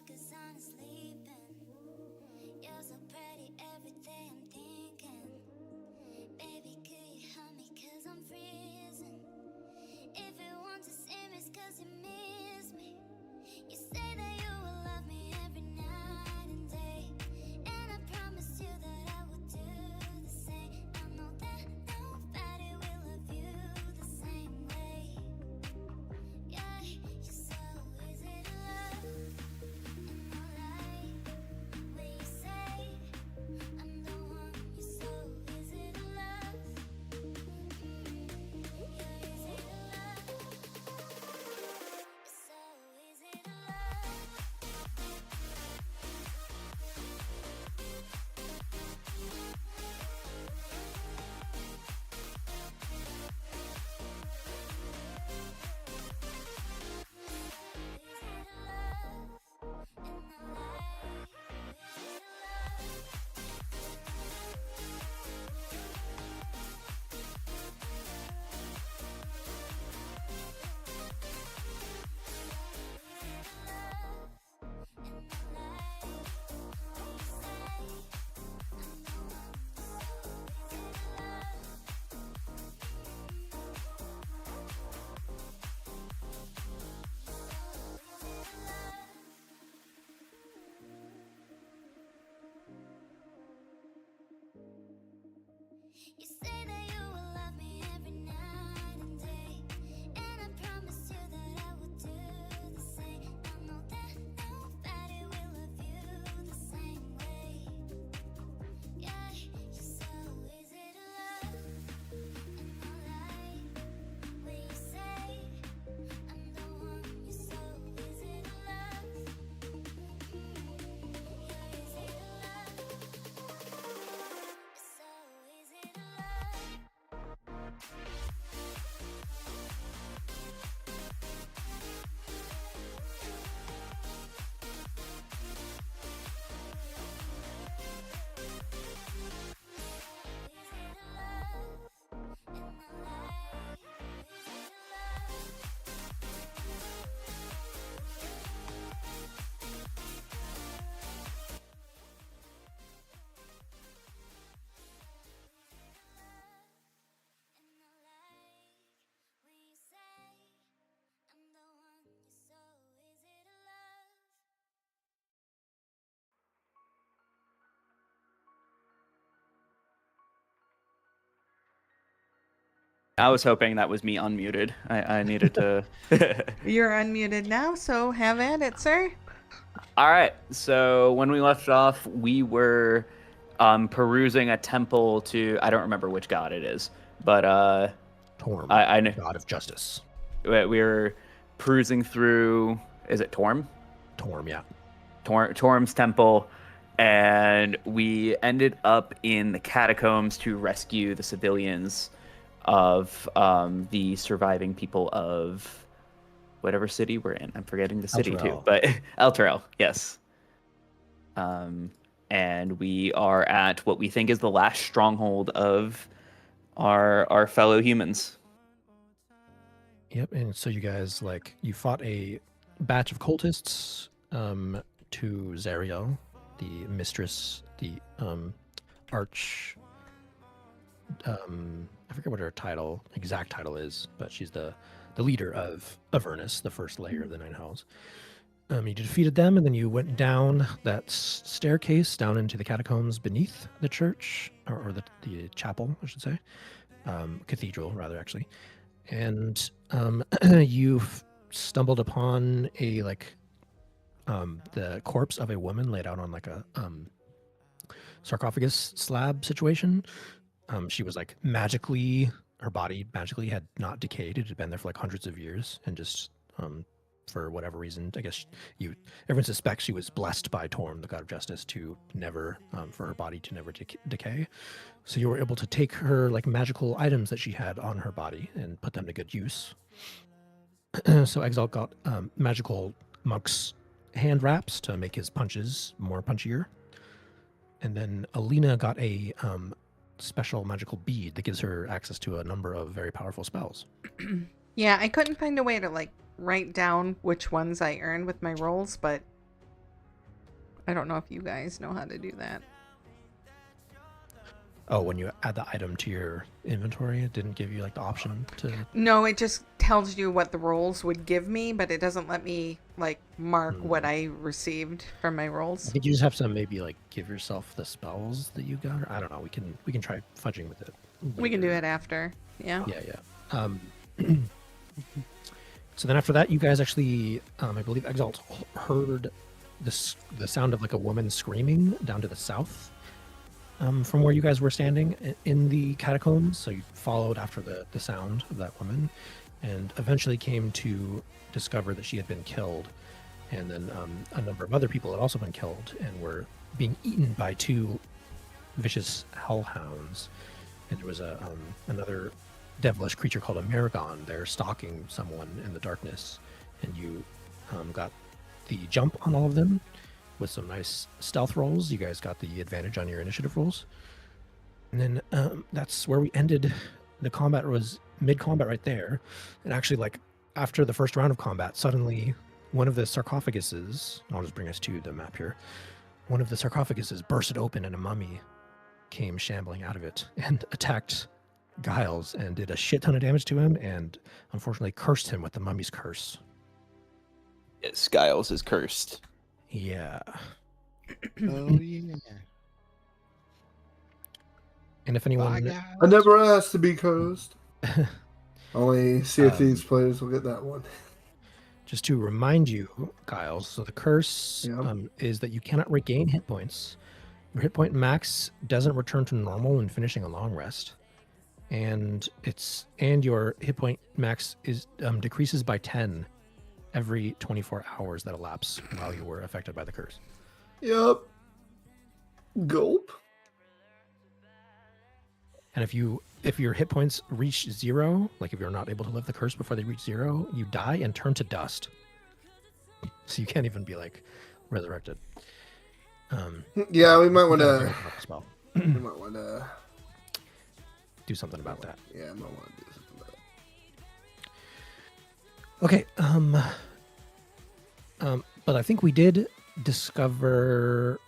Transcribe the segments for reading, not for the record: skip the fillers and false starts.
'cause I'm sleeping. You're so pretty every day I'm thinking. Baby, could you help me 'cause I'm freezing. If you want to see me, it's 'cause you miss me. You say that you will love me every night and day, and I promised you that I would do the same. I know that nobody will love you the same way. Yeah, you're so easy to love, and I like when you say I'm the one. You're so easy to love. You're easy to love. You're so easy to love. You say that you will love me every night and day, and I promised you that I would do the same. I know that nobody will love you the same way. Yeah, you're so easy to love, and I like when you say I'm the one. You're so easy to love. You're easy to love. You're so easy to love. I was hoping that was me unmuted. I needed to. You're unmuted now, so have at it, sir. All right. So when we left off, we were perusing a temple to, I don't remember which god it is, but Torm, I know god of justice. we were perusing through. Is it Torm? Torm, yeah. Torm's temple, and we ended up in the catacombs to rescue the civilians of the surviving people of whatever city we're in. I'm forgetting the city too, Elturel. but Elturel, yes. And we are at what we think is the last stronghold of our fellow humans. Yep, and so you guys, you fought a batch of cultists to Zariel, the mistress, the arch... I forget what her exact title is, but she's the leader of Avernus, the first layer of the Nine Hells. You defeated them, and then you went down that staircase down into the catacombs beneath the church, or the chapel, I should say, cathedral rather, actually. And you stumbled upon the corpse of a woman laid out on a sarcophagus slab situation. She was her body magically had not decayed. It had been there for hundreds of years, and just for whatever reason, I guess everyone suspects she was blessed by Torm, the god of justice, to never, for her body to never decay. So you were able to take her magical items that she had on her body and put them to good use. So Exalt got magical monk's hand wraps to make his punches more punchier. And then Alina got a special magical bead that gives her access to a number of very powerful spells. Yeah, I couldn't find a way to write down which ones I earned with my rolls, but I don't know if you guys know how to do that. Oh, when you add the item to your inventory, it didn't give you like the option to. No, it just tells you what the rolls would give me, but it doesn't let me like mark what I received from my I rolls. think you just have to maybe like give yourself the spells that you got. Or I don't know. We can try fudging with it. We can do later. it after. Yeah. Yeah. So then after that, you guys actually, I believe Exalt heard the sound of like a woman screaming down to the south. From where you guys were standing in the catacombs. So you followed after the sound of that woman and eventually came to discover that she had been killed. And then a number of other people had also been killed and were being eaten by two vicious hellhounds. And there was another devilish creature called a Maragon there stalking someone in the darkness. And you got the jump on all of them with some nice stealth rolls. You guys got the advantage on your initiative rolls. And then that's where we ended. The combat was mid-combat right there. And actually, like, after the first round of combat, suddenly one of the sarcophaguses, I'll just bring us to the map here, one of the sarcophaguses bursted open and a mummy came shambling out of it and attacked Giles and did a shit ton of damage to him and unfortunately cursed him with the mummy's curse. Yes, Giles is cursed. Yeah. Oh yeah. And if anyone, I never asked to be cursed. Only Sea of Um, Thieves players will get that one. just to remind you, Giles, so the curse Yeah. is that you cannot regain hit points. Your hit point max doesn't return to normal when finishing a long rest, and your hit point max is decreases by 10 every 24 hours that elapse while you were affected by the curse. Yep. Gulp. And if your hit points reach 0, like if you're not able to lift the curse before they reach 0, you die and turn to dust. So you can't even be like resurrected. Yeah, we might want Very to. powerful spell. We might want to. Do something about that. Yeah, I might want to do something about it. Okay. But I think we did discover.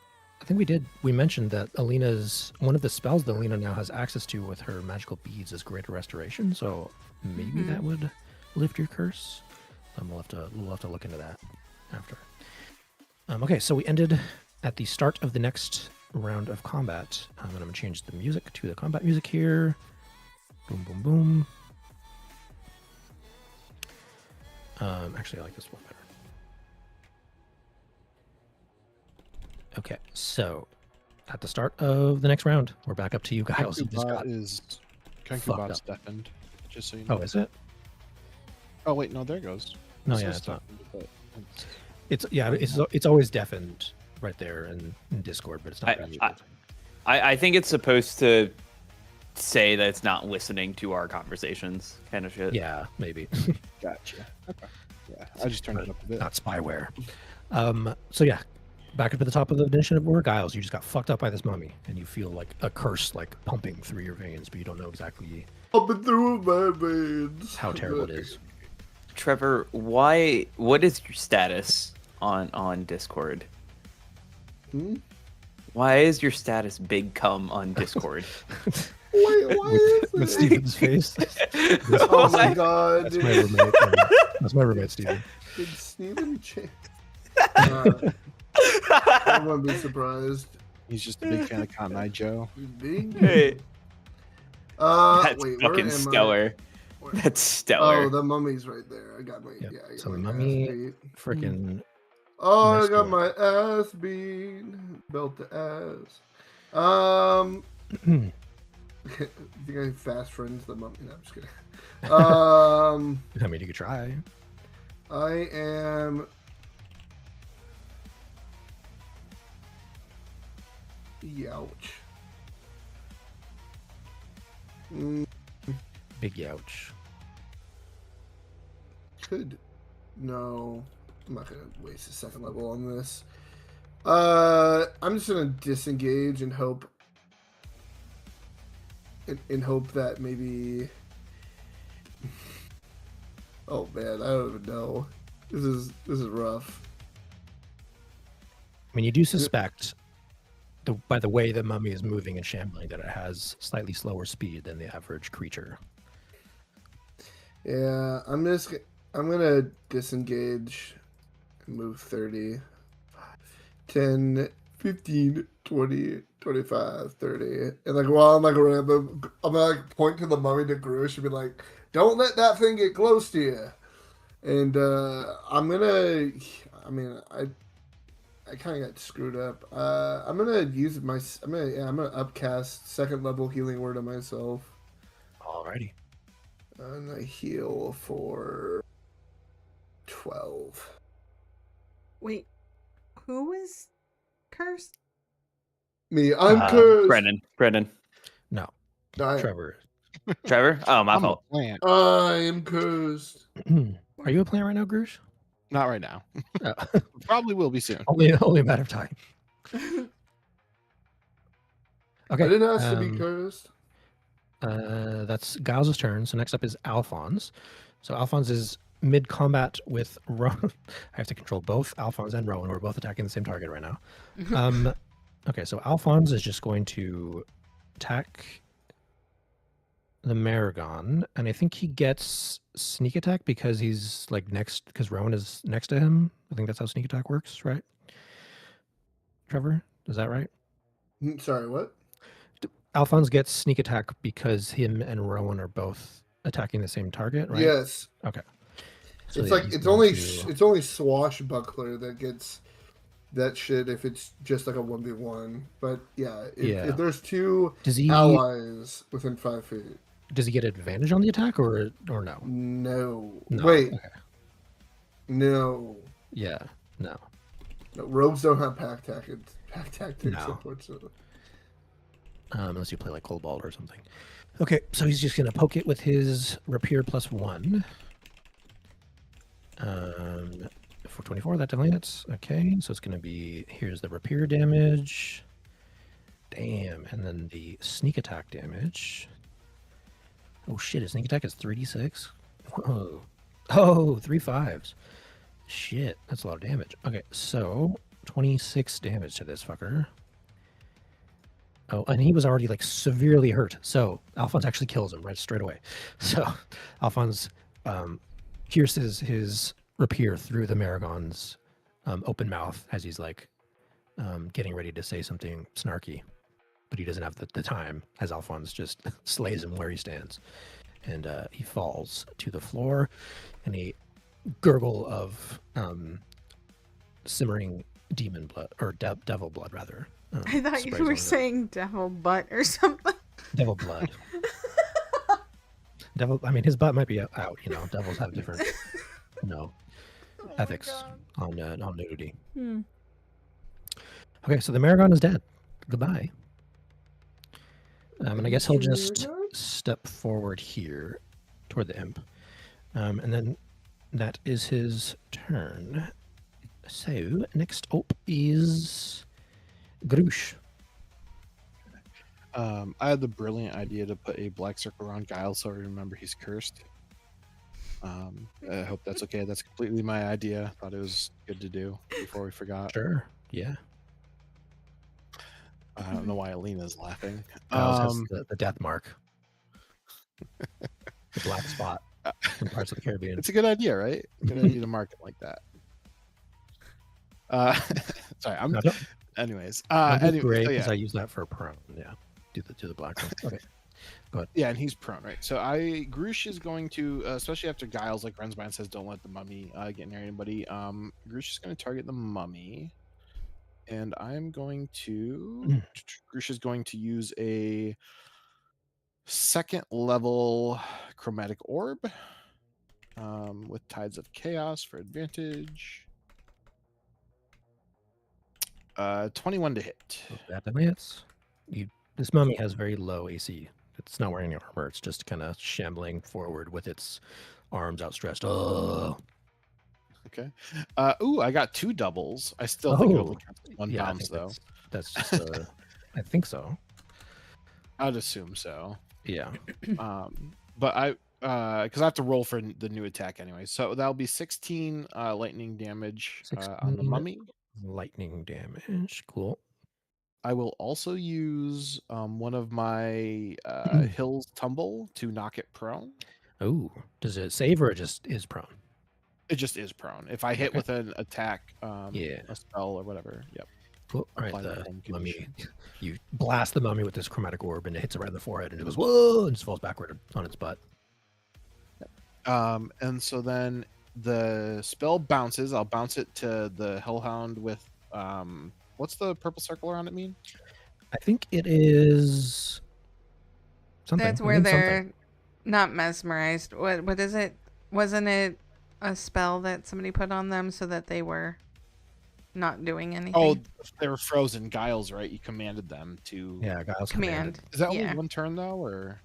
We mentioned that Alina's one of the spells that Alina now has access to with her magical beads is Greater Restoration. So maybe that would lift your curse. We'll have to look into that after. Okay, so we ended at the start of the next round of combat. And I'm gonna change the music to the combat music here. Boom, boom, boom. Actually, I like this one better. Okay, so at the start of the next round, we're back up to you guys. You just got fucked Concubot's up. deafened. Just so you know. Oh, is it? Oh wait, no, there it goes. No, It yeah, says it's not. deafened, but It's always deafened right there in Discord, but it's not muted. I think it's supposed to say that it's not listening to our conversations, kind of shit. Yeah, maybe. Gotcha. Okay. Yeah, I just turned it up a bit. Not spyware. So yeah, back up at the top of the initiative order, Giles, you just got fucked up by this mummy, and you feel like a curse like pumping through your veins, but you don't know exactly Pumping through my veins. how terrible it is. Trevor, what is your status on Discord? Why is your status big cum on Discord? Wait, why is With it? Steven's face. Oh my god. That's my roommate. That's my roommate, Steven. Did Steven change? I wouldn't be surprised. He's just a big fan of Cotton Eye Joe. Bing. Hey, that's wait, where fucking am stellar. Where- That's stellar. Oh, the mummy's right there. I got my Yep. yeah. I got So the my mummy- ass beat. Freaking Oh, Nice I got one. my ass beat. Belt the ass. I think I fast friends the mummy. No, I'm just kidding. I mean, you could try. I am. Youch. Big youch. Could. No. I'm not gonna waste a second level on this. I'm just gonna disengage and hope. In hope that maybe. Oh man, I don't even know. This is rough. mean, you do suspect by the way the mummy is moving and shambling that it has slightly slower speed than the average creature. Yeah, I'm gonna disengage and move 30, 10, 15, 20, 25, 30. And like while I'm like around, I'm gonna like point to the mummy to Grush and be like, "Don't let that thing get close to you." And I mean, I kind of got screwed up. I'm gonna use I'm gonna upcast second level healing word on myself. Alrighty. And I heal for 12. Wait, who is cursed? Me, I'm cursed. Brendan. No, I Trevor. Trevor? Oh, my I'm a fault. plant. am cursed. Are you a plant right now, Grush? Not right now. Oh. Probably will be soon. only a matter of time. Okay. I didn't ask to be cursed. That's Giles' turn. So next up is Alphonse. So Alphonse is mid-combat with Rowan. I have to control both Alphonse and Rowan. We're both attacking the same target right now. Okay, so Alphonse is just going to attack the Maragon, and I think he gets sneak attack because he's like next, because Rowan is next to him. I think that's how sneak attack works, right? Trevor, is that right? Sorry, what? Alphonse gets sneak attack because him and Rowan are both attacking the same target, right? Yes. Okay. So It's yeah, like he's it's going only to- it's only Swashbuckler that gets that shit if it's just like a 1v1. But yeah, if there's two Does he allies within 5 feet. does he get advantage on the attack or no? No. No. Wait. Okay. No. Yeah. No. No. Rogues don't have pack tactics, No. unfortunately. Unless you play like Cobalt or something. Okay, so he's just gonna poke it with his rapier +1. For 24, that definitely hits. Okay, so it's gonna be, here's the rapier damage. Damn, and then the sneak attack damage. Oh shit, his sneak attack is 3d6. Whoa. Oh, 3 5s. Shit, that's a lot of damage. Okay, so 26 damage to this fucker. Oh, and he was already like severely hurt. So Alphonse actually kills him right straight away. So Alphonse pierces his rapier through the Maragon's open mouth as he's like getting ready to say something snarky, but he doesn't have the time as Alphonse just slays him where he stands. And he falls to the floor, and a gurgle of simmering demon blood, or devil blood rather. I thought you were saying devil butt or something. Devil blood. Devil. I mean, his butt might be out. You know, devils have different, ethics on nudity. Okay, so the Maragon is dead. Goodbye. And I guess he'll just step forward here toward the imp, and then that is his turn. So next up is Grush. I had the brilliant idea to put a black circle around Guile so I remember he's cursed. I hope that's okay. That's completely my idea. Thought it was good to do before we forgot. Sure. Yeah. I don't know why Alina's laughing. Giles has the death mark. The black spot in parts of the Caribbean. It's a good idea, right? Good idea to mark it like that. Sorry, I'm. No, don't- Anyways, Anyway, anyway, because so I use that for prone. Yeah, do the black one. Okay. yeah, and he's prone, right? So Grush is going to, especially after Giles like runs by and says, "Don't let the mummy get near anybody." Grush is going to target the mummy, and I'm going to. Grush is going to use a second level chromatic orb with Tides of Chaos for advantage. 21 to hit. So that definitely hits. This mummy has very low AC. It's not wearing any armor. It's just kind of shambling forward with its arms outstretched. Oh. Okay. Ooh, I got 2 doubles. I still think it only counts as 1 yeah, bounce though. That's just. I think so. I'd assume so. Yeah. But because I have to roll for the new attack anyway. So that'll be 16 lightning damage on the 16. mummy. lightning damage. Cool. I will also use one of my Hill's Tumble to knock it prone. Oh, does it save or it just is prone? It just is prone. If I hit Okay. with an attack, Yeah. a spell or whatever. Yep. Cool. All right, Apply the the prone mummy. condition. You blast the mummy with this chromatic orb, and it hits it right in the forehead, and it goes whoa, and just falls backward on its butt. And so then the spell bounces. I'll bounce it to the Hellhound with what's the purple circle around it mean? I think it is something. That's I where think they're something. not mesmerized. What is it? Wasn't it a spell that somebody put on them so that they were not doing anything? Oh, they were frozen. Guiles, right? You commanded them to. Yeah, Giles Command. Is that Yeah. only one turn though, or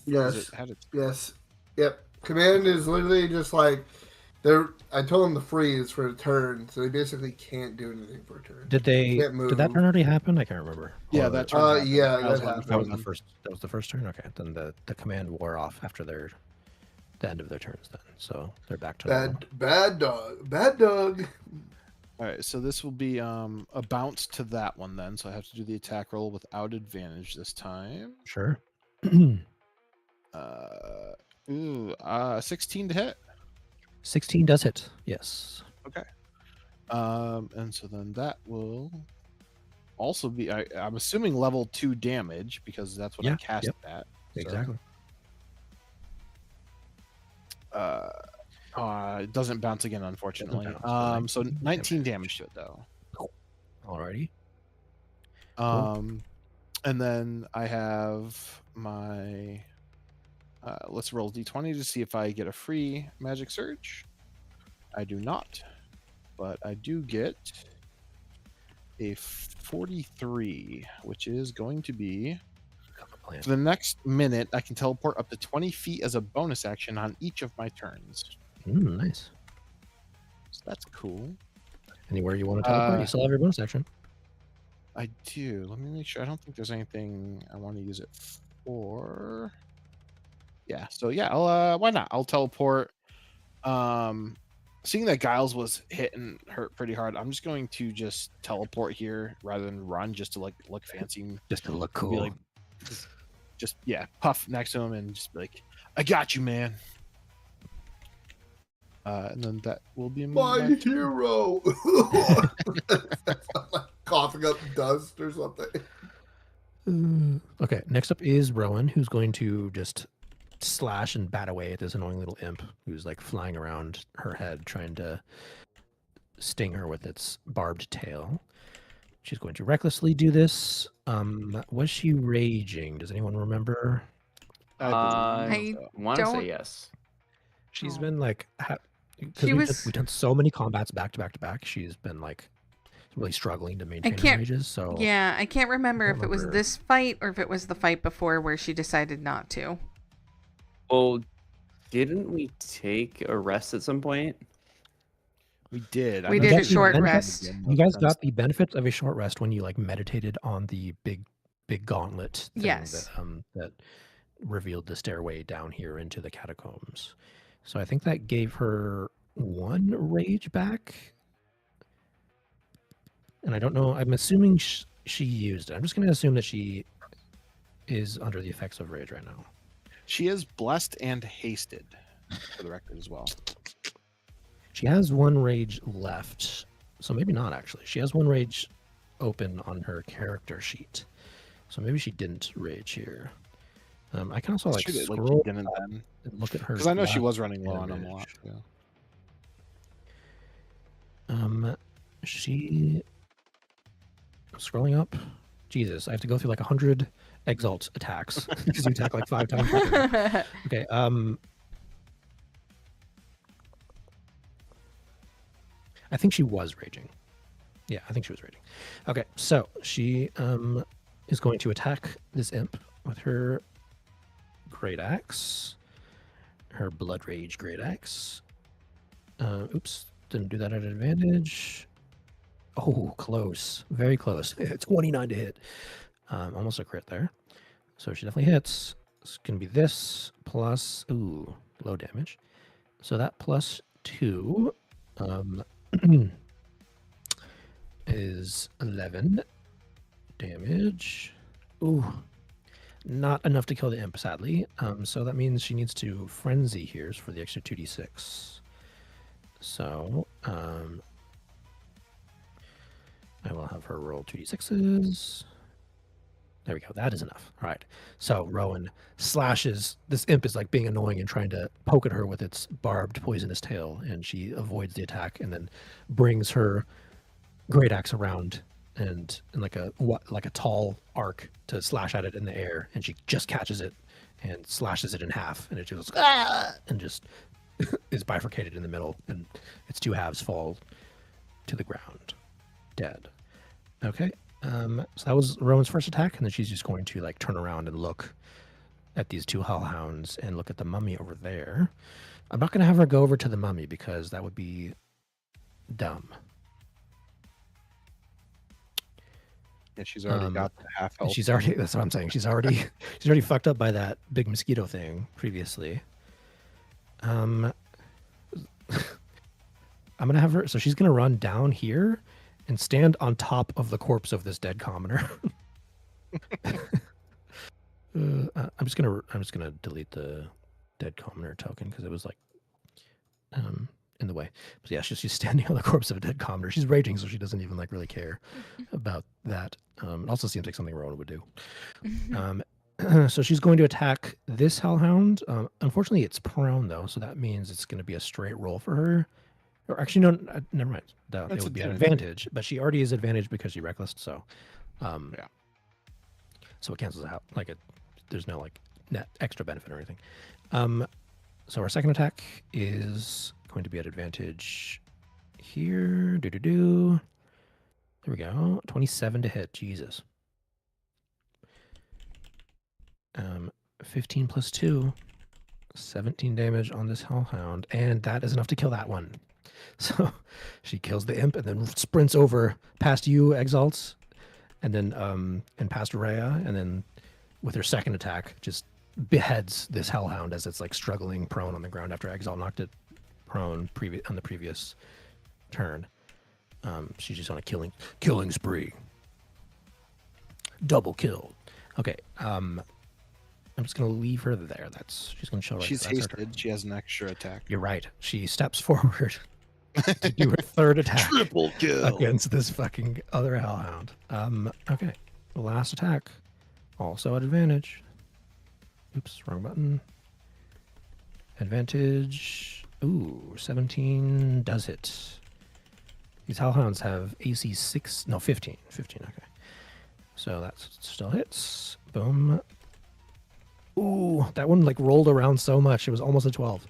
Yes. is it had it? Yes. Yep. Command is literally just like I told them to freeze for a turn, so they basically can't do anything for a turn. Did they? Can't Did that move. turn already happen? I can't remember. Yeah, Or- that turn. happened. yeah, Guiles that went happened. That was the frozen. first. That was the first turn. Okay, then the command wore off after the end of their turns. Then, so they're back to normal. Bad dog. All right, so this will be a bounce to that one then. So I have to do the attack roll without advantage this time. Sure. 16 to hit. 16 does hit. Yes. And so then that will also be, I'm assuming level 2 damage because that's what I Yeah, cast yep. at. Exactly. It doesn't bounce again, unfortunately. Doesn't bounce, So 19 19 damage to it though. Alrighty. And then I have my. Let's roll d20 to see if I get a free magic surge. I do not, but I do get a 43, which is going to be Got the plan. for the next minute. I can teleport up to 20 feet as a bonus action on each of my turns. Nice. So that's cool. Anywhere you want to teleport, you still have your bonus action. I do. Let me make sure. I don't think there's anything I want to use it for. Yeah. So yeah, I'll why not? I'll teleport. Seeing that Giles was hit and hurt pretty hard, I'm just going to just teleport here rather than run, just to like look fancy. Just to look Be cool. like, just yeah, puff next to him and just be like, "I got you, man." And then that will be My my hero. Like coughing up dust or something. Okay, next up is Rowan, who's going to just slash and bat away at this annoying little imp who's like flying around her head, trying to sting her with its barbed tail. She's going to recklessly do this. Was she raging? Does anyone remember? I want to don't- say yes. She's Oh. been like, She was- we've done so many combats back to back to back. She's been like really struggling to maintain her can't- rages. So Yeah, I can't remember don't if it was remember. this fight or if it was the fight before where she decided not to. Well, didn't we take a rest at some point? we did. I We know did she a was short running rest. again, you guys but got the benefits of a short rest when you like meditated on the big gauntlet thing Yes. that revealed the stairway down here into the catacombs. So I think that gave her 1 rage back. And I don't know. I'm assuming she used it. I'm just going to assume that she is under the effects of rage right now. She is blessed and hasted, for the record as well. She has 1 rage left. So maybe not actually. She has 1 rage open on her character sheet. So maybe she didn't rage here. I can also like Shoot it, like she scroll didn't then. and look at her. Because I know she last was running low on them a damage. lot. Yeah. She scrolling up. Jesus, I have to go through like 100 exalt attacks because you attack like 5 times. per turn. Okay. I think she was raging. Yeah, I think she was raging. Okay, so she is going to attack this imp with her great axe, her blood rage great axe. Oops, didn't do that at advantage. Oh, close, very close. 29 to hit. Almost a crit there. So she definitely hits. It's gonna be this plus low damage. So that plus 2. is 11 damage. Ooh, not enough to kill the imp, sadly. So that means she needs to frenzy here for the extra 2d6. So, I will have her roll 2d6s. There we go. That is enough. All right. So Rowan slashes. This imp is like being annoying and trying to poke at her with its barbed, poisonous tail, and she avoids the attack and then brings her great axe around and like a tall arc to slash at it in the air, and she just catches it and slashes it in half, and it just goes, "Ah!" and just is bifurcated in the middle, and its two halves fall to the ground, dead. Okay. So that was Rowan's first attack, and then she's just going to like turn around and look at these two hellhounds and look at the mummy over there. I'm not going to have her go over to the mummy because that would be dumb. Yeah, she's already got the half health. She's already. That's what I'm saying. She's already fucked up by that big mosquito thing previously. I'm gonna have her. So she's gonna run down here and stand on top of the corpse of this dead commoner. I'm just gonna delete the dead commoner token because it was like in the way. But yeah, she's standing on the corpse of a dead commoner. She's raging, so she doesn't even like really care about that. It also seems like something Rowan would do. So she's going to attack this hellhound. Unfortunately, it's prone though, so that means it's going to be a straight roll for her. Or actually, no, never mind. It would be an advantage, but she already is advantaged because she reckless. So, yeah. So it cancels out. Like there's no like net extra benefit or anything. So our second attack is going to be at advantage here. There we go. 27 to hit. Jesus. 15 plus 2. 17 damage on this hellhound, and that is enough to kill that one. So she kills the imp and then sprints over past you, Exalts, and then and past Rhea, and then with her second attack just beheads this hellhound as it's like struggling prone on the ground after Exalt knocked it prone on the previous turn. She's just on a killing spree. Double kill. Okay. I'm just gonna leave her there. She's gonna show right. She's hasted. She has an extra attack. You're right. She steps forward to do her third attack. Triple kill against this fucking other hellhound. Okay. The last attack, also at advantage. Oops, wrong button. Advantage. Ooh, 17 does hit. These hellhounds have AC 15. 15, okay. So that still hits. Boom. Ooh, that one like rolled around so much. It was almost a 12.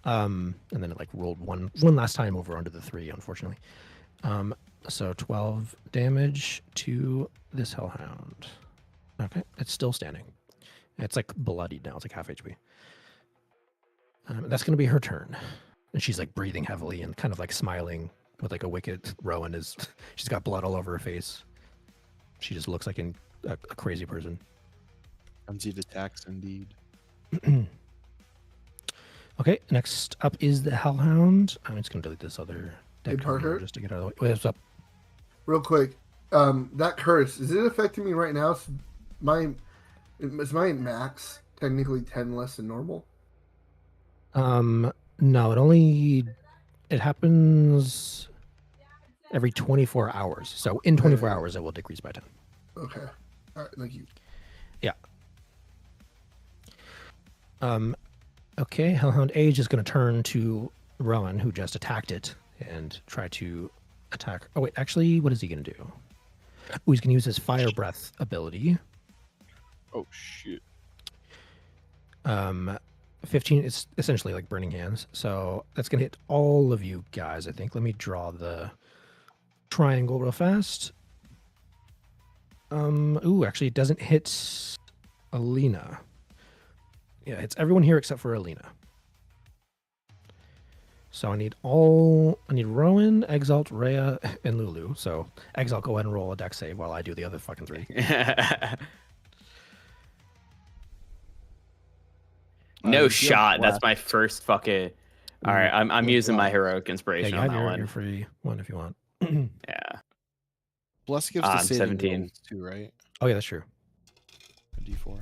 And then it like rolled one last time over under the 3, unfortunately. So 12 damage to this hellhound. Okay, it's still standing. It's like bloodied now. It's like half HP. That's going to be her turn. And she's like breathing heavily and kind of like smiling with like a wicked Rowan is. She's got blood all over her face. She just looks like a crazy person. Frenzied attacks, indeed. Okay, next up is the Hellhound. I'm just going to delete this other deck Parker, just to get out of the way. Wait, what's up? Real quick, that curse, is it affecting me right now? Is my max technically 10 less than normal? No, it happens every 24 hours. So in 24 hours, it will decrease by 10. Okay. All right, thank you. Yeah. Okay, Hellhound Age is going to turn to Rowan, who just attacked it, and try to attack. Oh, wait, actually, what is he going to do? Oh, he's going to use his Fire Breath ability. Oh, shit. 15 is essentially like Burning Hands. So that's going to hit all of you guys, I think. Let me draw the triangle real fast. Ooh, actually, it doesn't hit Alina. Yeah, it's everyone here except for Alina. So I need Rowan, Exalt, Rhea, and Lulu. So Exalt, go ahead and roll a dex save while I do the other fucking 3. No shot. That's my first fucking. All right, I'm using my heroic inspiration Yeah, on that your one. free one if you want. Yeah. Bless gives the I'm saving 17. rolls too, right? Oh yeah, that's true. A D4.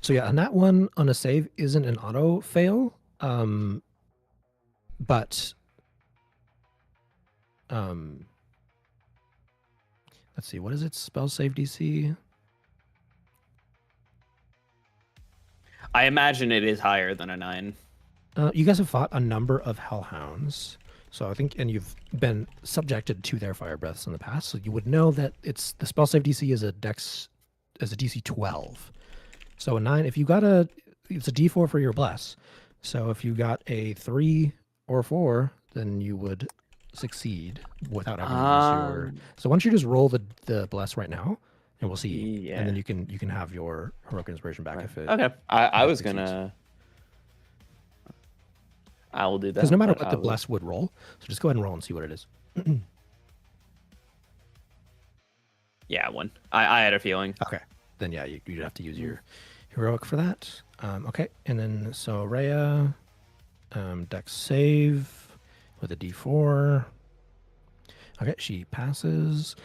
So yeah, and that one on a save isn't an auto fail. But let's see, what is its spell save DC? I imagine it is higher than a 9. You guys have fought a number of hellhounds, so I think, and you've been subjected to their fire breaths in the past, so you would know that it's the spell save DC is a DC 12. So a 9, if you got it's a D4 for your bless. So if you got a 3 or 4, then you would succeed without having to use your. So why don't you just roll the bless right now, and we'll see, and then you can have your heroic inspiration back if it. Okay. I was succeeds. gonna. I will do that. Because no matter but what I the will- bless would roll, so just go ahead and roll and see what it is. Yeah, 1. I had a feeling. Okay, then yeah, you'd have to use your heroic for that. Okay, and then so Rhea, dex save with a D4. Okay, she passes.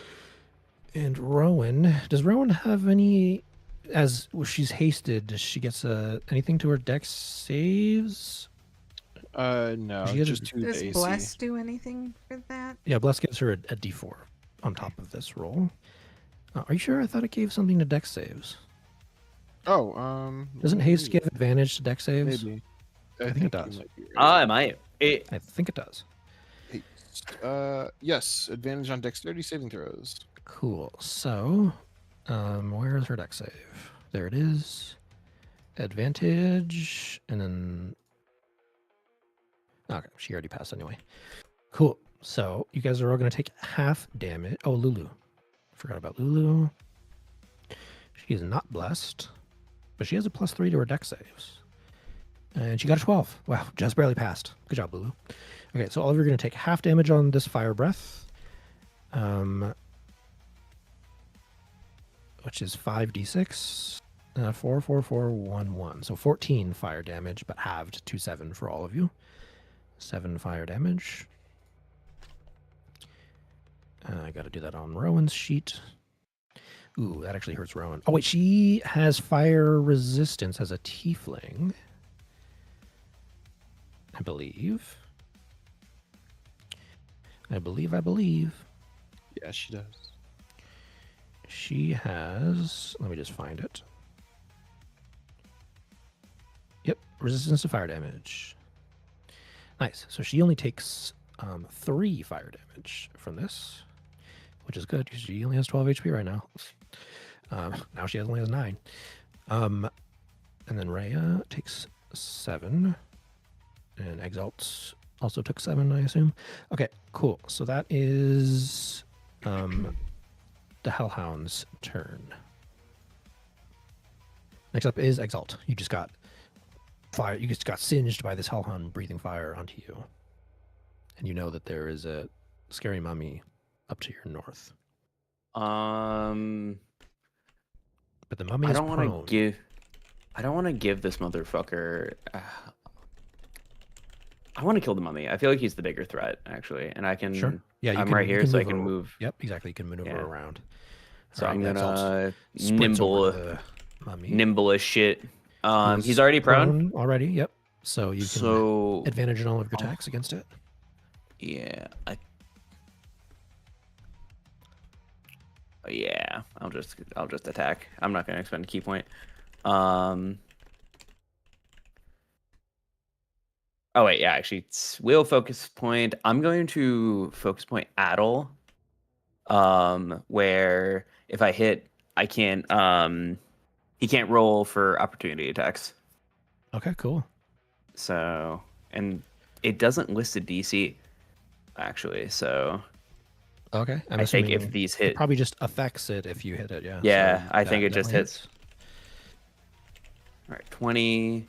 And Rowan, does Rowan have any? As she's hasted, does she gets anything to her dex saves? No, She has a- just 2 Does to AC. Bless do anything for that? Yeah, Bless gives her a D4 on top of this roll. Are you sure? I thought it gave something to dex saves. Oh, Doesn't haste give advantage to dex saves? Maybe. I think it you does. might be right. I might. I think it does. Yes, advantage on dexterity saving throws. Cool. So, where is her dex save? There it is. Advantage, and then. Okay, she already passed anyway. Cool. So you guys are all going to take half damage. Oh, Lulu. Forgot about Lulu. She is not blessed, but she has a +3 to her dex saves. And she got a 12. Wow, just barely passed. Good job, Lulu. Okay, so all of you are going to take half damage on this fire breath. Which is 5d6. 4, 4, 4, 1, 1. So 14 fire damage, but halved to 7 for all of you. 7 fire damage. I got to do that on Rowan's sheet. Ooh, that actually hurts Rowan. Oh, wait, she has fire resistance as a tiefling. I believe. I believe. Yeah, she does. She has. Let me just find it. Yep, resistance to fire damage. Nice. So she only takes 3 fire damage from this, which is good because she only has 12 HP right now. Now she only has 9. And then Rhea takes 7, and Exalt also took 7, I assume. Okay, cool. So that is the Hellhound's turn. Next up is Exalt. You just got fire. You just got singed by this Hellhound breathing fire onto you, and you know that there is a scary mummy up to your north. But the mummy I is don't want prone. to give. I don't want to give this motherfucker. I want to kill the mummy. I feel like he's the bigger threat, actually, and I can. Sure. Yeah, I'm right here, so I can ar- move. Yep, exactly. You can maneuver Yeah. around. So Alright, I'm Exalt gonna sprints over nimble, the mummy. nimble as shit. He He's is already prone. already. Yep. So you can So advantage on all of your attacks against it. yeah, yeah. I'll just attack. I'm not gonna expend a key point. Oh wait, yeah. Actually, it's will focus point. I'm going to focus point Addle. Where if I hit, I can't. He can't roll for opportunity attacks. Okay, cool. So, and it doesn't list a DC, actually. So Okay. I'm I think assuming if these it hit, probably just affects it if you hit it. Yeah. Yeah, So I think it just definitely hits. all right, 20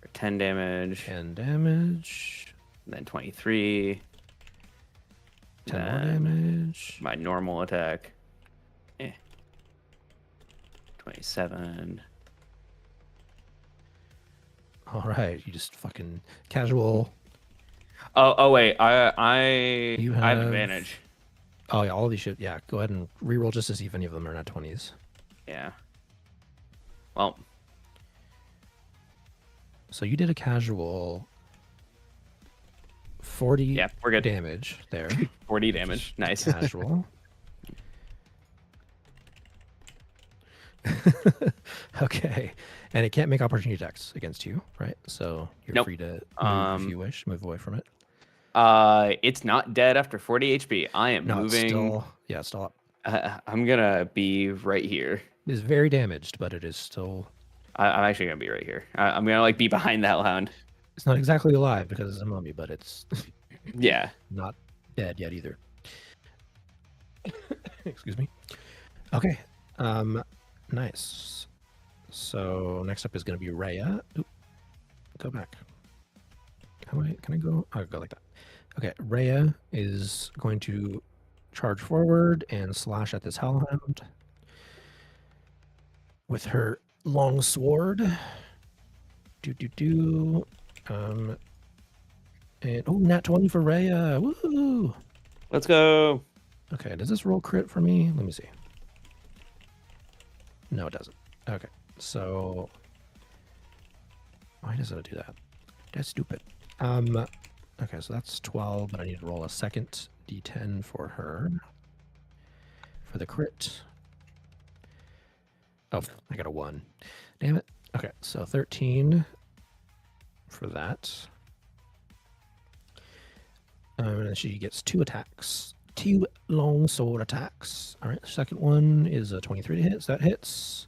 or 10 damage, 10 damage. and then 23. 10 more then damage. My normal attack. 27. All right. You just fucking casual. Oh wait, I You have have- advantage. Oh yeah, all of these should. Yeah, go ahead and reroll just to see if any of them are not 20s. Yeah. Well, So you did a casual 40 yeah, we're good. damage there. 40 which damage. is Nice. Casual. Okay. And it can't make opportunity attacks against you, right? So you're Nope. free to move if you wish, move away from it. It's not dead after 40 HP. I am No, moving. it's still, yeah, it's still up. I'm gonna be right here. It is very damaged, but it is still, I'm actually gonna be right here. I'm gonna like be behind the hellhound. it's not exactly alive because it's a mummy, but it's Yeah. not dead yet either. Excuse me. Okay. Nice. So next up is going to be Rhea. Oop. Go back. Can I go? I'll go like that. Okay. Rhea is going to charge forward and slash at this hellhound with her long sword. And oh, nat 20 for Rhea. Woo! Let's go. Okay, does this roll crit for me? Let me see. No, it doesn't. Okay, so why doesn't it do that? That's stupid. Okay, so that's 12, but I need to roll a second d10 for her for the crit. Oh, I got a 1. Damn it. Okay, so 13 for that. And then she gets 2 attacks. 2 long sword attacks. All right, the second one is a 23 to hit, so that hits.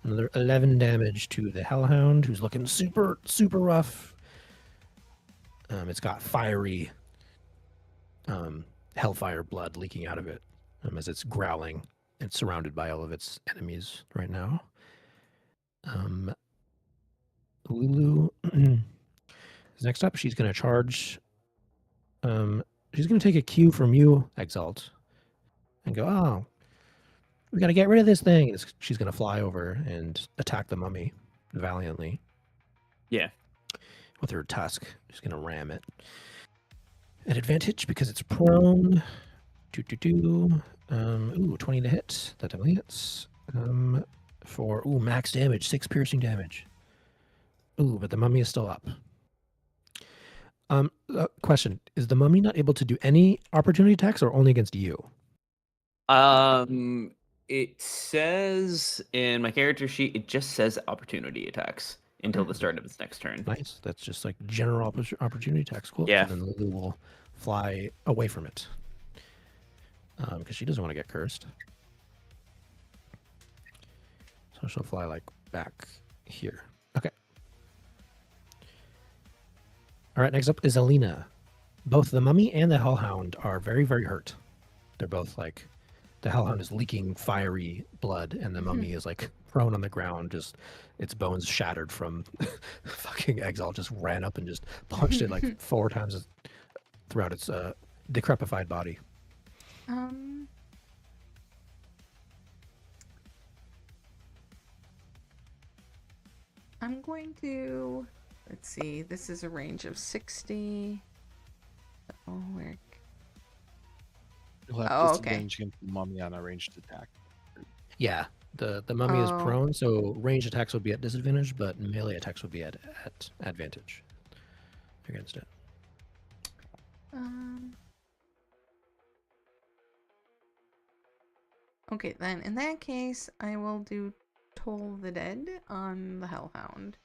Another 11 damage to the hellhound, who's looking super, super rough. It's got fiery hellfire blood leaking out of it as it's growling. It's surrounded by all of its enemies right now. Lulu is next up. She's going to charge. She's going to take a cue from you, Exalt, and go, oh, we got to get rid of this thing. She's going to fly over and attack the mummy valiantly. Yeah. With her tusk. She's going to ram it. At advantage because it's prone. Ooh, 20 to hit. That definitely hits. For, max damage. 6 piercing damage. Ooh, but the mummy is still up. Question: is the mummy not able to do any opportunity attacks, or only against you? It says in my character sheet, it just says opportunity attacks until the start of its next turn. Nice. That's just like general opportunity attacks. Cool. Yeah. So then Lulu will fly away from it because she doesn't want to get cursed. So she'll fly like back here. Okay. All right, next up is Alina. Both the mummy and the hellhound are very, very hurt. They're both like, the hellhound is leaking fiery blood, and the mummy is like prone on the ground, just its bones shattered from fucking Exalt just ran up and just punched it like 4 times throughout its decrepified body. I'm going to, let's see, this is a range of 60. Oh, where? You'll have Oh, disadvantage against the mummy on a ranged attack. Yeah, the mummy is Oh. prone, so ranged attacks would be at disadvantage, but melee attacks would be at advantage against it. Okay, then in that case, I will do Toll the Dead on the Hellhound.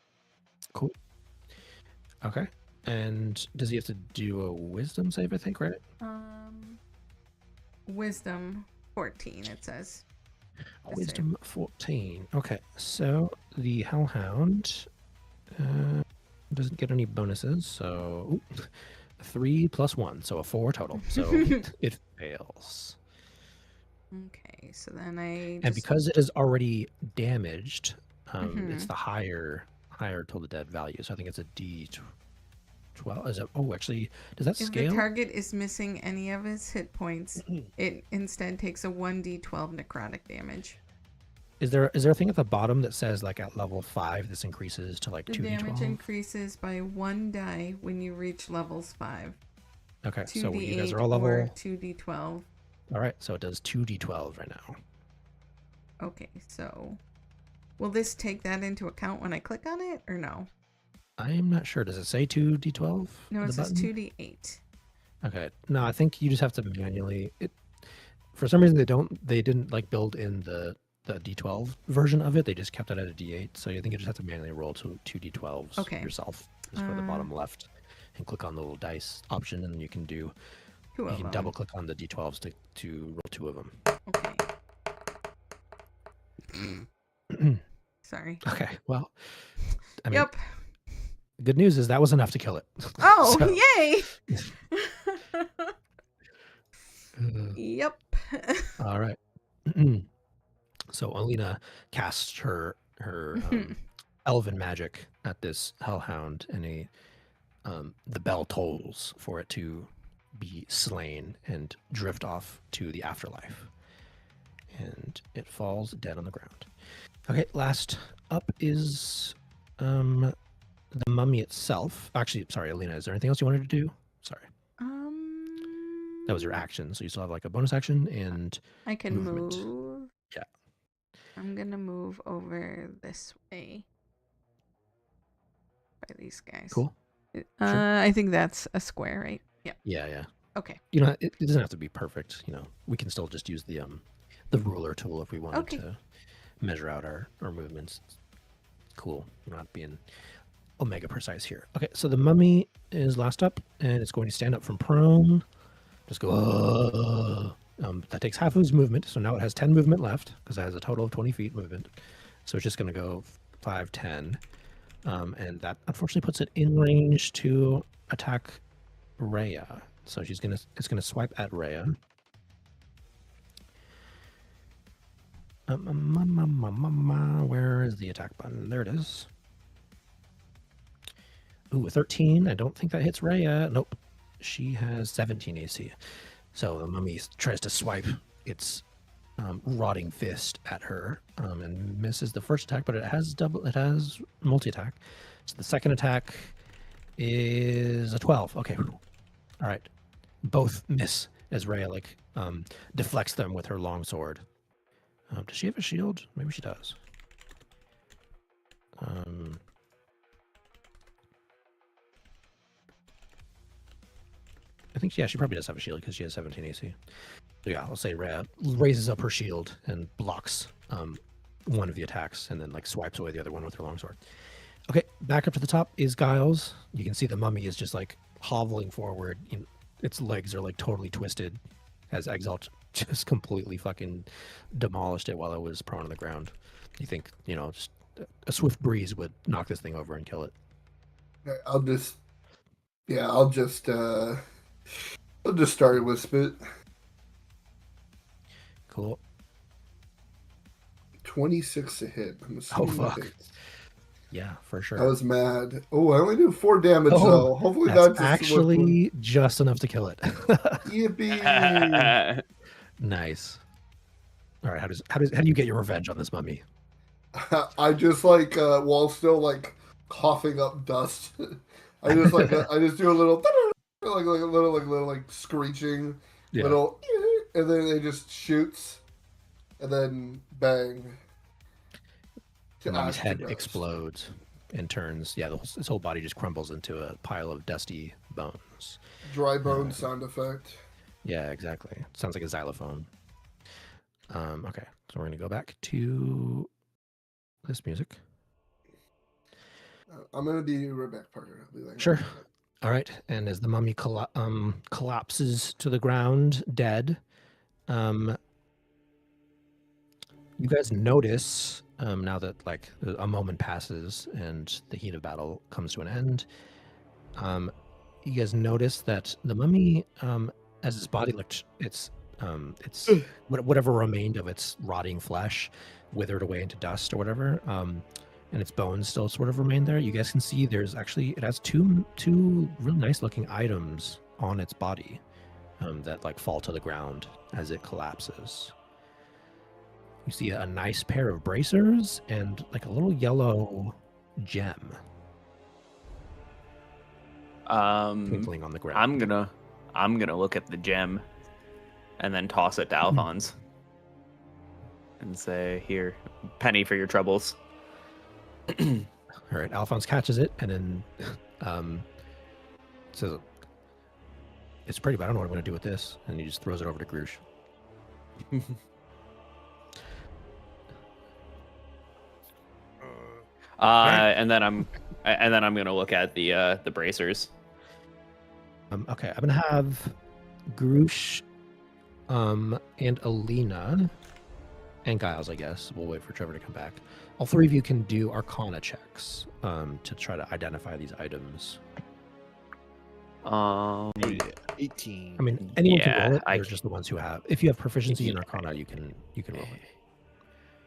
Cool. Okay. And does he have to do a wisdom save, I think, right? Wisdom 14, it says. The Wisdom 14. Okay, so the Hellhound doesn't get any bonuses, so 3 plus 1, so a 4 total. So it fails. Okay, so then I And because it is already damaged, it's Mhm. the higher Toll the Dead value. So I think it's a D12. Is it? Oh, actually, does that if scale? the target is missing any of his hit points, it instead takes a 1d12 necrotic damage. Is there a thing at the bottom that says like at level 5 this increases to like The 2d12? damage increases by 1 die when you reach levels 5. Okay, 2d8 so you guys are all level. or 2d12 All right, so it does 2d12 right now. Okay, so will this take that into account when I click on it or no? I'm not sure. Does it say 2d12? No, on it the says button? 2d8. Okay. No, I think you just have to manually. For some reason, they didn't like build in the d12 version of it. They just kept it at a d8. So I think you just have to manually roll 2d12s Okay. yourself. Just for the bottom left, and click on the little dice option, and you can do. Two You of can them. double click on the d12s to roll 2 of them. Okay. Sorry. Okay. Well, I mean, Yep. good news is that was enough to kill it. Oh, So- yay! Uh, Yep. All right. So Alina casts her elven magic at this hellhound, and the bell tolls for it to be slain and drift off to the afterlife. And it falls dead on the ground. Okay, last up is the mummy itself. Actually, sorry, Alina, is there anything else you wanted to do? Sorry. That was your action. So you still have like a bonus action and I can movement. move. Yeah. I'm gonna move over this way by these guys. Cool. I think that's a square, right? Yeah. Yeah. Okay. You know, it doesn't have to be perfect. You know, we can still just use the ruler tool if we wanted Okay. to measure out our movements. Cool. We're not being omega precise here. Okay, so the mummy is last up, and it's going to stand up from prone. Just go. That takes half of his movement, so now it has 10 movement left because it has a total of 20 feet movement. So it's just going to go 5, 10, and that unfortunately puts it in range to attack Rhea. So it's gonna swipe at Rhea. Where is the attack button? There it is. Ooh, a 13. I don't think that hits Rhea. Nope. She has 17 AC. So the mummy tries to swipe its rotting fist at her and misses the first attack, but it has multi-attack. So the second attack is a 12. Okay. All right. Both miss as Rhea deflects them with her long sword. Does she have a shield? Maybe she does. I think, she probably does have a shield because she has 17 AC. So yeah, I'll say Rhea raises up her shield and blocks one of the attacks and then swipes away the other one with her longsword. Okay, back up to the top is Giles. You can see the mummy is just hobbling forward. Its legs are totally twisted as Exalt just completely fucking demolished it while it was prone on the ground. You think, just a swift breeze would knock this thing over and kill it. I'll just start with spit. Cool. 26 to hit. I'm assuming fuck. that hits. Yeah, for sure. I was mad. Oh, I only do 4 damage Oh, though. Hopefully That's that's actually just enough to kill it. Yippee! Nice. All right, how do you get your revenge on this mummy? I just while still coughing up dust. I just I just do a little little screeching little, and then it just shoots, and then bang. The mummy's head explodes and turns. Yeah, its whole body just crumbles into a pile of dusty bones. Dry bone sound effect. Yeah, exactly. Sounds like a xylophone. Okay, so we're gonna go back to this music. I'm gonna be right back, Parker. I'll be Sure. All right, and as the mummy collapses to the ground, dead, you guys notice now that a moment passes and the heat of battle comes to an end. You guys notice that the mummy, as its body looked, it's whatever remained of its rotting flesh withered away into dust or whatever, and its bones still sort of remain there. You guys can see it has two really nice looking items on its body that fall to the ground as it collapses. You see a nice pair of bracers and a little yellow gem twinkling on the ground. I'm gonna look at the gem. and then toss it to Alphonse and say, "Here, penny for your troubles." All right, Alphonse catches it and then says, "It's pretty, but I don't know what I'm going to do with this." And he just throws it over to Grush. And then I'm gonna look at the bracers. Okay, I'm going to have Grush, and Alina, and Giles, I guess. We'll wait for Trevor to come back. All three of you can do Arcana checks to try to identify these items. 18. I mean, anyone can Yeah, roll it. I They're just the ones who have. If you have proficiency in Arcana, you can roll it.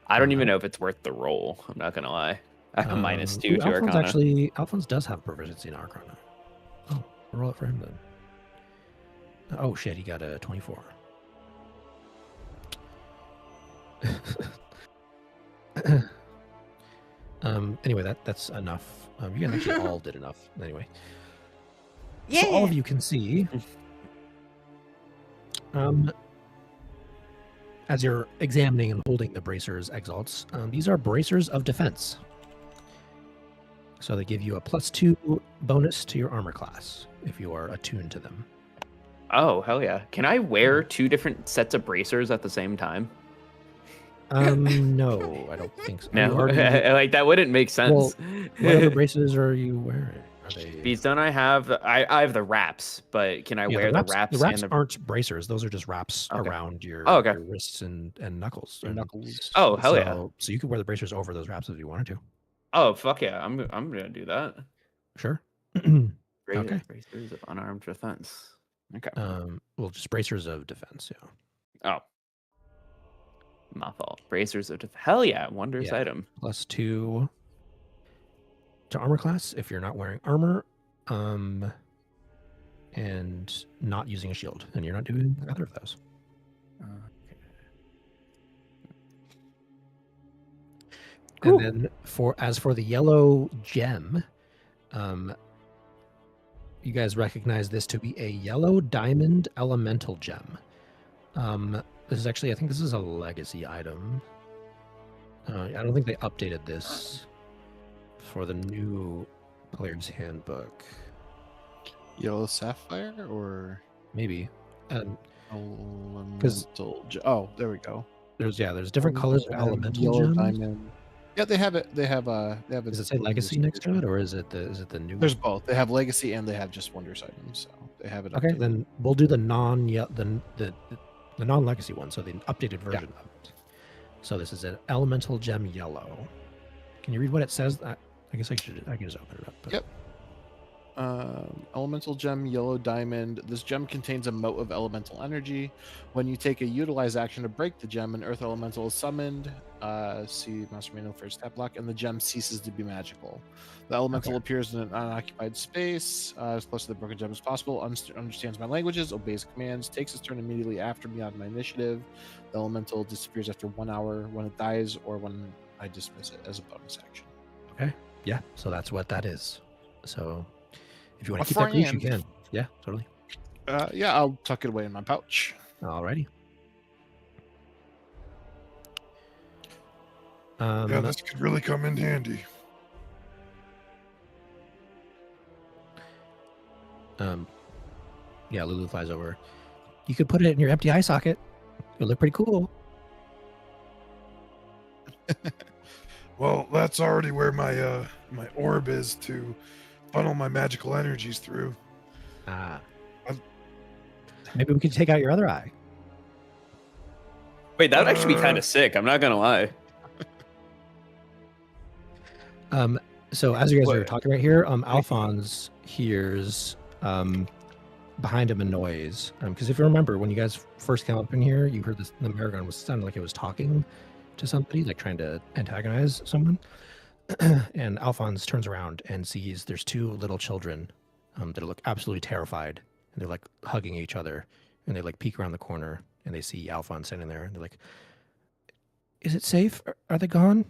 I don't even know if it's worth the roll. I'm not gonna lie. I have a -2 to Alphonse Arcana. actually, Alphonse does have proficiency in Arcana. Oh, we'll roll it for him then. Oh shit, he got a 24. Anyway, that's enough. You guys actually all did enough. Anyway, Yeah. so all of you can see, as you're examining and holding the bracers exalts, these are bracers of defense. So they give you a +2 bonus to your armor class if you are attuned to them. Oh hell yeah! Can I wear 2 different sets of bracers at the same time? No, I don't think so. No, You already- like that wouldn't make sense. what other braces are you wearing? Are they? Beats, don't I have? I have the wraps, but can I Yeah, wear the wraps? The wraps and the... aren't bracers; those are just wraps Okay. around your, Oh, okay. your wrists and knuckles. Your And knuckles. Oh hell yeah! So you could wear the bracers over those wraps if you wanted to. Oh fuck yeah! I'm gonna do that. Sure. Okay. Bracers of unarmed defense. Okay. Well, just bracers of defense. Yeah. Oh. My fault. Bracers of hell yeah! Wondrous Yeah. item. +2 to armor class if you're not wearing armor, and not using a shield, and you're not doing either of those. Cool. And then as for the yellow gem, you guys recognize this to be a yellow diamond elemental gem. This is actually, I think this is a legacy item. I don't think they updated this for the new player's handbook. Yellow sapphire or Maybe. elemental? Oh, there we go. There's different colors of elemental Yellow gems. diamond. Yeah, they have it. They have a. Does it say legacy next to it, or is it the new? There's both. They have legacy and they have just wondrous items. So they have it. Okay, updated. then we'll do the non-legacy one, so the updated version of it. So this is an elemental gem yellow. Can you read what it says? I guess I can just open it up. But... Yep. Elemental gem, yellow diamond. This gem contains a mote of elemental energy. When you take a utilize action to break the gem, an earth elemental is summoned. See Master Manual for step block, and the gem ceases to be magical. The elemental appears in an unoccupied space, as close to the broken gem as possible. Understands my languages, obeys commands, takes its turn immediately after me on my initiative. The elemental disappears after 1 hour when it dies, or when I dismiss it as a bonus action. Okay, yeah. So that's what that is. So if you want A to keep that Grush, you friend. can. Yeah, totally. Yeah, I'll tuck it away in my pouch. Alrighty. Yeah, this could really come in handy. Yeah, Lulu flies over. You could put it in your empty eye socket. It would look pretty cool. Well, that's already where my my orb is to funnel my magical energies through. Maybe we could take out your other eye. Wait, that would actually be kind of sick. I'm not gonna lie. So as you guys are What? talking right here, Alphonse hears behind him a noise. Because if you remember, when you guys first came up in here, you heard this, the Maragon was sounded like it was talking to somebody, like trying to antagonize someone. And Alphonse turns around and sees there's 2 little children that look absolutely terrified, and they're like hugging each other, and they like peek around the corner, and they see Alphonse standing there, and they're like, "Is it safe? Are they gone?"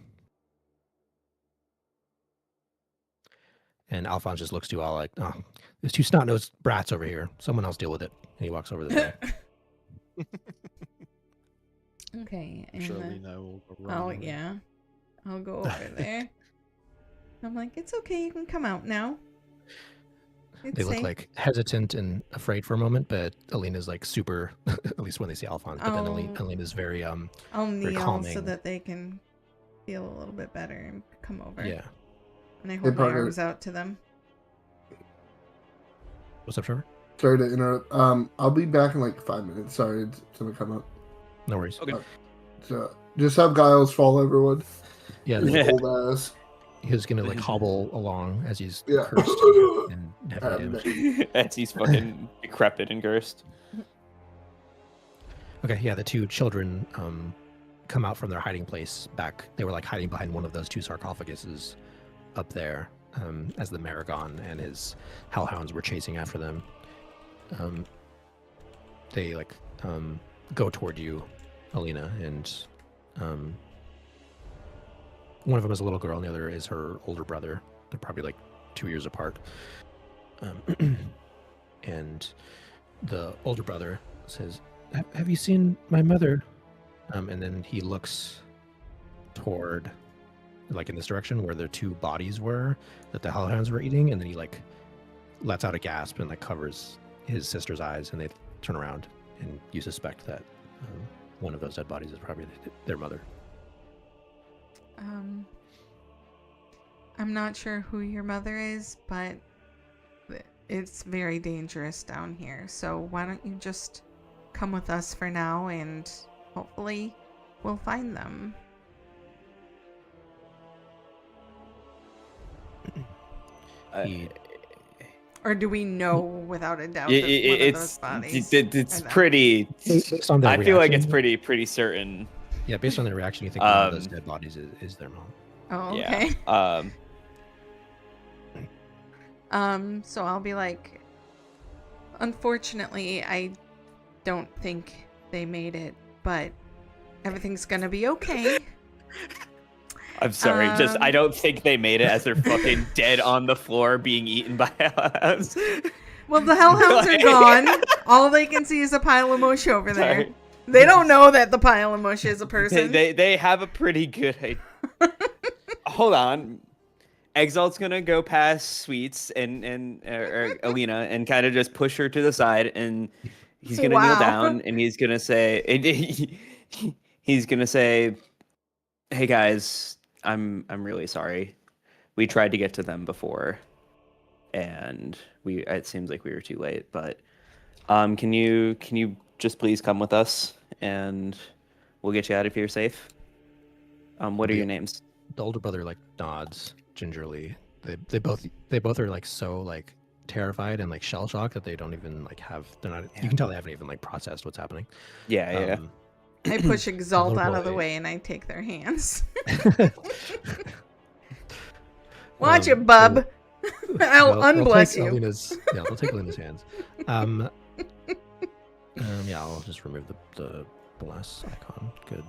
And Alphonse just looks to you all like, "Oh, there's 2 snot-nosed brats over here. Someone else deal with it." And he walks over this way. Okay. I'm And sure then- Lena will go oh run. yeah, I'll go over there. I'm like, it's okay. You can come out now. It's They look safe. like hesitant and afraid for a moment, but Alina's like super, at least when they see Alphonse, but then Oh. Alina's very, I'll very kneel so calming. that they can feel a little bit better and come over. yeah. And I hold my Parker. arms out to them. What's up, Trevor? Sorry to interrupt. I'll be back in like 5 minutes. Sorry, it's gonna come up. No worries. Okay. So just have Giles follow everyone. Yeah, His Yeah. old ass. he's gonna like hobble along as he's Yeah. cursed and heavily damaged. As he's fucking decrepit and cursed. Okay, yeah, the two children come out from their hiding place back. They were like hiding behind one of those two sarcophaguses up there as the Maragon and his hellhounds were chasing after them. They like go toward you, Alina, and one of them is a little girl and the other is her older brother. They're probably like 2 years apart. And the older brother says, have you seen my mother? And then he looks toward, like in this direction where the two bodies were that the hellhounds were eating, and then he like lets out a gasp and like covers his sister's eyes, and they turn around, and you suspect that one of those dead bodies is probably their mother. I'm not sure who your mother is, but it's very dangerous down here. So why don't you just come with us for now, and hopefully we'll find them. He- Or do we know without a doubt that one of those bodies? It's are them? pretty. Based on their I feel like it's reaction- pretty certain. Yeah, based on their reaction, you think one of those Um, dead bodies is their mom. Oh, Yeah. okay. So I'll be like, unfortunately, I don't think they made it, but everything's gonna be okay. I'm sorry. I Um, don't think they made it as they're fucking dead on the floor being eaten by hellhounds. Well, the hellhounds are Like- gone. All they can see is a pile of mush over there. Sorry. They don't know that the pile of mush is a person. They have a pretty good idea. Hold on. Exalt's gonna go past Sweets and Alina and kind of just push her to the side, and he's gonna kneel Wow. down and he's gonna say, "Hey guys, I'm really sorry. We tried to get to them before, and it seems like we were too late. But can you just please come with us and we'll get you out of here safe? What are your names?" The older brother like nods gingerly. They both are like so like terrified and like shell shocked that they don't even like they're not. You can tell they haven't even like processed what's happening. Yeah. I push Exalt little out of the boy. way and I take their hands. Watch Um, it, bub. I'll they'll unbless take you. They'll take Alina's hands. Yeah, I'll just remove the bless icon. Good.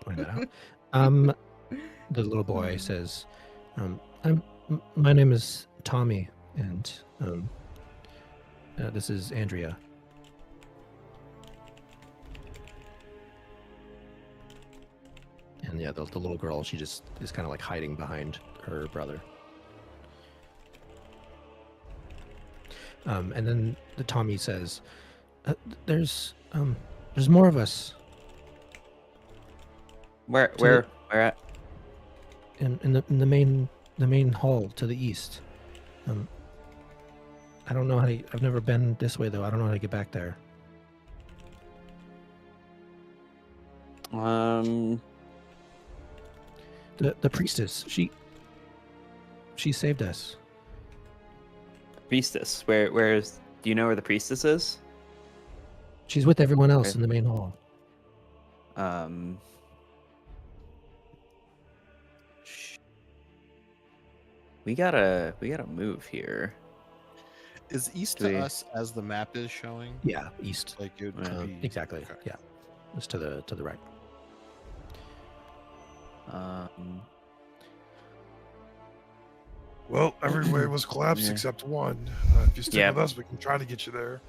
Pointing that out. The little boy says, my name is Tommy, and this is Andrea. And yeah, the little girl, she just is kind of like hiding behind her brother. And then the Tommy says, "There's more of us Where at? in the main hall to the east. I don't know I've never been this way though. I don't know how to get back there." The priestess, she saved us. Priestess. Where's? Do you know where the priestess is? She's with everyone else Okay. in the main hall. We gotta move here. Is east Do to we- us as the map is showing? Yeah, east. Like it would be Exactly. okay. Yeah, it's to the right. Well, every way was collapsed Yeah. except one. If you stick Yeah. with us, we can try to get you there.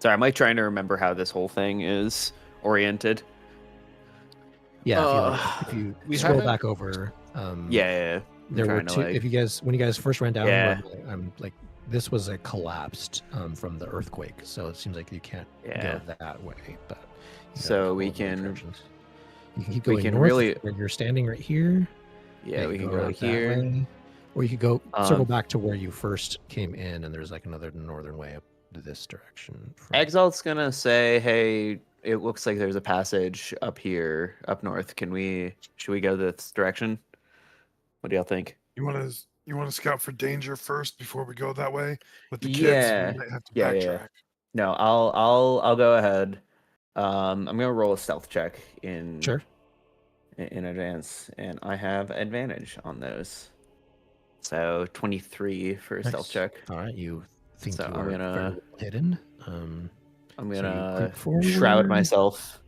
Sorry, I'm like trying to remember how this whole thing is oriented. Yeah, Uh, if you we scroll haven't- back over, Yeah. I'm there were trying to, two. like- If you guys, when you guys first ran down, Yeah. I'm like, this was a collapsed from the earthquake, so it seems like you can't Yeah. go that way. But you So have we all the can- directions. You can keep we going can north really- where you're standing right here. Yeah, we can go around that here. way, or you could go circle Um, back to where you first came in, and there's like another northern way up this direction. from- Exalt's gonna say, "Hey, it looks like there's a passage up here, up north. Should we go this direction? What do y'all think?" You want to scout for danger first before we go that way with the kids. Yeah. We might have to Yeah, backtrack. yeah. No, I'll go ahead. I'm gonna roll a stealth check in Sure. in advance, and I have advantage on those. So 23 for a stealth Nice. check. All right, you think So you I'm are gonna- very well hidden. I'm So you gonna creep shroud forward. myself.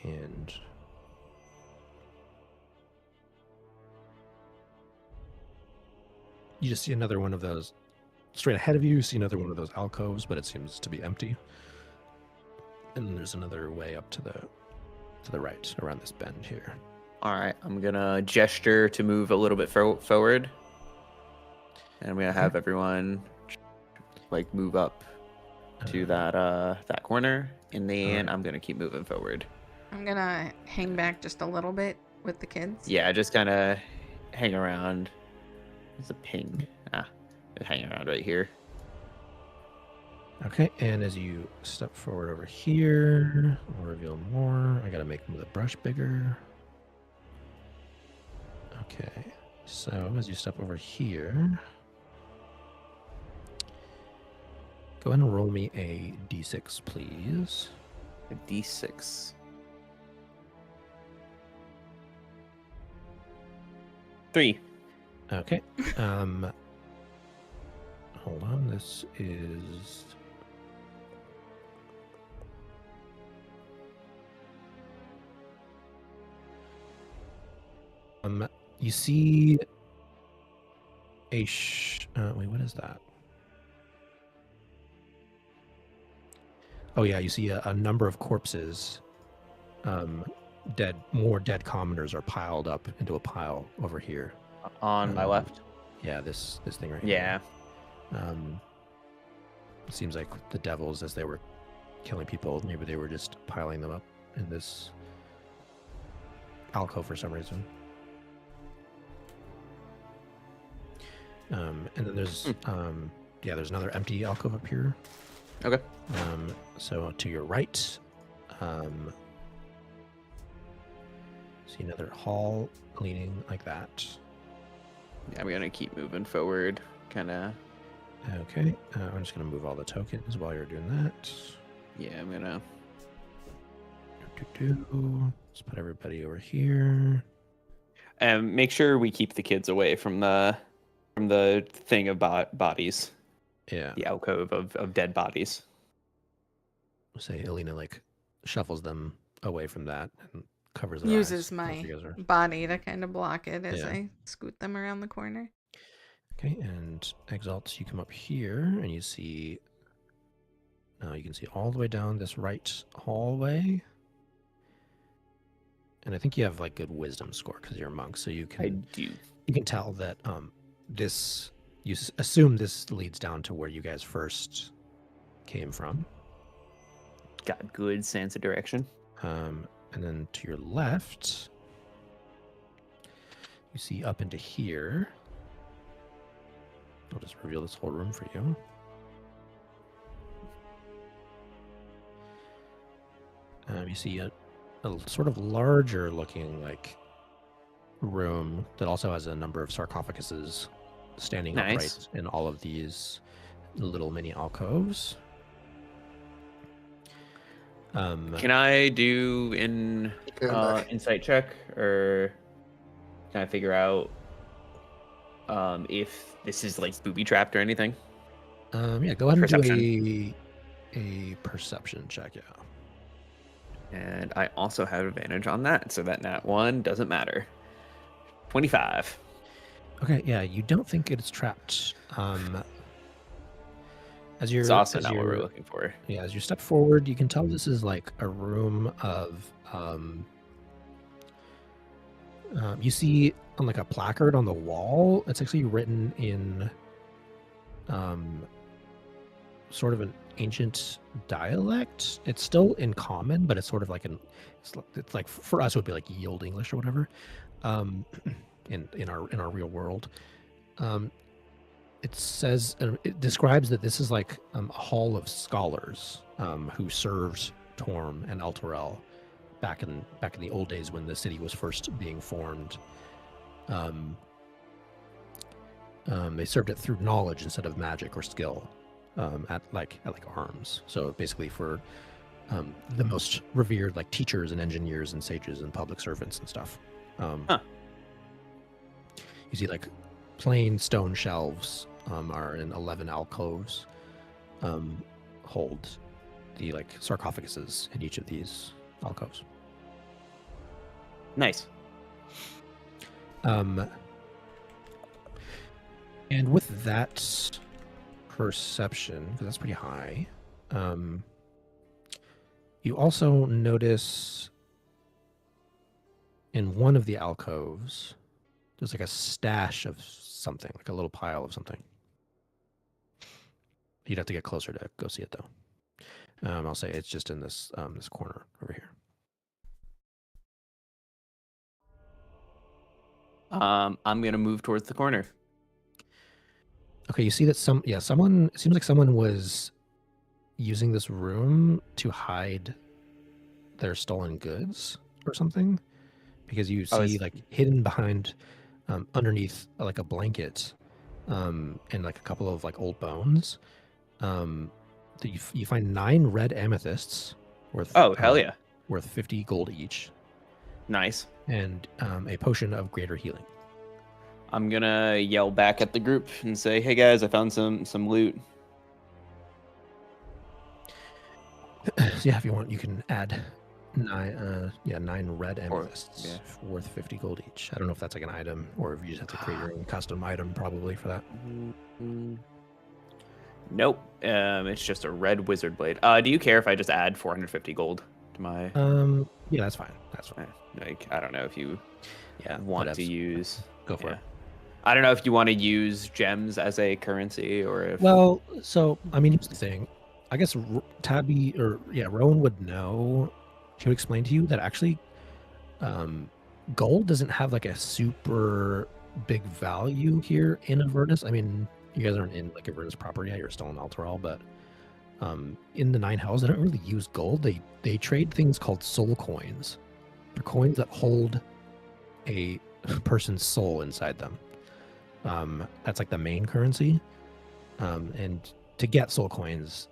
And you just see another one of those straight ahead of you. You see another one of those alcoves, but it seems to be empty. And then there's another way up to the right around this bend here. All right, I'm gonna gesture to move a little bit forward, and I'm gonna have everyone like move up to that corner, and then Alright. I'm gonna keep moving forward. I'm gonna hang back just a little bit with the kids. Yeah, just kind of hang around. There's a ping. Just hang around right here. Okay, and as you step forward over here, I'll reveal more. I gotta make the brush bigger. Okay, so as you step over here, go ahead and roll me a d6, please. A D6. 3. Okay. Hold on. This is. You see a wait, what is that? Oh yeah, you see a number of corpses. More dead commoners are piled up into a pile over here. On my left. Yeah, this thing right Yeah. here. It seems like the devils, as they were killing people, maybe they were just piling them up in this alcove for some reason. And then there's there's another empty alcove up here. Okay. So to your right, see another hall leaning like that. Yeah, I'm gonna keep moving forward. Kind of. Okay, I'm just gonna move all the tokens while you're doing that. Yeah, I'm gonna. Let's put everybody over here. Make sure we keep the kids away from the thing of bodies. Yeah. The alcove of dead bodies. Say Alina like shuffles them away from that and covers their Uses eyes my once you guys are- body to kind of block it as Yeah. I scoot them around the corner. Okay, and Exalt, you come up here and you see. Now you can see all the way down this right hallway. And I think you have like good wisdom score because you're a monk, so you I can do. you can tell that this assume this leads down to where you guys first came from. Got good sense of direction. And then to your left, you see up into here. I'll just reveal this whole room for you. You see a sort of larger looking like room that also has a number of sarcophaguses standing Nice. upright in all of these little mini alcoves. Can I do Okay, I'm back. insight check, or can I figure out if this is like booby trapped or anything? Yeah, go ahead and do Perception. a perception check. Yeah. And I also have advantage on that, so that nat 1 doesn't matter. 25. Okay, yeah, you don't think it's trapped. As you're, It's also as not what we're you're- looking for. Yeah, as you step forward, you can tell this is like a room of. You see on like a placard on the wall. It's actually written in, sort of an ancient dialect. It's still in common, but it's sort of like it's like for us it would be like Yield English or whatever. In our real world. It says it describes that this is like a hall of scholars who served Torm and Elturel back in the old days when the city was first being formed. They served it through knowledge instead of magic or skill, at like arms. So basically for the most revered like teachers and engineers and sages and public servants and stuff. Huh. You see like plain stone shelves are in 11 alcoves, hold the like sarcophaguses in each of these alcoves. Nice. And with that perception, because that's pretty high, you also notice in one of the alcoves there's like a stash of something, like a little pile of something. You'd have to get closer to go see it, though. I'll say it's just in this this corner over here. I'm gonna move towards the corner. Okay, you see that someone. It seems like someone was using this room to hide their stolen goods or something, because you Oh, see is- like hidden behind, underneath like a blanket, and like a couple of like old bones. That you find 9 red amethysts worth. Oh, hell yeah. Worth 50 gold each, Nice. and a potion of greater healing. I'm gonna yell back at the group and say, "Hey guys, I found some loot." So yeah, if you want, you can add 9 red amethysts yeah. worth 50 gold each. I don't know if that's like an item or if you just have to create your own custom item probably for that. Nope. It's just a red wizard blade. Do you care if I just add 450 gold to my? Yeah, that's fine. That's fine. Like, I don't know if you Yeah, want to whatevs. use. Go for yeah. it. I don't know if you want to use gems as a currency or if. Well, so I mean, here's the thing. I guess Rowan would know. He would explain to you that actually, gold doesn't have like a super big value here in Avernus. I mean, you guys aren't in like Avernus proper yet. You're still in Elturel, but in the Nine Hells, they don't really use gold. They trade things called soul coins. They're coins that hold a person's soul inside them. That's like the main currency. And to get soul coins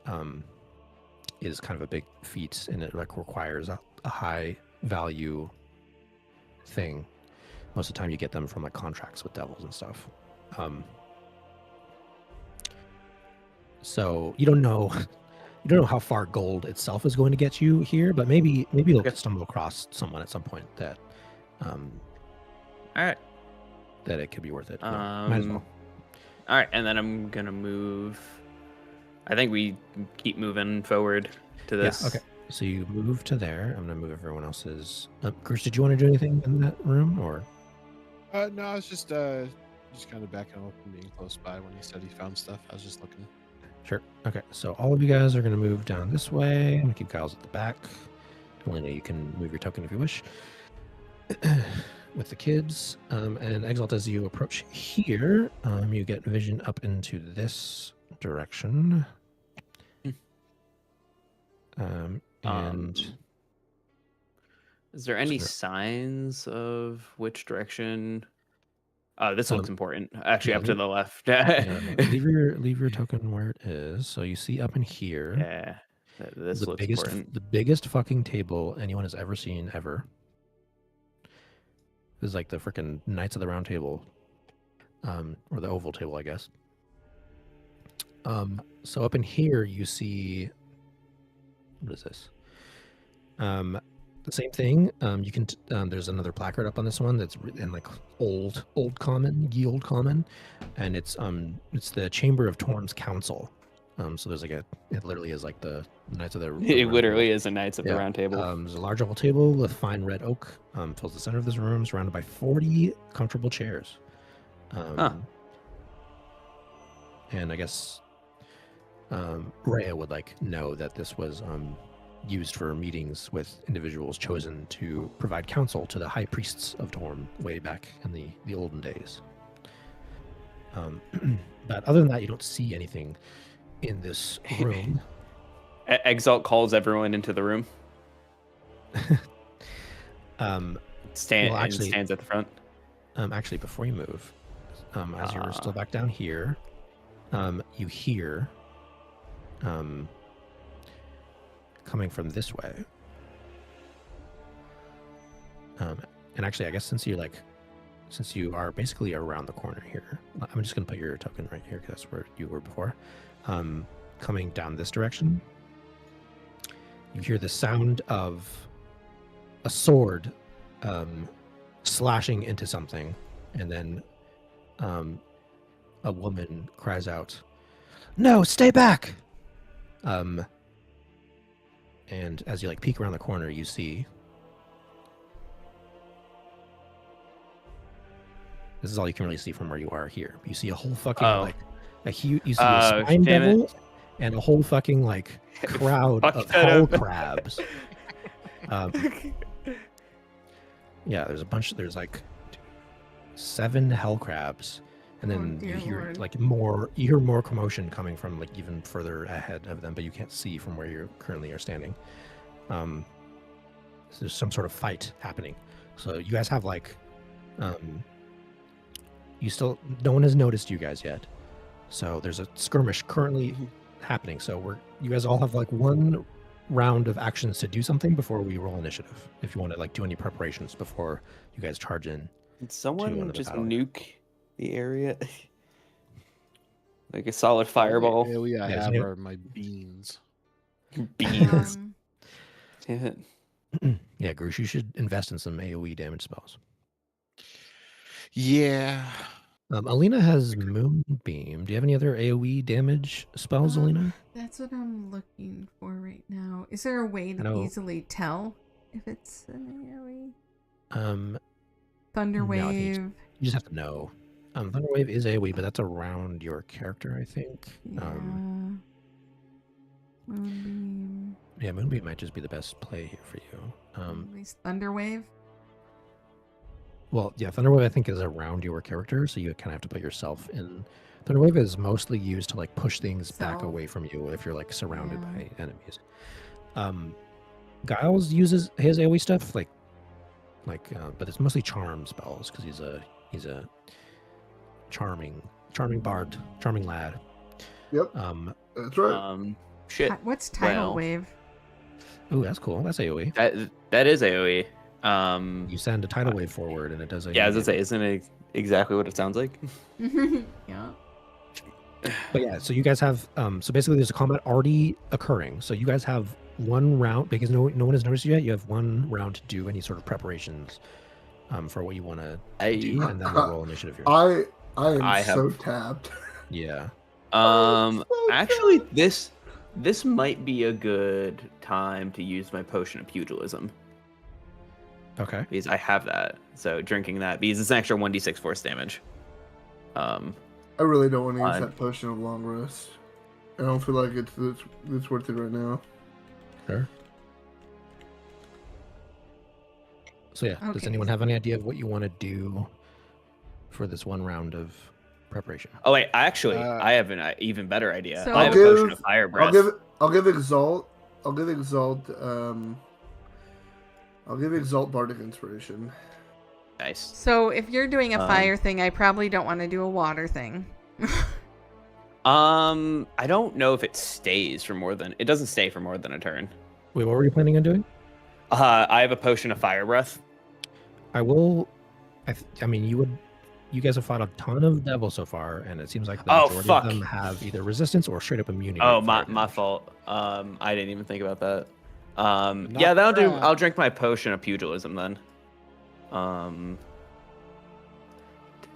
is kind of a big feat, and it like requires a high value thing. Most of the time you get them from like contracts with devils and stuff. So you don't know how far gold itself is going to get you here, but maybe you'll stumble across someone at some point that All right. that it could be worth it. Yeah, might as well. All right, and then I'm gonna move. I think we keep moving forward to this. Yeah, okay. So you move to there. I'm gonna move everyone else's. Chris, did you want to do anything in that room, or? No, I was just kind of backing up and being close by when he said he found stuff. I was just looking. Sure. Okay. So all of you guys are gonna move down this way. I'm gonna keep Kyle's at the back. Elena, you can move your token if you wish. With the kids, and Exalt, as you approach here, you get vision up into this direction. And is there any Sure. signs of which direction? This looks Um, important. Actually, yeah, up to the left. leave your token where it is. So you see up in here, Yeah, this the looks biggest important. the biggest fucking table anyone has ever seen ever. This is like the freaking Knights of the Round Table, or the Oval Table, I guess. So up in here you see, what is this? The same thing. You can. There's another placard up on this one that's in like old common, ye old common, and it's the Chamber of Torm's Council. So there's like it literally is like the Knights of the It Round literally Table. is a Knights of the Yeah. Round Table. There's a large oval table with fine red oak. Fills the center of this room, surrounded by 40 comfortable chairs. And I guess Rhea would like know that this was used for meetings with individuals chosen to provide counsel to the high priests of Torm way back in the olden days. But other than that, you don't see anything in this room. Exalt calls everyone into the room. Well, Stands at the front. Actually, before you move, as you're still back down here, you hear coming from this way. And actually, I guess since you are basically around the corner here, I'm just gonna put your token right here because that's where you were before. Coming down this direction, you hear the sound of a sword slashing into something, and then a woman cries out, "No, stay back!" And as you like peek around the corner, you see this is all you can really see from where you are here. You see a whole fucking like a huge, you see a spine damn it. devil and a whole fucking like crowd Fuck of that hell up. crabs. Yeah, there's like 7 hell crabs, and then you dear hear Lord. like more commotion coming from like even further ahead of them, but you can't see from where you currently are standing. So there's some sort of fight happening. So you guys have like no one has noticed you guys yet. So there's a skirmish currently happening. So you guys all have like one round of actions to do something before we roll initiative. If you want to like do any preparations before you guys charge in. Did to someone another just battle. nuke the area? Like a solid fireball? Yeah, I Yeah, have so- are my beans. Beans. Damn it. Yeah, Grush, you should invest in some AoE damage spells. Yeah. Alina has Moonbeam. Do you have any other AoE damage spells, Alina? That's what I'm looking for right now. Is there a way to know. easily tell if it's an AoE? No, I think Thunderwave. you just have to know. Thunderwave is AoE, but that's around your character, I think. Yeah. Moonbeam. Yeah, Moonbeam might just be the best play here for you. At least Thunderwave. Well, yeah, Thunderwave I think is around your character, so you kind of have to put yourself in. Thunderwave is mostly used to like push things back So- away from you if you're like surrounded Yeah. by enemies. Giles uses his AoE stuff but it's mostly charm spells because he's a charming bard, charming lad. Yep, that's right. Shit. What's Tidal Well. Wave? Ooh, that's cool. That's AoE. That is AoE. You send a tidal wave forward and it does AoE. Yeah, as I say, isn't it exactly what it sounds like? Yeah. But yeah, so you guys have so basically there's a combat already occurring. So you guys have one round because no one has noticed you yet. You have one round to do any sort of preparations for what you want to do, and then we'll roll initiative here. I am I so have- tapped. Yeah. Actually, this might be a good time to use my potion of pugilism Okay. because I have that. So drinking that because it's an extra 1d6 force damage. I really don't want to use Fine. that potion of long rest. I don't feel like it's worth it right now. Sure. So yeah, does Okay. anyone have any idea of what you want to do for this one round of preparation? Oh wait, actually, Uh, I have an even better idea. So- I have a I'll potion give- of fire I'll breath. give Exalt. I'll give Exalt Bardic Inspiration. Nice. So if you're doing a Um, fire thing, I probably don't want to do a water thing. I don't know if it stays for more than it doesn't stay for more than a turn. Wait, what were you planning on doing? I have a potion of fire breath. I will. I mean, you guys have fought a ton of devils so far, and it seems like the Oh, majority fuck. of them have either resistance or straight up immunity. Oh, to fire my damage. fault. I didn't even think about that. Not Yeah, that'll do. bad. I'll drink my potion of pugilism then.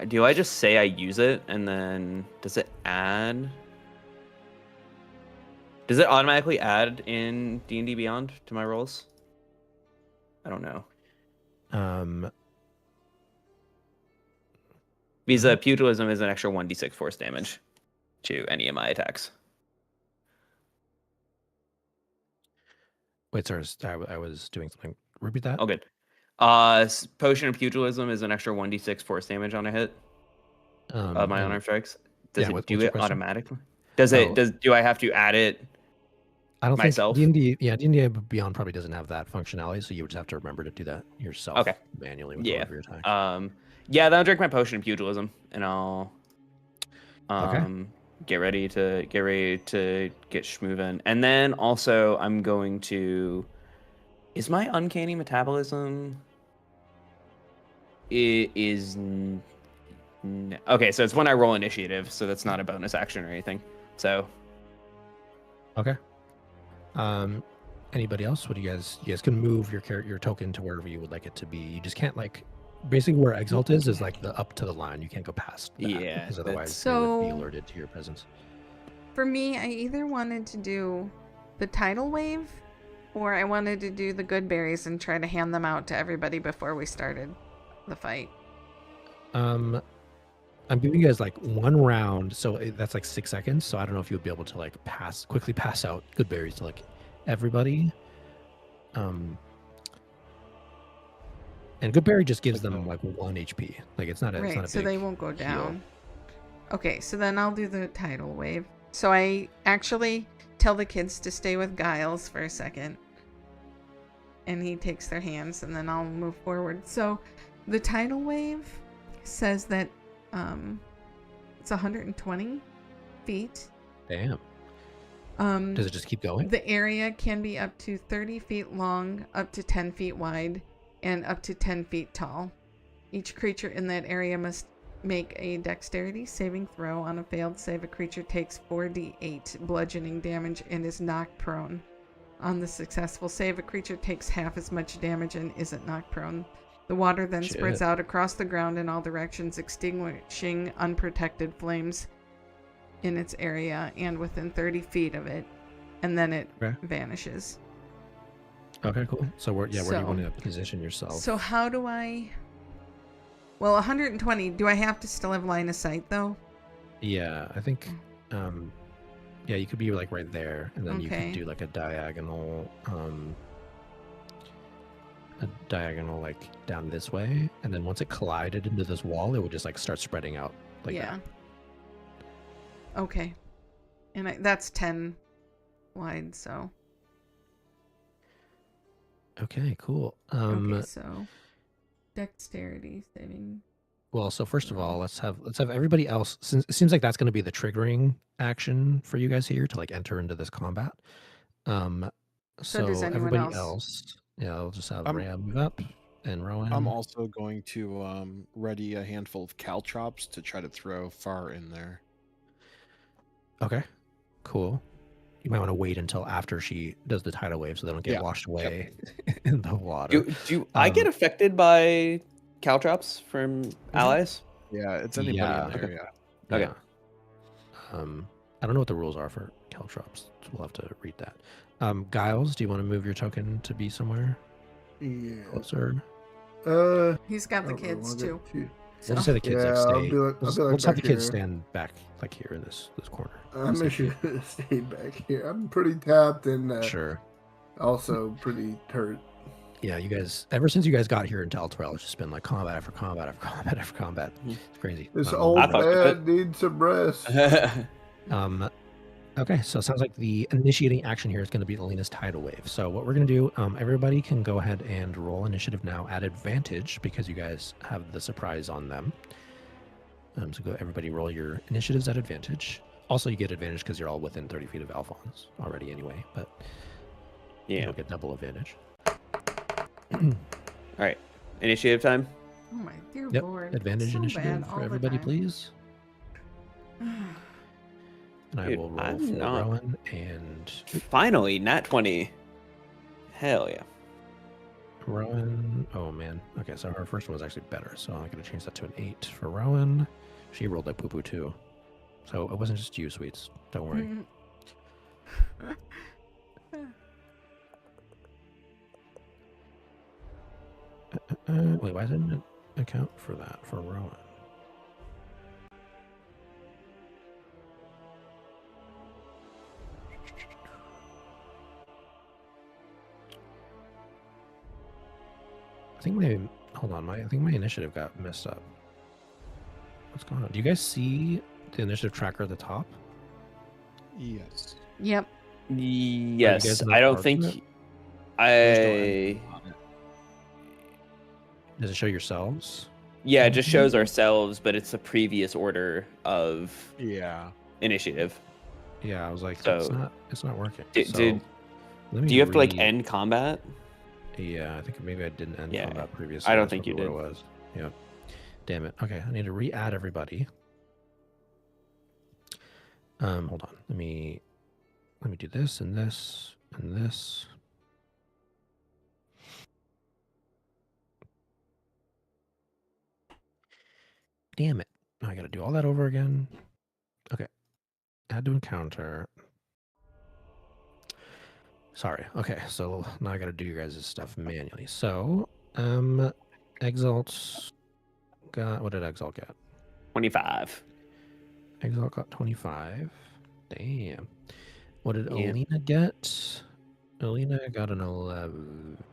Do I just say I use it and then does it add? Does it automatically add in D&D Beyond to my rolls? I don't know. Visa Pugilism is an extra 1d6 force damage to any of my attacks. Wait, sorry, I was doing something. Repeat that. Oh, good. Potion of Pugilism is an extra 1d6 force damage on a hit. My and- unarmed strikes. Does yeah, it what's do your it question? automatically? Does Oh. it? Do I have to add it? I don't myself? think D&D, yeah, D&D Beyond probably doesn't have that functionality, so you would just have to remember to do that yourself Okay. manually with Yeah. one of your attacks. Yeah, then I'll drink my potion of pugilism, and I'll Okay. get ready to get schmoovin'. And then also I'm going to. Is my uncanny metabolism? It is. Okay, so it's when I roll initiative, so that's not a bonus action or anything. So Okay. Anybody else? What do you guys can move your token to wherever you would like it to be. You just can't like basically where Exalt is like the up to the line. You can't go past that, Yeah, because otherwise that's- they would be So- alerted to your presence. For me, I either wanted to do the tidal wave or I wanted to do the good berries and try to hand them out to everybody before we started the fight. I'm giving you guys like one round, so that's like 6 seconds. So I don't know if you'll be able to like quickly pass out good berries to like everybody. And good berry just gives them like 1 HP. Like it's not a, it's not Right, a so big they won't go heal. down. Okay, so then I'll do the tidal wave. So I actually tell the kids to stay with Giles for a second. And he takes their hands and then I'll move forward. So the tidal wave says that it's 120 feet. Damn. Does it just keep going? The area can be up to 30 feet long, up to 10 feet wide, and up to 10 feet tall. Each creature in that area must make a dexterity saving throw. On a failed save, a creature takes 4d8 bludgeoning damage and is knocked prone. On the successful save, a creature takes half as much damage and isn't knocked prone. The water then spreads Shit. out across the ground in all directions, extinguishing unprotected flames in its area and within 30 feet of it, and then it Okay. vanishes. Okay, cool. So where do you So- want to position yourself? So how do I... Well, 120, do I have to still have line of sight, though? Yeah, I think yeah, you could be like right there, and then you Okay. could do like a diagonal like down this way, and then once it collided into this wall, it would just like start spreading out like yeah. that. Okay. And that's 10 wide, so... Okay, cool. Okay, so... Dexterity saving... Well, so first of all, let's have everybody else, since it seems like that's going to be the triggering action for you guys here to like enter into this combat. So does anyone everybody else? Yeah, I'll just have I'm- Rhea move up and Rowan. I'm also going to ready a handful of caltrops to try to throw far in there. Okay, cool. You might want to wait until after she does the tidal wave so they don't get Yeah, washed away in the water. do I get affected by caltrops from allies? Yeah, it's anybody Yeah, in there. okay. Yeah. Okay. Yeah. I don't know what the rules are for caltrops. So we'll have to read that. Giles, do you want to move your token to be somewhere Yeah. closer? He's got the I don't really kids, wanna too. get too- We'll just say the kids like Yeah, stay. I'll do it- I'll We'll do it just have the back kids here. stand back like here in this corner. I'm sure stay back here. I'm pretty tapped and Sure. also pretty hurt. Yeah, you guys. Ever since you guys got here into Elturel, it's just been like combat after combat after combat after combat. It's crazy. This old I fucked with man needs some rest. Okay, so it sounds like the initiating action here is going to be Alina's tidal wave. So what we're going to do, everybody can go ahead and roll initiative now at advantage because you guys have the surprise on them. So go, everybody roll your initiatives at advantage. Also, you get advantage because you're all within 30 feet of Alphonse already anyway, but Yeah. you'll get double advantage. All right. Initiative time. Oh my dear Yep, lord. advantage so initiative bad all for the everybody, time. please. And I Dude, will roll I'm for not- Rowan and Finally, nat 20. Hell yeah. Rowan. Oh man. Okay, so her first one was actually better, so I'm gonna change that to an 8 for Rowan. She rolled like poo poo too. So it wasn't just you, sweets. Don't worry. Mm, Wait, why didn't it account for that for Rowan? I think my hold on, I think my initiative got messed up. What's going on? Do you guys see the initiative tracker at the top? Yes. Yep. Yes, guys not I don't part of think it? There's no I. ending on it. Does it show yourselves? Yeah, it just shows ourselves, but it's a previous order of Yeah. initiative. Yeah, I was like, So- it's not working. Did- So, did- let me Do you have to like re- end combat? Yeah, I think maybe I didn't end Yeah, combat previously. I don't That's think you probably did. what it was. Yep. Damn it. Okay, I need to re-add everybody. Hold on. Let me do this and this and this. Damn it. Now I gotta do all that over again. Okay. Add to encounter. Sorry. Okay, so now I gotta do your guys' stuff manually. So, Exalt got, what did Exalt get? 25. Exalt got 25. Damn. What did Yeah. Alina get? Alina got an 11.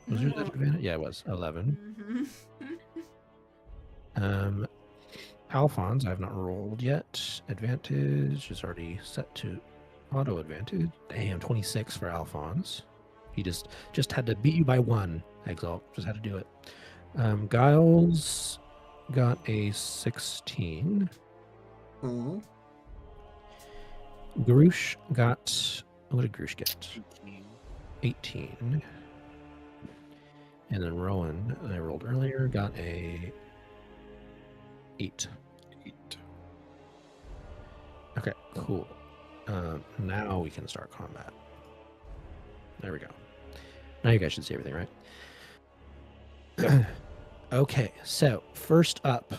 Was yours at advantage? Yeah, it was 11. Alphonse, I have not rolled yet. Advantage is already set to auto advantage. Damn, 26 for Alphonse. He just had to beat you by 1. Exalt just had to do it. Giles got a 16. Mhm. Grush got, what did Grush get? 18. 18. And then Rowan, I rolled earlier, got a 8. 8. Okay, cool. Now we can start combat. There we go. Now you guys should see everything, right? Okay, so first up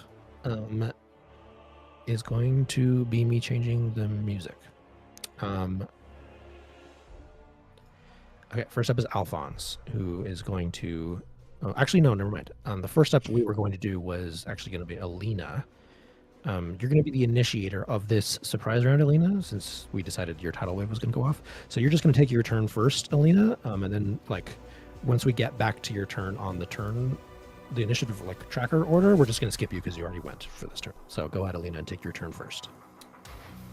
is going to be me changing the music. Okay, first up is Alphonse, who is going to... Oh, actually, no, never mind. The first up we were going to do was actually going to be Alina. You're going to be the initiator of this surprise round, Alina, since we decided your tidal wave was going to go off. So you're just going to take your turn first, Alina, and then, like, once we get back to your turn on the turn, the initiative, like, tracker order, we're just going to skip you because you already went for this turn. So go ahead, Alina, and take your turn first.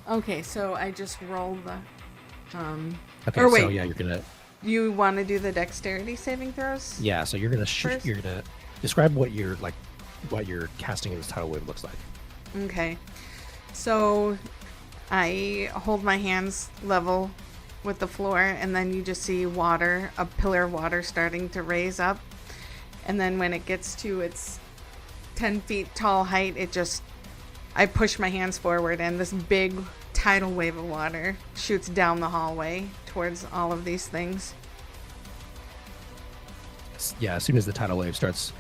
Okay, so I just rolled the. Okay, Or so wait. yeah, you're going to... You want to do the dexterity saving throws? Yeah, so you're gonna First? you're gonna describe what your casting of this tidal wave looks like. Okay. So I hold my hands level with the floor, and then you just see water, a pillar of water starting to raise up. And then when it gets to its 10 feet tall height, I push my hands forward, and this big tidal wave of water shoots down the hallway towards all of these things. Yeah, as soon as the tidal wave starts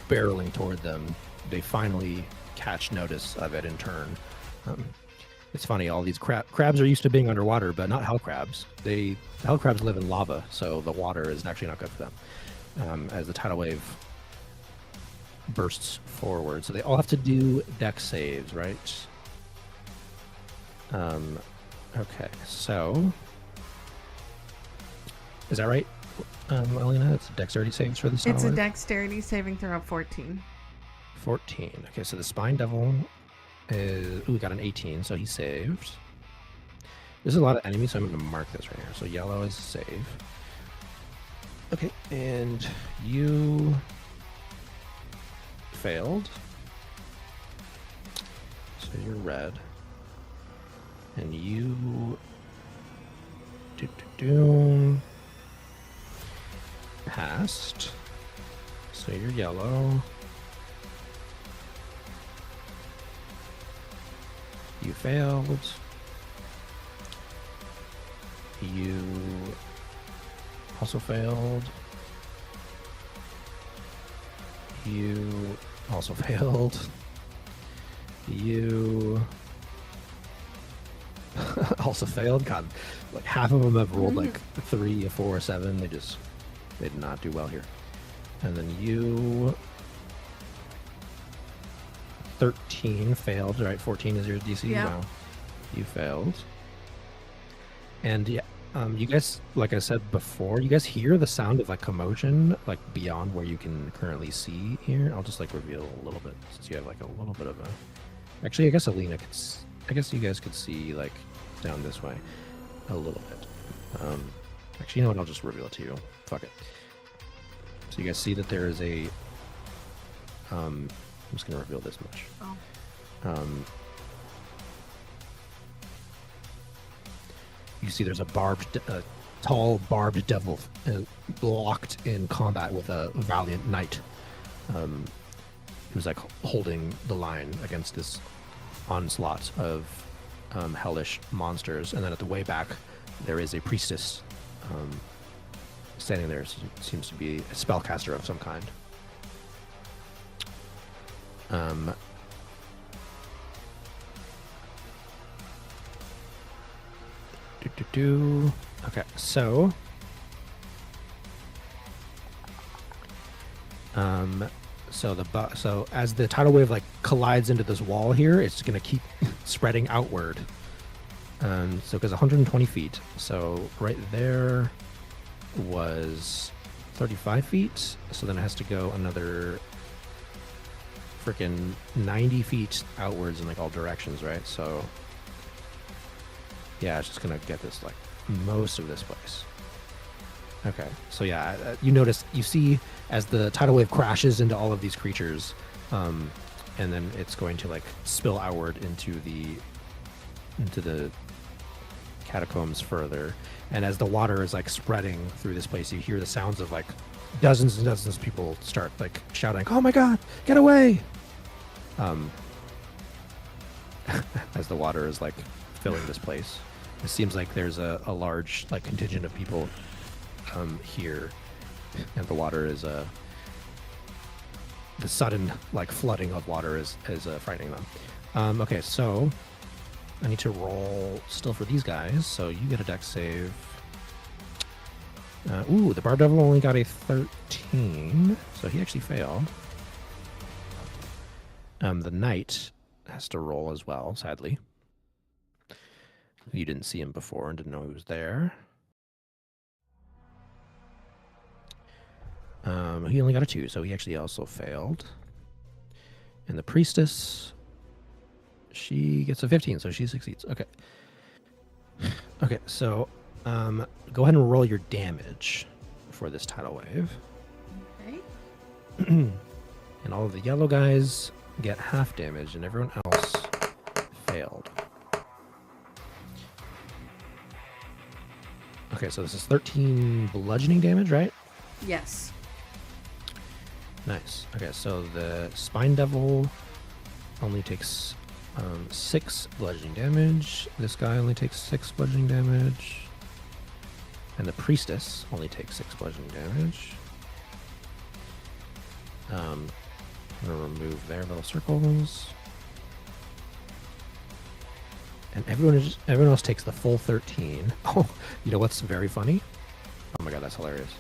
barreling toward them, they finally catch notice of it in turn. It's funny, all these crabs are used to being underwater, but not hell crabs. Hell crabs live in lava, so the water is actually not good for them. As the tidal wave bursts forward, so they all have to do dex saves, right? Okay, so is that right, Elena? It's dexterity saves for this. It's a dexterity saving throw of 14. 14. Okay, so the spine devil is... Ooh, we got an 18, so he saved. There's a lot of enemies, so I'm going to mark this right here. So yellow is a save. Okay, and you failed. So you're red. And you... passed. So you're yellow. You failed. You also failed. You also failed. You also failed. God, like half of them have rolled like 3, a 4, a 7. They did not do well here. And then you 13 failed, right? 14 is your DC. Yeah. Wow, you failed. And yeah, you guys, like I said before, you guys hear the sound of like commotion, like beyond where you can currently see here. I'll just like reveal a little bit since you have like a little bit of a. Actually, I guess Alina could. I guess you guys could see like down this way a little bit. Actually, you know what? I'll just reveal it to you. Fuck it. So you guys see that there is a. I'm just gonna reveal this much. Oh. You see there's a tall barbed devil locked in combat with a valiant knight. Who's like holding the line against this onslaught of hellish monsters. And then at the way back, there is a priestess standing there. Seems to be a spellcaster of some kind. Okay, so so as the tidal wave like collides into this wall here, it's gonna keep spreading outward. So because 120 feet, so right there was 35 feet. So then it has to go another freaking 90 feet outwards in like all directions, right? So yeah, it's just gonna get this like most of this place. Okay, so yeah, you see as the tidal wave crashes into all of these creatures, and then it's going to like spill outward into the catacombs further. And as the water is like spreading through this place, you hear the sounds of like dozens and dozens of people start like shouting, "Oh my God, get away!" As the water is like filling this place. It seems like there's a large like contingent of people here, and the water is the sudden like flooding of water is frightening them. Okay, so I need to roll still for these guys. So you get a dex save. The Barb Devil only got a 13, so he actually failed. The Knight has to roll as well, sadly. You didn't see him before and didn't know he was there. He only got a 2, so he actually also failed. And the Priestess, she gets a 15, so she succeeds. Okay. Okay, so go ahead and roll your damage for this tidal wave. Okay. And all of the yellow guys get half damage, and everyone else failed. Okay, so this is 13 bludgeoning damage, right? Yes. Nice. Okay, so the Spine Devil only takes 6 bludgeoning damage. This guy only takes 6 bludgeoning damage. And the Priestess only takes 6 bludgeoning damage. I'm going to remove their little circles. And everyone else takes the full 13. Oh, you know what's very funny? Oh my god, that's hilarious.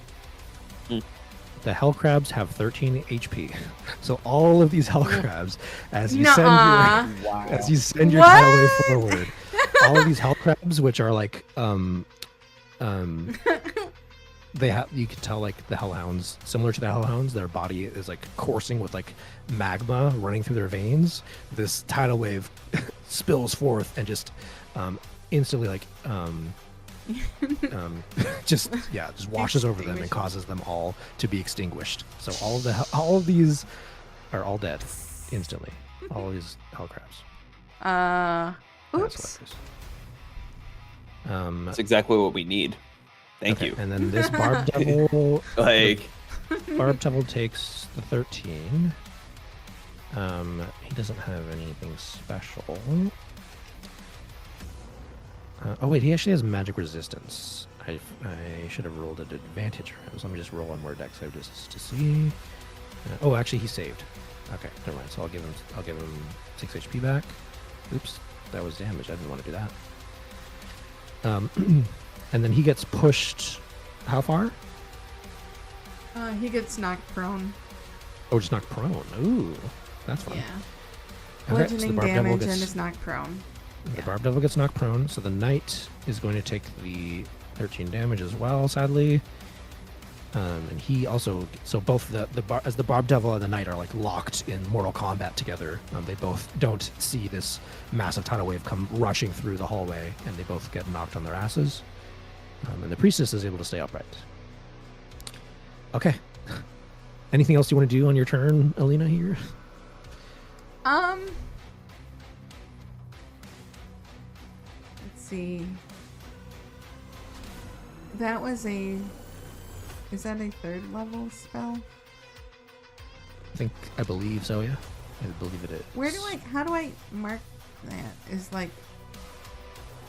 The hell crabs have 13 HP. So all of these hell crabs, as you send your tidal wave forward, all of these hell crabs, which are like they have, you can tell like the hellhounds, similar to the hellhounds, their body is like coursing with like magma running through their veins. This tidal wave spills forth and just instantly like just washes over them and causes them all to be extinguished. So all of these are all dead instantly. All of these hell crabs. Oops. That's exactly what we need. Thank you. And then this Barb Devil, Barb Devil takes the 13. He doesn't have anything special. Oh wait, he actually has magic resistance. I should have rolled an advantage for him. So let me just roll one more dex save just to see. Oh, actually, he saved. Okay, never mind. So I'll give him 6 HP back. Oops, that was damage. I didn't want to do that. and then he gets pushed. How far? He gets knocked prone. Oh, just knocked prone. Ooh, that's fun. Yeah. Okay, so the Bludgeoning Barb Devil damage gets- and is knocked prone. The Yeah. Barb Devil gets knocked prone, so the Knight is going to take the 13 damage as well, sadly. And he also, so both as the Barb Devil and the Knight are like locked in mortal combat together. They both don't see this massive tidal wave come rushing through the hallway, and they both get knocked on their asses. And the Priestess is able to stay upright. Okay. Anything else you want to do on your turn, Alina? Here. Let's see. That was a. Is that a 3rd level spell? I believe so. Yeah, I believe it is. How do I mark that? Is like.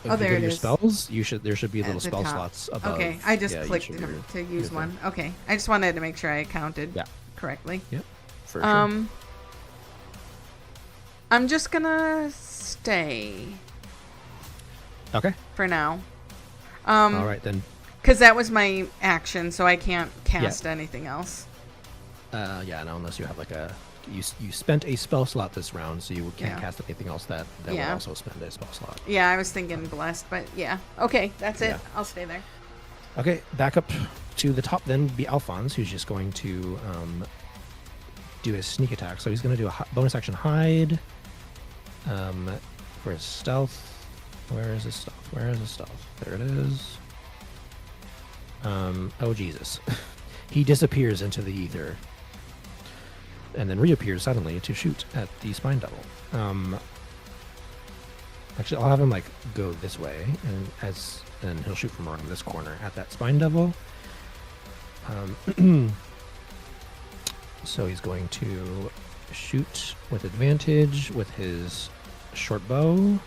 If Oh, you there go to it your is. spells. There should be At little the spell top. slots above. Okay, I just Yeah, you clicked should him be- to use good one. Okay, I just wanted to make sure I counted Yeah. correctly. For sure. I'm just gonna stay Okay. for now. All right then. Because that was my action, so I can't cast anything else. Yeah. No, unless you have like a you spent a spell slot this round, so you can't Yeah. cast anything else that will Yeah. also spend a spell slot. Yeah, I was thinking blessed, but yeah. Okay, that's it. Yeah. I'll stay there. Okay, back up to the top then be Alphonse, who's just going to do his sneak attack. So he's going to do a bonus action hide. For his stealth. Where is his stealth? Where is his stealth? There it is. Oh Jesus. He disappears into the ether. And then reappears suddenly to shoot at the Spine Devil. Actually, I'll have him like go this way, and he'll shoot from around this corner at that Spine Devil. So he's going to shoot with advantage with his short bow.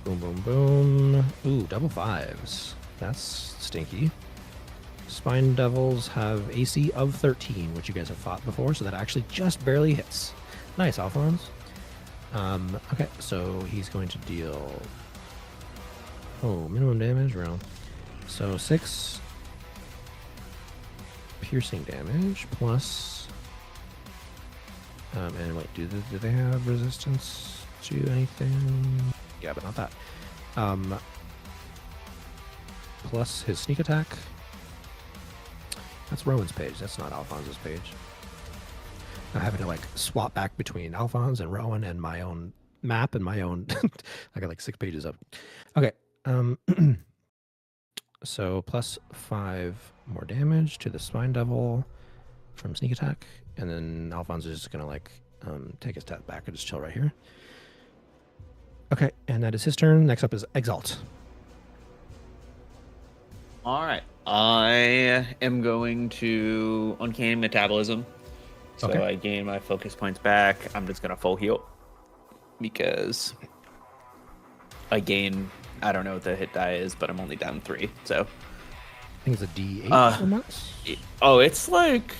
Boom, boom, boom. Ooh, double 5s. That's stinky. Spine Devils have AC of 13, which you guys have fought before, so that actually just barely hits. Nice, Alphonse. Okay, so he's going to deal... Oh, minimum damage round. So 6 piercing damage plus... and wait, do they have resistance to anything? Yeah, but not that. Plus his sneak attack. That's Rowan's page. That's not Alphonse's page. I'm having to like swap back between Alphonse and Rowan and my own map and my own. I got like 6 pages up. Okay. So plus 5 more damage to the Spine Devil from sneak attack, and then Alphonse is just gonna like take a step back and just chill right here. Okay, and that is his turn. Next up is Exalt. All right. I am going to Uncanny Metabolism. So Okay. I gain my focus points back. I'm just going to full heal. Because I gain, I don't know what the hit die is, but I'm only down 3. So, I think it's a D8 Uh, for max. it's like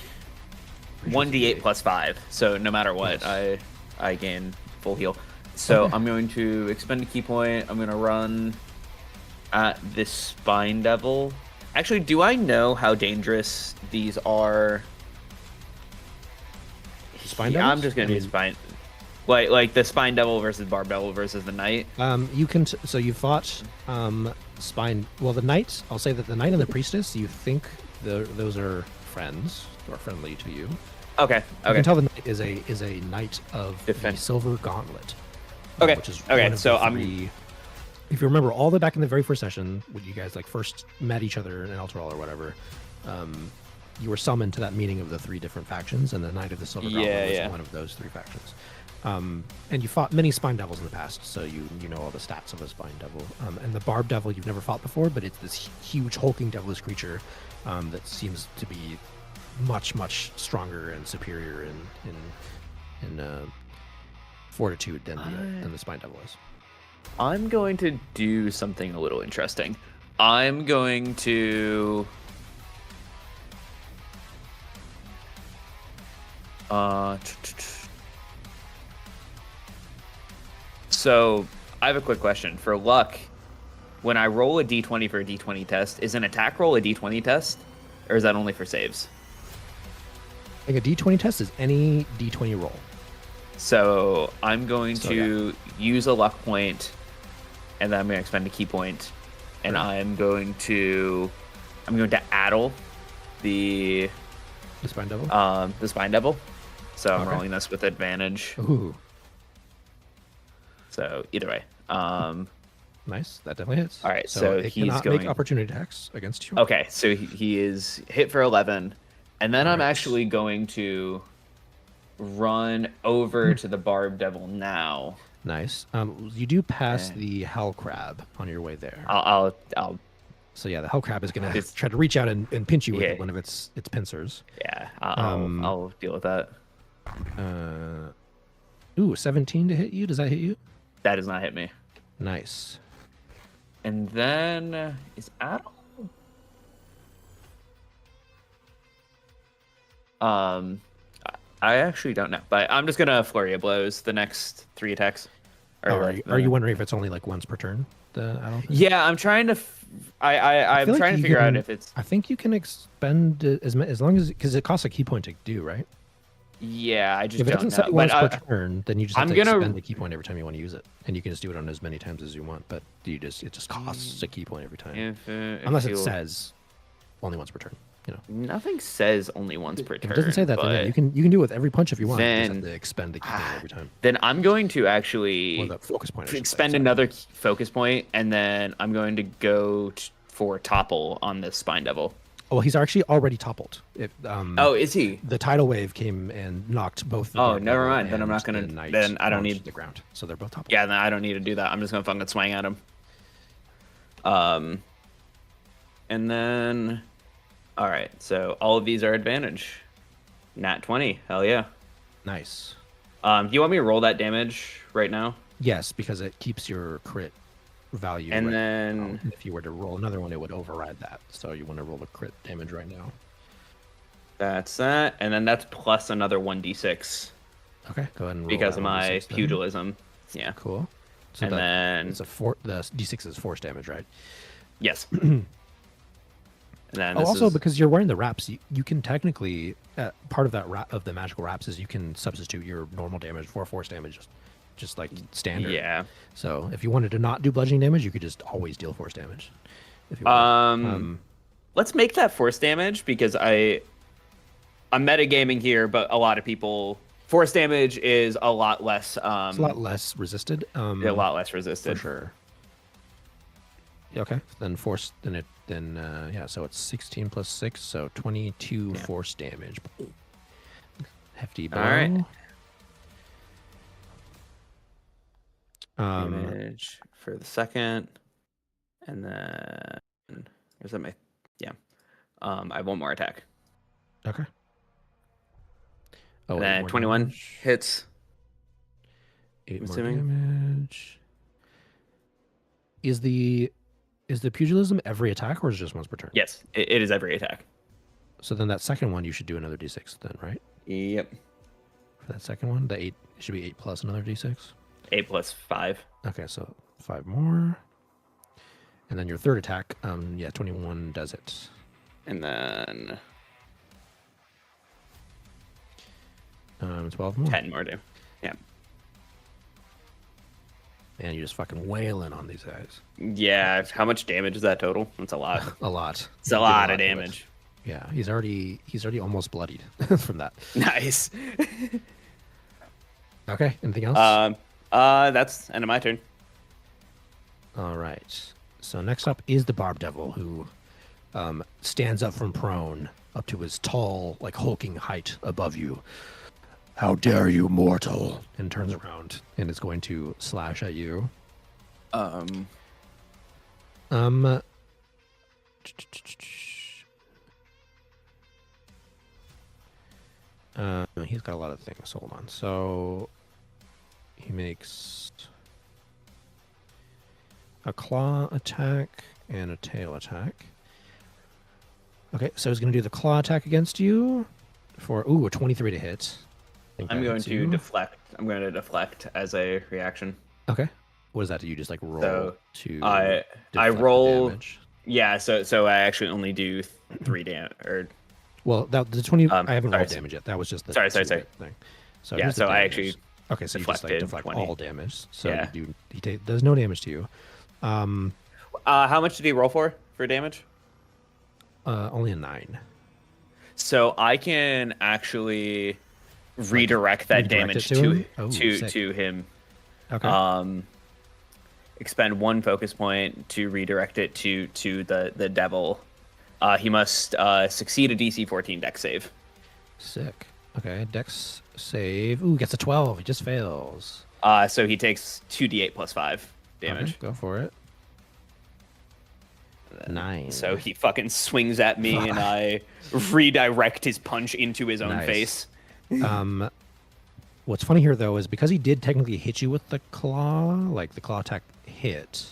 1d8 plus 5. So no matter what, Nice. I gain full heal. So Okay. I'm going to expend a key point. I'm going to run at this Spine Devil. Actually, do I know how dangerous these are? Spine Yeah, I'm Devils? just going I to do mean- Spine. Like the Spine Devil versus Barb Devil versus the Knight. You can. So you fought Spine. Well, the Knight. I'll say that the Knight and the Priestess. You think those are friends or friendly to you. Okay. You Okay. can tell the Knight is a Knight of Defend- the Silver Gauntlet. Okay, Which is okay, one of so the I'm- three. If you remember, all the way back in the very first session, when you guys like first met each other in Elturel or whatever, you were summoned to that meeting of the 3 different factions, and the Knight of the Silver Gauntlet Yeah, was yeah. one of those 3 factions. And you fought many Spine Devils in the past, so you know all the stats of a Spine Devil. And the Barb Devil you've never fought before, but it's this huge hulking devilish creature that seems to be much stronger and superior in fortitude than the Spine Devil is. I'm going to do something a little interesting. I'm going to so I have a quick question. For luck, when I roll a d20 for a d20 test, is an attack roll a d20 test? Or is that only for saves? I think a d20 test is any d20 roll. So I'm going So, to use a luck point, and then I'm going to expend a key point, and Right. I'm going to addle the The spine devil. the spine devil. So I'm Okay. rolling this with advantage. Ooh, So either way. nice. That definitely hits. All right, So, so it he's cannot going- make opportunity attacks against you. Okay, so he is hit for 11, and then I'm Alright. actually going to run over to the barb devil now. Nice. You do pass Okay. the hell crab on your way there. I'll So yeah, the hell crab is gonna It's- try to reach out and pinch you with Yeah. one of its pincers. yeah, I'll deal with that. Ooh, 17 to hit you. Does that hit you? That does not hit me. Nice. And then is Adel? I actually don't know, but I'm just gonna flurry of blows the next 3 attacks. Or Oh, like are you the- wondering if it's only like once per turn? I don't. Yeah, I'm trying to. I'm feel like trying to you figure out can- if it's. I think you can expend it as long as because it costs a key point to do, right? Yeah, I just If it don't doesn't know. say once But per turn, then you just have I'm to gonna- expend a key point every time you want to use it, and you can just do it on as many times as you want. But it just costs a key point every time, unless it you- says only once per turn. You know, nothing says only once per if turn. it doesn't say that, then yeah, but you can do it with every punch if you want. You just then- have to expend a key point every time, Then I'm going to or actually the focus point. I should say, expend sorry. another focus point, and then I'm going to go for topple on this spine devil. Oh, he's actually already toppled. Oh, is he? The tidal wave came and knocked both. The Oh, Dark never Devil mind. Then I'm and not gonna- the Knight then I don't onto need- the ground. So they're both toppled. Yeah, then I don't need to do that. I'm just gonna fucking swing at him. And then, all right. So all of these are advantage. Nat 20. Hell yeah. Nice. Do you want me to roll that damage right now? Yes, because it keeps your crit value. And right then- now. If you were to roll another one, it would override that. So you want to roll the crit damage right now. That's that, and then that's plus another 1d6 Okay, go ahead and roll because that of my 1d6 then. pugilism. Yeah. Cool. So And then it's the d6 is force damage, right? yes. And then Oh, this also is- because you're wearing the wraps, you can technically part of that of the magical wraps is you can substitute your normal damage for force damage, just like standard. yeah. So if you wanted to not do bludgeoning damage, you could just always deal force damage. If you wanted. Let's make that force damage because I'm metagaming here, but a lot of people force damage is a lot less. It's a lot less resisted. a lot less for resisted. sure. Yeah, okay. Then force. Then yeah. So it's 16 plus 6, so 22 Yeah. force damage. Hefty blow. All right. Damage for the second, and then where's that? Yeah. I have one more attack. Okay. Oh, And eight then more 21 damage. hits. 8 I'm more assuming. damage. Is the pugilism every attack or is it just once per turn? Yes, it is every attack. So then that second one you should do another d6 then, right? Yep. For that second one, the 8 it should be 8 plus another d6. 8 plus 5. Okay, so 5 more. And then your third attack, yeah, 21 does it. And then 12 more. 10 more do. Yeah. Man, you just fucking wailing on these guys. Yeah. How much damage is that total? That's a lot. A lot. It's a lot of damage. Yeah, he's already almost bloodied from that. Nice. Okay, anything else? That's end of my turn. All right. So next up is the Barb Devil, who stands up from prone up to his tall, like hulking height above you. How dare you, mortal! And turns around and is going to slash at you. He's got a lot of things. Hold on. So he makes a claw attack and a tail attack. Okay, so he's going to do the claw attack against you for a 23 to hit. I think I'm that going hits to you. deflect. I'm going to deflect as a reaction. Okay. What does that do? You just like roll to I deflect the roll. damage? Yeah, so I actually only do 3 damage. Or Well, that the 20. I haven't sorry, rolled damage yet. That was just the sorry. thing. So Yeah, here's the so I damage. actually Okay, so you just like deflected deflect 20. all damage. So Yeah. he does no damage to you. how much did he roll for damage? Only a 9. So I can actually redirect that redirect damage it to him? Oh, to sick. him. Okay. Expend 1 focus point to redirect it to the devil. He must succeed a DC 14 Dex save. Sick. Okay, Dex save. Ooh, gets a 12. He just fails. So he takes 2d8 plus 5 damage. Okay, go for it. 9. So he fucking swings at me, and I redirect his punch into his own Nice. face. What's funny here though is because he did technically hit you with the claw, like the claw attack hit,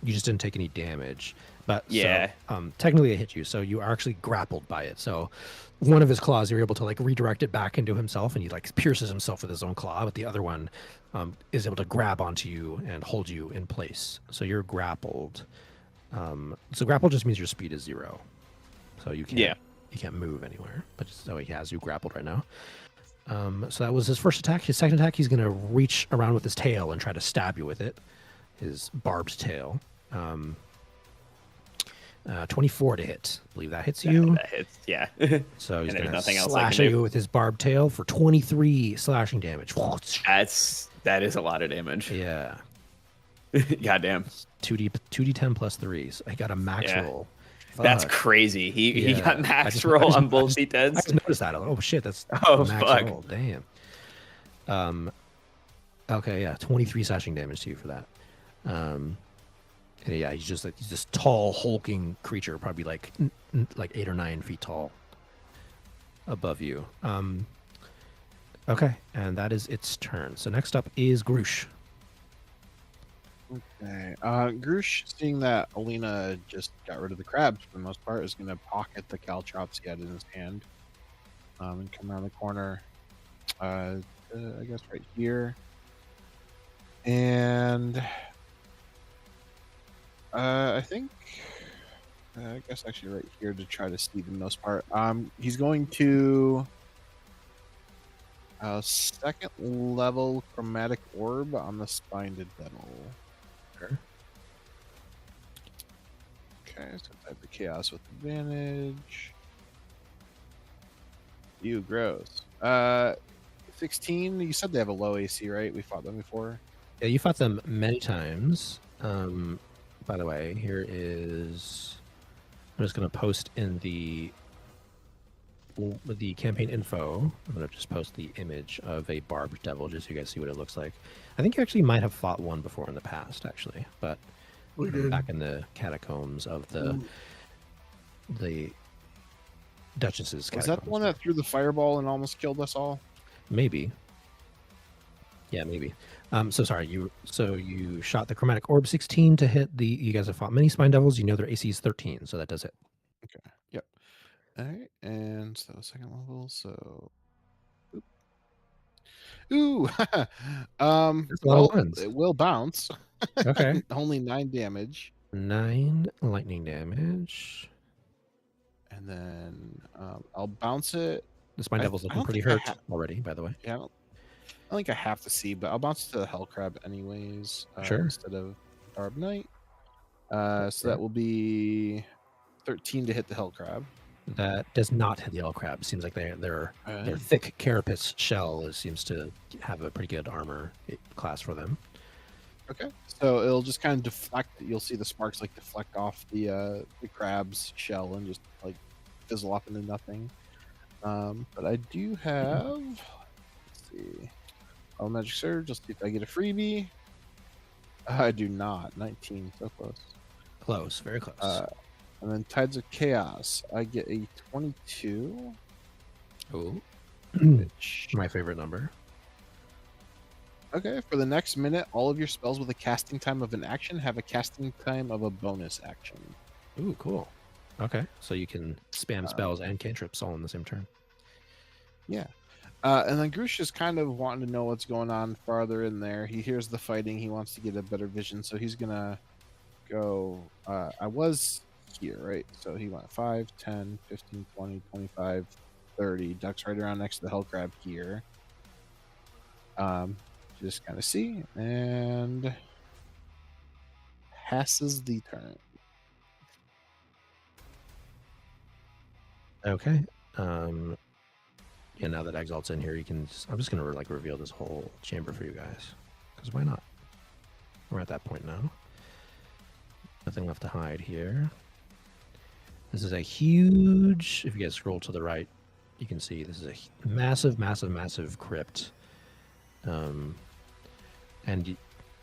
you just didn't take any damage. But Yeah. so, technically it hit you, so you are actually grappled by it. So one of his claws, you're able to like redirect it back into himself, and he like pierces himself with his own claw. But the other one is able to grab onto you and hold you in place. So you're grappled. So grapple just means your speed is 0, so you can't move anywhere. But so he has you grappled right now. So that was his first attack. His second attack, he's gonna reach around with his tail and try to stab you with it, his barbed tail. 24 to hit. I believe that hits you. That hits, yeah. So he's And there's gonna nothing else I slash can at do. you with his barbed tail for 23 slashing damage. That is a lot of damage. Yeah. Goddamn. 2d10 plus 3s. I got a max Yeah. roll. That's Fuck. crazy. He Yeah. got I max just- roll I just- on I both just- I D10s. just noticed that. Oh shit, that's Oh, max fuck. roll. Damn. Okay, yeah, 23 slashing damage to you for that. And yeah, he's just like he's this tall, hulking creature, probably like 8 or 9 feet tall above you. Okay, and that is its turn. So next up is Groosh. Okay. Groosh, seeing that Alina just got rid of the crabs for the most part, is going to pocket the caltrops he had in his hand and come around the corner. I guess right here. And I think, I guess actually right here to try to see the most part. He's going to second level chromatic orb on the spined devil. Sure. Okay, so type of chaos with advantage. You gross. 16. You said they have a low AC, right? We fought them before. Yeah, you fought them many times. By the way, here is. I'm just going to post in the campaign info. I'm going to just post the image of a barbed devil just so you guys see what it looks like. I think you actually might have fought one before in the past, actually, but We did. back in the catacombs of the Duchess's Was catacombs. that the one that threw the fireball and almost killed us all? Maybe. Yeah, maybe. So sorry, you shot the chromatic orb 16 to hit the. You guys have fought many spine devils. You know their AC is 13, so that does it. Okay. Yep. All right. And so second level. So. Ooh. That's a lot of ones. It will bounce. Okay. Only 9 damage. 9 lightning damage. And then I'll bounce it. The spine I- devil's I looking don't pretty think I hurt ha- already, by the way. Yeah, I think I have to see, but I'll bounce to the hell crab anyways. Sure. Instead of Barb Knight. So that will be 13 to hit the hell crab. That does not hit the yellow crab. Seems like their Alright. thick carapace shell seems to have a pretty good armor class for them. Okay. So it'll just kind of deflect. You'll see the sparks like deflect off the crab's shell and just like fizzle up into nothing. But I do have. Let's see. Oh, magic surge. Just see if I get a freebie. I do not. 19. So close. Close, very close. And then Tides of Chaos. I get a 22. Ooh. Which, My favorite number. okay. For the next minute, all of your spells with a casting time of an action have a casting time of a bonus action. Ooh, cool. Okay, so you can spam spells and cantrips all in the same turn. Yeah. And then Grush is kind of wanting to know what's going on farther in there. He hears the fighting. He wants to get a better vision, so he's gonna go. I was here, right? So he went 5, 10, 15, 20, 25, 30. Ducks right around next to the hell crab here. Just kind of see and passes the turn. Okay. Yeah, now that Exalt's in here, you can. I'm just gonna like reveal this whole chamber for you guys, because why not? We're at that point now. Nothing left to hide here. This is a huge. If you guys scroll to the right, you can see this is a massive, massive, massive crypt. And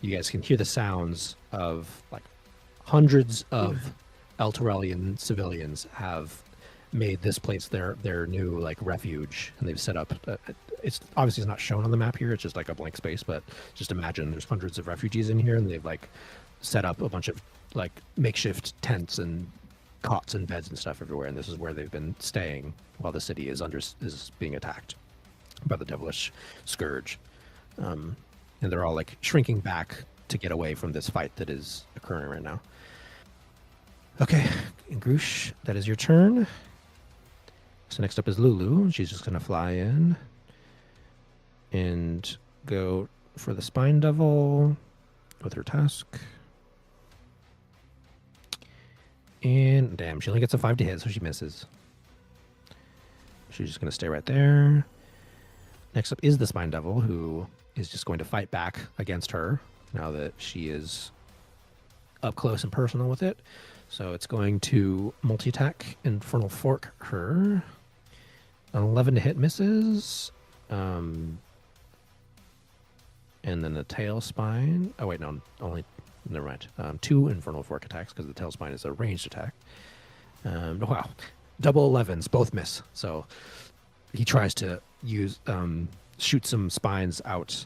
you guys can hear the sounds of like hundreds of Elturellian civilians have made this place their new like refuge, and they've set up. It's obviously not shown on the map here. It's just like a blank space, but just imagine there's hundreds of refugees in here, and they've like set up a bunch of like makeshift tents and cots and beds and stuff everywhere, and this is where they've been staying while the city is being attacked by the devilish scourge. And they're all like shrinking back to get away from this fight that is occurring right now. Okay, Grush, that is your turn. So next up is Lulu. She's just going to fly in and go for the Spine Devil with her task. And damn, she only gets a 5 to hit, so she misses. She's just going to stay right there. Next up is the Spine Devil, who is just going to fight back against her now that she is up close and personal with it. So it's going to multi-attack Infernal Fork her. An 11 to hit misses. And then the Tail Spine. Oh, wait, no, only. Never mind. 2 Infernal Fork attacks because the Tail Spine is a ranged attack. Wow. Double 11s, both miss. So he tries to shoot some spines out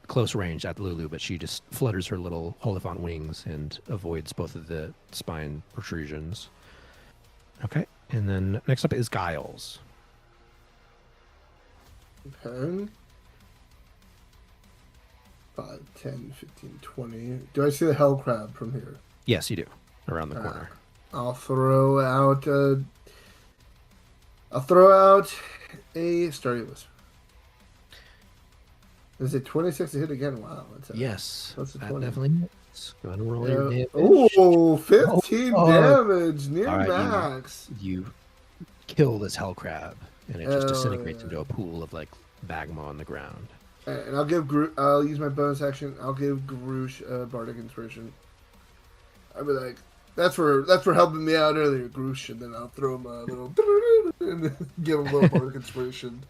close range at Lulu, but she just flutters her little Holifant wings and avoids both of the spine protrusions. Okay, and then next up is Giles. Okay. 5, 10, 15, 20. Do I see the hell crab from here? Yes, you do. Around the corner. I'll throw out a Starry Whisper. Is it 26 to hit again? Wow. Yes. That's a that 20. definitely hits. Go ahead and roll your damage. Oh, 15 Oh, damage. Near all right, max. You kill this hell crab, and it just Oh, disintegrates yeah. into a pool of like magma on the ground. And I'll use my bonus action. I'll give Garoosh a Bardic Inspiration. I'll be like, that's for helping me out earlier, Garoosh, and then I'll throw him a little and then give him a little Bardic Inspiration.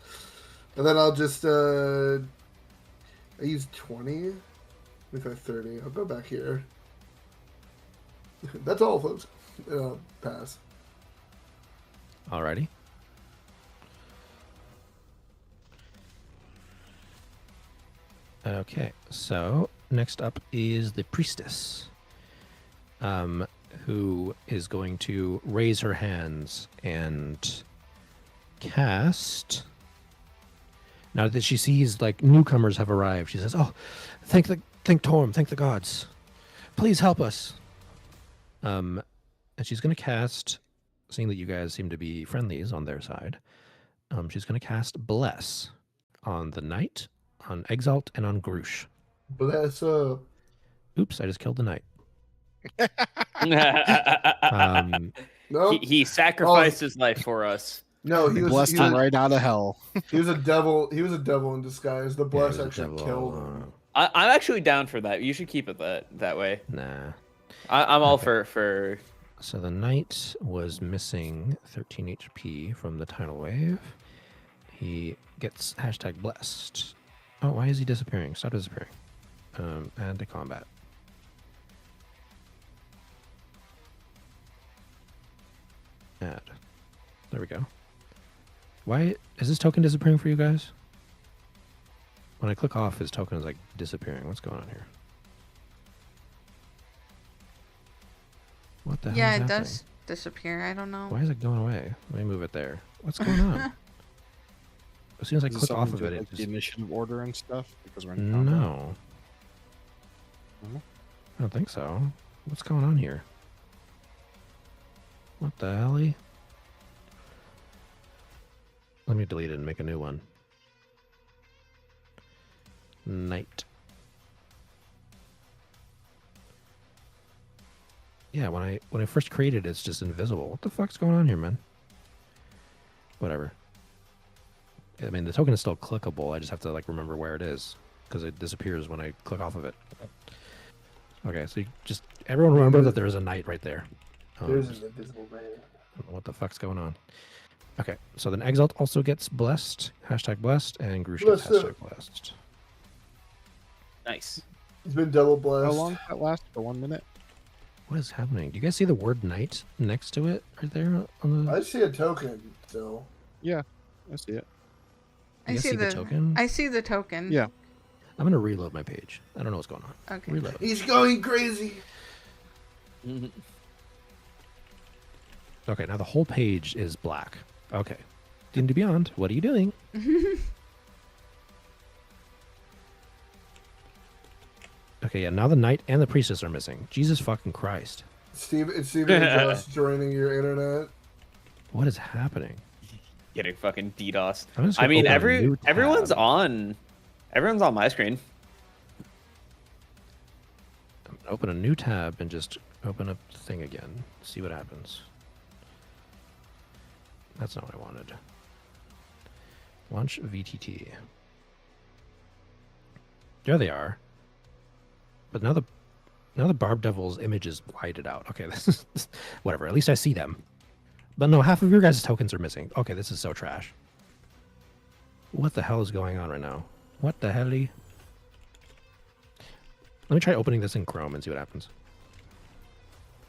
And then I'll just I use 20. If I 30, I'll go back here. That's all, folks. Pass. Alrighty. Okay, so next up is the priestess, who is going to raise her hands and cast. Now that she sees like newcomers have arrived, she says, "Oh, thank Torm, thank the gods, please help us." And she's going to cast, seeing that you guys seem to be friendlies on their side, she's going to cast Bless on the knight, on Exalt, and on Grush. Bless up. Oops, I just killed the knight. No, he sacrificed his life for us. no, he was Blessed him right out of hell. He was a devil. He was a devil in disguise. The Yeah, bless he was a actually devil killed all him. along. I'm actually down for that. You should keep it that way. Nah. I'm all Okay. for. So the knight was missing 13 HP from the tidal wave. He gets #blessed. Oh, why is he disappearing? Stop disappearing. Add to combat. Add. There we go. Why is this token disappearing for you guys? When I click off, his token is like disappearing. What's going on here? What the hell Yeah, is it happening? does disappear. I don't know. Why is it going away? Let me move it there. What's going on? As soon as I Is it click off something of to do it, with, it like, the just... initiative order and stuff because we're in combat? No. No? I don't think so. What's going on here? What the hell? Let me delete it and make a new one. Night. Yeah, when I first created it, it's just invisible. What the fuck's going on here, man? Whatever. I mean, the token is still clickable. I just have to like remember where it is because it disappears when I click off of it. Okay, so you just everyone remember that there is a knight right there. There's an invisible man. I don't know what the fuck's going on. Okay, so then Exalt also gets blessed, #blessed, and Grush gets Blessed. #blessed. Nice. He's been double blessed. How long does that last? For 1 minute? What is happening? Do you guys see the word knight next to it right there on the? I see a token, so. Yeah, I see it. You guys see the token? I see the token. Yeah. I'm gonna reload my page. I don't know what's going on. Okay. Reload. He's going crazy. Okay, now the whole page is black. Okay. D&D Beyond, what are you doing? Okay, yeah, now the knight and the priestess are missing. Jesus fucking Christ. It's Steven and Josh joining your internet. What is happening? Getting fucking DDoS. I'm just I gonna mean, open a new everyone's tab. on my screen. I'm gonna open a new tab and just open up the thing again. See what happens. That's not what I wanted. Launch VTT. There they are. But now the Barb Devil's image is whited out. Okay, this is whatever. At least I see them. But no, half of your guys' tokens are missing. Okay, this is so trash. What the hell is going on right now? What the hell? Let me try opening this in Chrome and see what happens.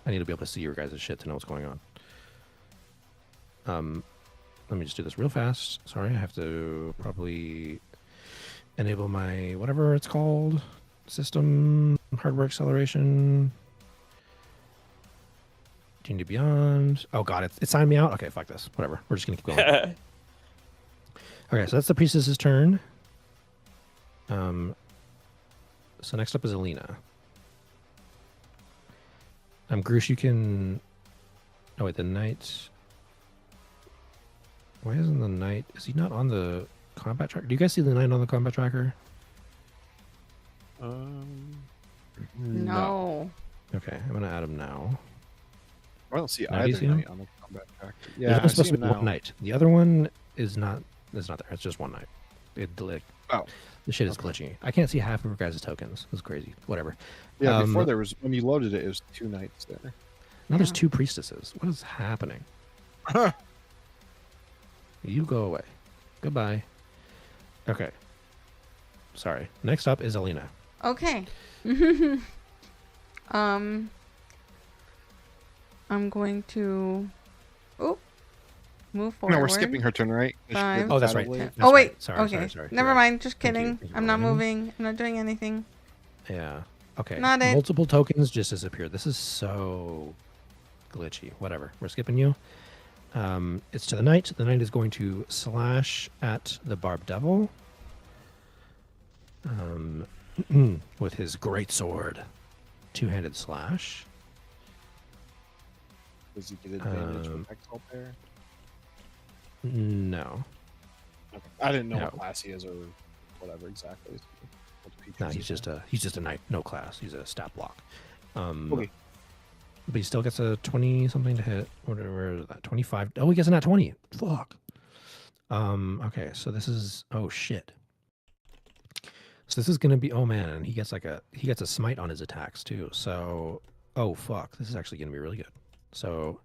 I need to be able to see your guys' shit to know what's going on. Let me just do this real fast. Sorry, I have to probably enable my whatever it's called. System hardware acceleration. D&D Beyond. Oh god, it signed me out. Okay, fuck this. Whatever. We're just gonna keep going. Okay, so that's the priestess's turn. So next up is Alina. Grush, you can. Oh wait, the knight. Why isn't the knight? Is he not on the combat tracker? Do you guys see the knight on the combat tracker? No. Okay, I'm gonna add him now. I don't see Now do you either see 'em? knight on the combat tracker. There's Yeah, only I supposed see to him be now. one knight. The other one is not. It's not there. It's just one knight. Oh. The shit is glitching. I can't see half of your guys' tokens. It's crazy. Whatever. Yeah, before Um, there was when you loaded it, it was 2 knights there. Now there's Yeah. 2 priestesses. What is happening? You go away. Goodbye. Okay. Sorry. Next up is Alina. Okay. I'm going to move forward. No, we're skipping her turn, right? She did 5, the Oh, that's battle right. blade. That's oh wait. right. Sorry, okay. sorry. Never You're right. mind. Just Thank you. kidding. Thank you I'm for not reminding me. moving. I'm not doing anything. Yeah. Okay. Not it. Multiple tokens just disappeared. This is so glitchy. Whatever. We're skipping you. It's to the knight. The knight is going to slash at the Barb Devil. With his great sword. 2-handed slash. Does he get advantage with Exalt there? No. Okay. I didn't know No. what class he is or whatever exactly. What the features No, he he's just a knight, no class. He's a stat block. Okay. But he still gets a 20 something to hit. Where is that? 25. Oh, he gets a nat 20. Fuck. Okay, so this is shit. So this is gonna be man, and he gets a smite on his attacks too. So fuck, this is actually gonna be really good. So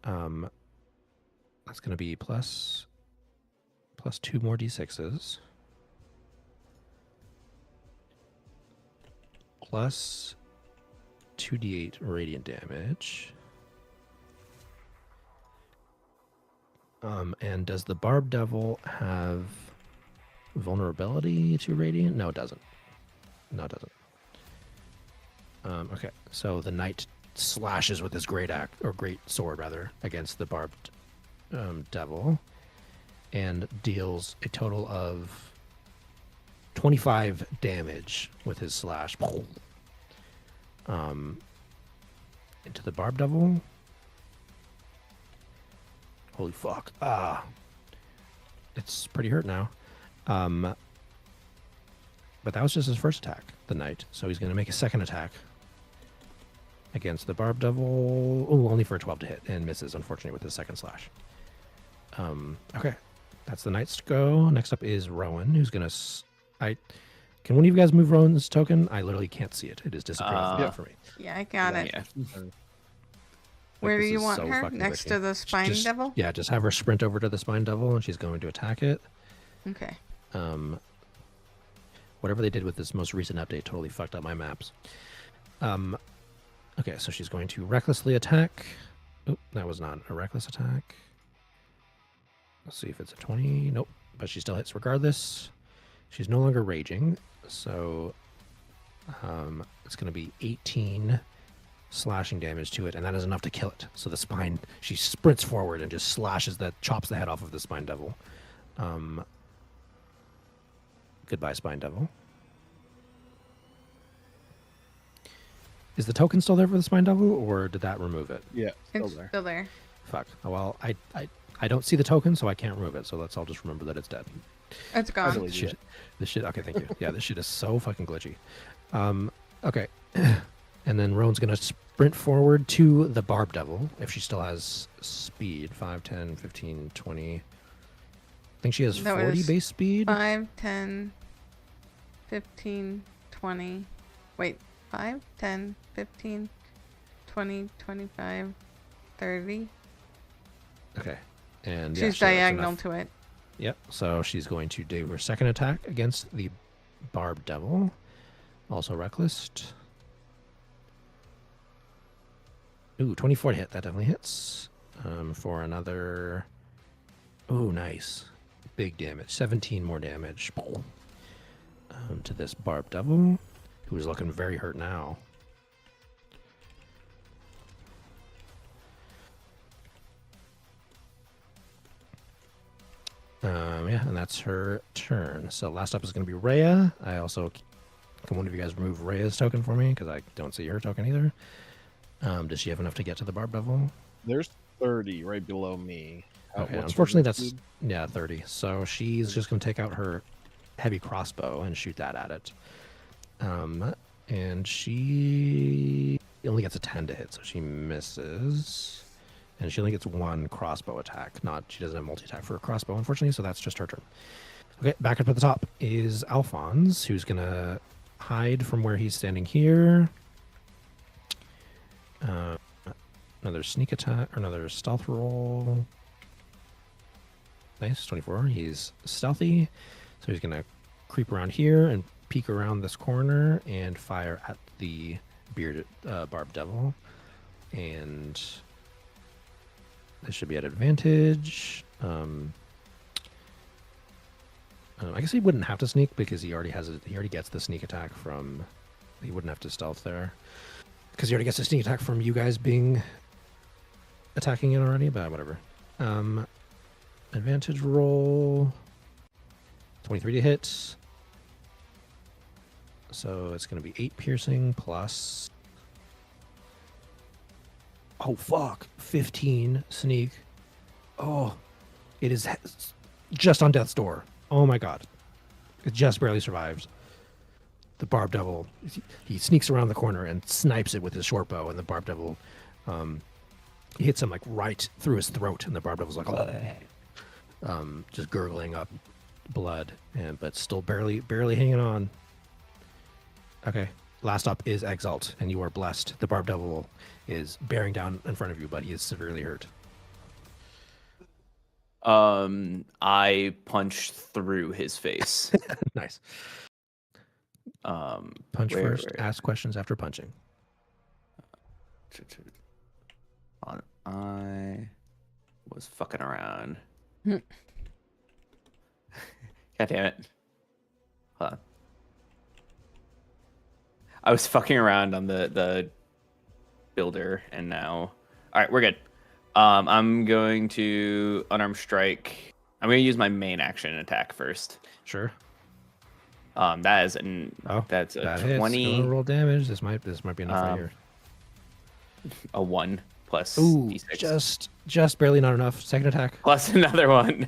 that's gonna be plus 2 more d6s. Plus 2d8 radiant damage. And does the Barb Devil have vulnerability to radiant? No, it doesn't. No, it doesn't. Okay, so the knight slashes with his great sword rather against the Barbed Devil, and deals a total of 25 damage with his slash. Into the Barb Devil. Holy fuck. It's pretty hurt now. But that was just his first attack, the knight. So he's going to make a second attack against the Barb Devil. Oh, only for a 12 to hit, and misses, unfortunately, with his second slash. Okay. That's the knight's go. Next up is Rowan, who's going to... Can one of you guys move Rowan's token? I literally can't see it. It is disappearing for me. Yeah, I got it. Yeah. Where do this you is want so her? fucking Next glitchy. to the Spine Just- Devil? Yeah, just have her sprint over to the Spine Devil, and she's going to attack it. Okay. Whatever they did with this most recent update totally fucked up my maps. Okay, so she's going to recklessly attack. Oh, that was not a reckless attack. Let's see if it's a 20. Nope, but she still hits regardless. She's no longer raging, so it's going to be 18 slashing damage to it, and that is enough to kill it. So the spine, she sprints forward and just chops the head off of the Spine Devil. Goodbye, Spine Devil. Is the token still there for the Spine Devil, or did that remove it? Yeah, still It's there. still there. Fuck. Well, I don't see the token, so I can't remove it. So let's all just remember that it's dead. It's gone. deleted Shit. This shit. Okay, thank you. Yeah, this shit is so fucking glitchy. Okay. And then Rowan's gonna sprint forward to the Barb Devil if she still has speed. 5, 10, 15, 20. I think she has That 40 was base speed. 5, 10, 15, 20. Wait, 5, 10, 15, 20, 25, 30. Okay. And She's yeah, sure, that's diagonal enough. to it. Yep. So she's going to do her second attack against the Barb Devil. Also reckless. Ooh, 24 to hit. That definitely hits. For another... Ooh, nice. Big damage. 17 more damage. To this Barb Devil, who is looking very hurt now. Yeah, and that's her turn. So last up is going to be Rhea. Can one of you guys remove Rhea's token for me? Because I don't see her token either. Does she have enough to get to the Barb Devil? There's 30 right below me. Okay, What's her unfortunately move that's... speed? Yeah, 30. So she's just going to take out her heavy crossbow and shoot that at it. And she only gets a 10 to hit, so she misses. And she only gets one crossbow attack. She doesn't have multi-attack for a crossbow, unfortunately, so that's just her turn. Okay, back up at the top is Alphonse, who's going to hide from where he's standing here. Another sneak attack, or another stealth roll. Nice, 24. He's stealthy, so he's going to creep around here and peek around this corner and fire at the bearded Barb Devil. And this should be at advantage. I guess he wouldn't have to sneak because he already gets the sneak attack from... He wouldn't have to stealth there. Because he already gets a sneak attack from you guys attacking it already, but whatever. Advantage roll. 23 to hit. So it's going to be 8 piercing plus... Oh, fuck. 15 sneak. Oh, it is just on death's door. Oh my god. It just barely survives. The Barb Devil, he sneaks around the corner and snipes it with his short bow, and the Barb Devil hits him like right through his throat, and the Barb Devil's like, just gurgling up blood, but still barely hanging on. Okay, last up is Exalt, and you are blessed. The Barb Devil is bearing down in front of you, but he is severely hurt. I punch through his face. Nice. Um, Punch where- first, where- ask questions after punching. I was fucking around. Hmm. God damn it. Hold on. I was fucking around on the builder, and now... Alright, we're good. I'm going to unarmed strike I'm gonna use my main action attack first. Sure. That's That a hits. 20, Gonna roll damage. This might be enough right here. a 1 plus Ooh, d6 just barely not enough. Second attack. plus another one.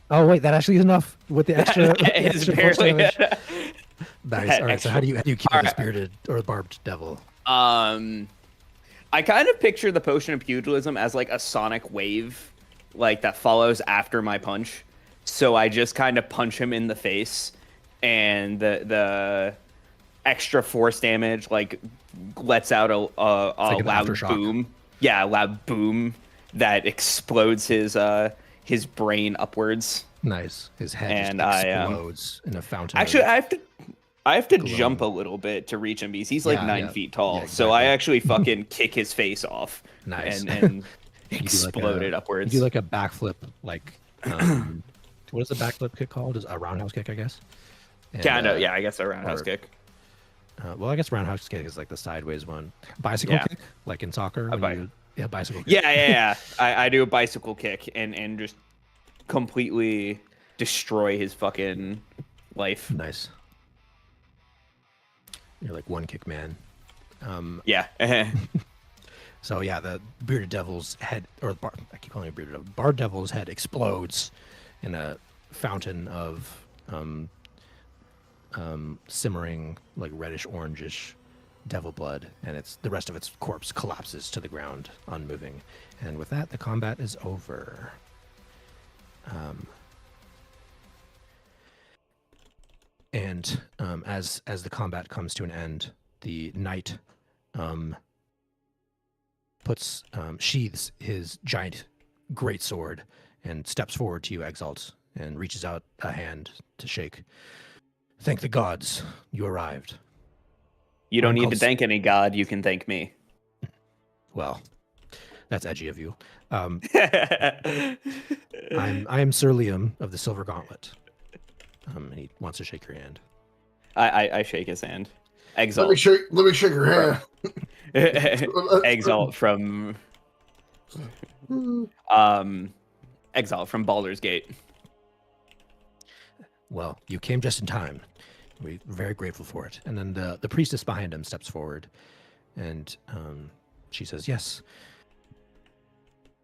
Oh wait, that actually is enough with the extra. with the It's extra force barely. damage. Nice. All right. So how do you kill All this right. bearded or barbed devil? I kind of picture the potion of pugilism as like a sonic wave, like that follows after my punch. So I just kind of punch him in the face, and the extra force damage like lets out a like an loud aftershock. boom. Yeah, a loud boom that explodes his brain upwards. Nice. His head And just I, explodes in a fountain. Actually, of... I have to Glow. jump a little bit to reach him because he's like Yeah, 9 yeah. feet tall. Yeah, So I exactly. actually fucking kick his face off. Nice. And You do explode it upwards. You do like a backflip, like what is the backflip kick called? Is a roundhouse kick, I guess. And, Kinda, yeah, I guess a roundhouse or- kick. Well, I guess roundhouse kick is like the sideways one. Bicycle Yeah. kick, like in soccer. when bi- you- yeah, bicycle kick. Yeah. I do a bicycle kick and just completely destroy his fucking life. Nice. You're like one kick man. Yeah. So yeah, the bearded devil's head, or I keep calling it bearded devil. Bard devil's head explodes in a fountain of simmering, like reddish orangish devil blood, and the rest of its corpse collapses to the ground, unmoving. And with that, the combat is over. And as the combat comes to an end, the knight sheathes his giant greatsword and steps forward to you, Exalt, and reaches out a hand to shake. Thank the gods, you arrived. You don't need to Uncle's- thank any god, you can thank me. Well, that's edgy of you. I am Sir Liam of the Silver Gauntlet. And he wants to shake your hand. I shake his hand. Let me Exalt. shake her hand. Exalt from Exalt from Baldur's Gate. Well, you came just in time. We're very grateful for it. And then the priestess behind him steps forward, and she says, "Yes,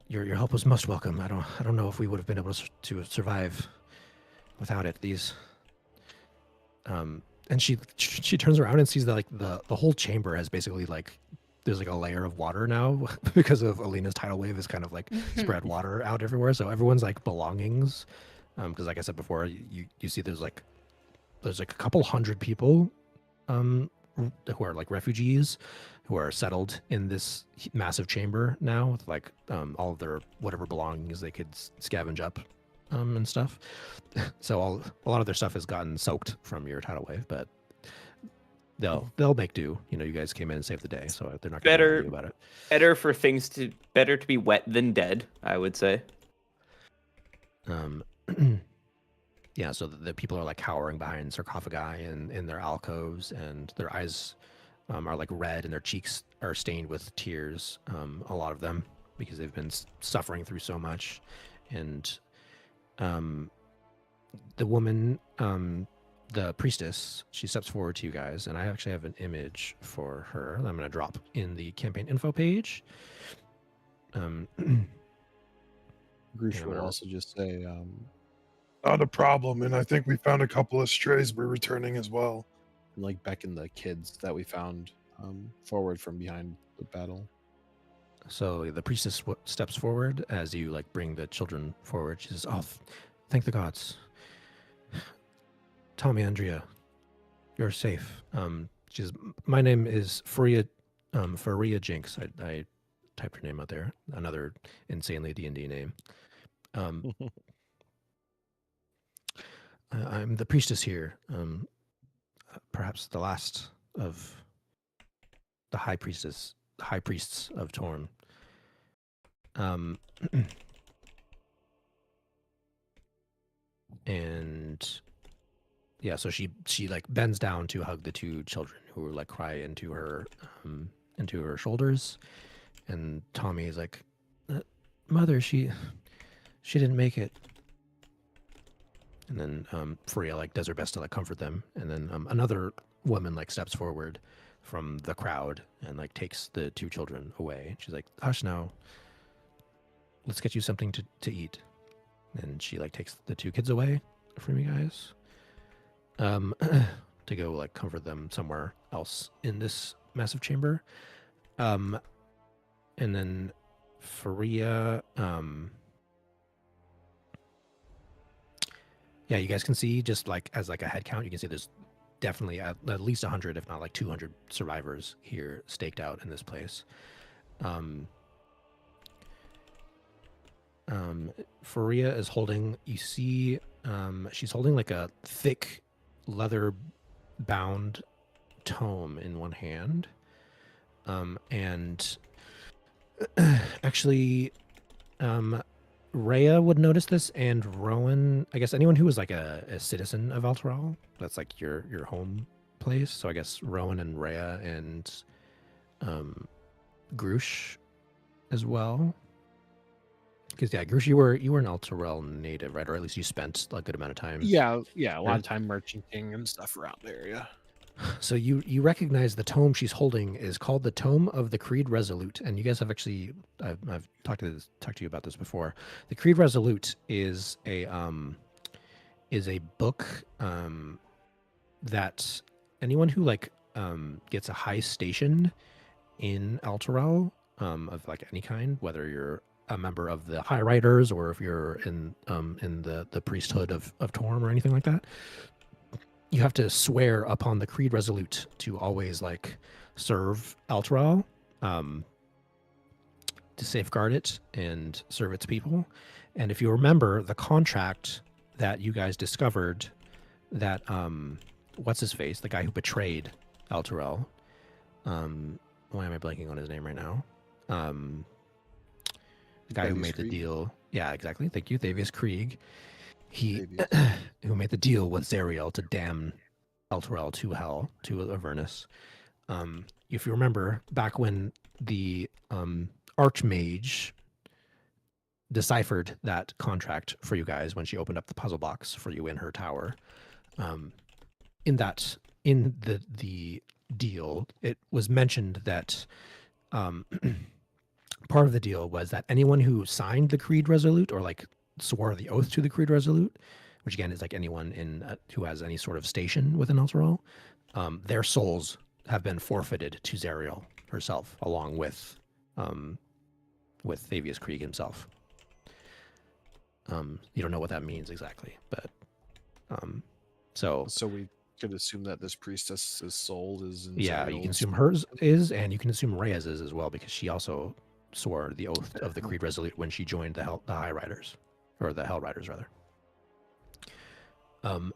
your help was most welcome. I don't know if we would have been able to survive without it. These." And she turns around and sees that like the whole chamber has basically like there's like a layer of water now because of Alina's tidal wave is kind of like spread water out everywhere. So everyone's like belongings, because like I said before, you see there's like a couple hundred people who are like refugees who are settled in this massive chamber now with like all of their whatever belongings they could scavenge up and stuff. So a lot of their stuff has gotten soaked from your tidal wave, but they'll make do. You know, you guys came in and saved the day, so they're not going to argue about it. Better to be wet than dead, I would say. Yeah, so the people are like cowering behind sarcophagi and in their alcoves, and their eyes are like red, and their cheeks are stained with tears. A lot of them because they've been suffering through so much, and the woman, the priestess, she steps forward to you guys, and I actually have an image for her that I'm going to drop in the campaign info page. Grush Yeah, would whatever. also just say, Not a problem, and I think we found a couple of strays we're returning as well. like beckon the kids that we found forward from behind the battle. So the priestess steps forward as you like bring the children forward. She says, "Oh, thank the gods, Tommy, Andrea, you're safe." She says, "My name is Faria Jinx." I typed her name out there. Another insanely D&D name. I'm the priestess here. Perhaps the last of the high priests of Torm. And yeah, so she like bends down to hug the two children who like cry into her shoulders, and Tommy is like, "Mother, she didn't make it. And then Freya like does her best to like comfort them, and then another woman like steps forward from the crowd and like takes the two children away. She's like, "Hush now. Let's get you something to eat." And she like takes the two kids away from you guys, to go like comfort them somewhere else in this massive chamber. And then Faria, yeah, you guys can see just like as like a head count, you can see there's definitely at least 100, if not like 200 survivors here staked out in this place. Faria is holding, you see, she's holding like a thick leather bound tome in one hand. And actually, Rhea would notice this, and Rowan, I guess anyone who was like a citizen of Alteral, that's like your home place. So I guess Rowan and Rhea and Grush as well. Because yeah, Grush, you were an Alteral native, right? Or at least you spent a good amount of time. Yeah, a lot of time merchanting and stuff around there. Yeah. So you recognize the tome she's holding is called the Tome of the Creed Resolute, and you guys have actually I've talked to you about this before. The Creed Resolute is a book that anyone who like gets a high station in Alteral of like any kind, whether you're a member of the High Riders or if you're in the priesthood of Torm or anything like that, you have to swear upon the Creed Resolute to always like serve Alteral, to safeguard it and serve its people. And if you remember the contract that you guys discovered, that what's his face, the guy who betrayed Alteral, why am I blanking on his name right now? The guy who made the deal. Yeah, exactly. Thank you, Thavius Krieg. He who made the deal with Zariel to damn Alteral to hell, to Avernus. If you remember, back when the Archmage deciphered that contract for you guys when she opened up the puzzle box for you in her tower, in the deal, it was mentioned that part of the deal was that anyone who signed the Creed Resolute or like swore the oath to the Creed Resolute, which again is like anyone who has any sort of station within Alteral, their souls have been forfeited to Zariel herself, along with Thavius Krieg himself. You don't know what that means exactly, but so we could assume that this priestess's soul is in yeah, you can Zariel's. assume hers is, and you can assume Rhea's is as well, because she also swore the oath of the Creed Resolute when she joined the High Riders. Or the Hell Riders, rather. So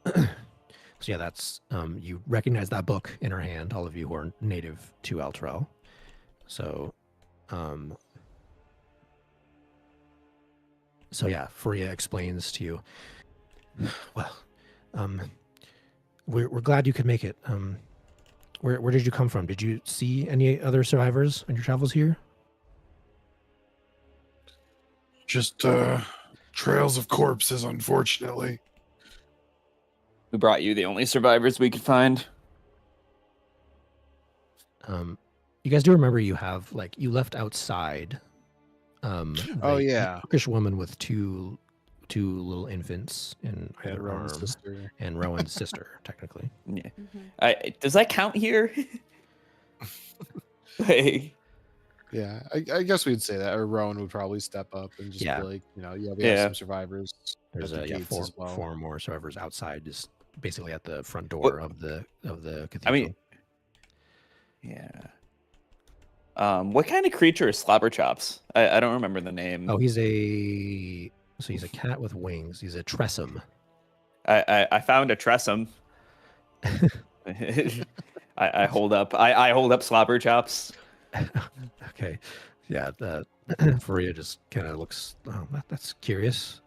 yeah, that's you recognize that book in her hand, all of you who are native to Alteral. So yeah, Faria explains to you, well, we're glad you could make it. Where did you come from? Did you see any other survivors on your travels here? Just trails of corpses, unfortunately. We brought you the only survivors we could find. You guys do remember you have like you left outside. Oh yeah, Turkish woman with two little infants in either Rowan's arm, sister. and Rowan's sister, technically. Yeah. Does that count here? Like, Yeah, I guess we'd say that, or Rowan would probably step up and just Yeah. be like, we have some survivors. There's at the gates as well. four more survivors outside, just basically at the front door of the cathedral. I mean, yeah. What kind of creature is Slobberchops? I don't remember the name. Oh, he's a cat with wings. He's a tressum. I found a tressum. I hold up. I hold up Slobberchops. Okay, yeah. Faria just kind of looks. Oh, that's curious.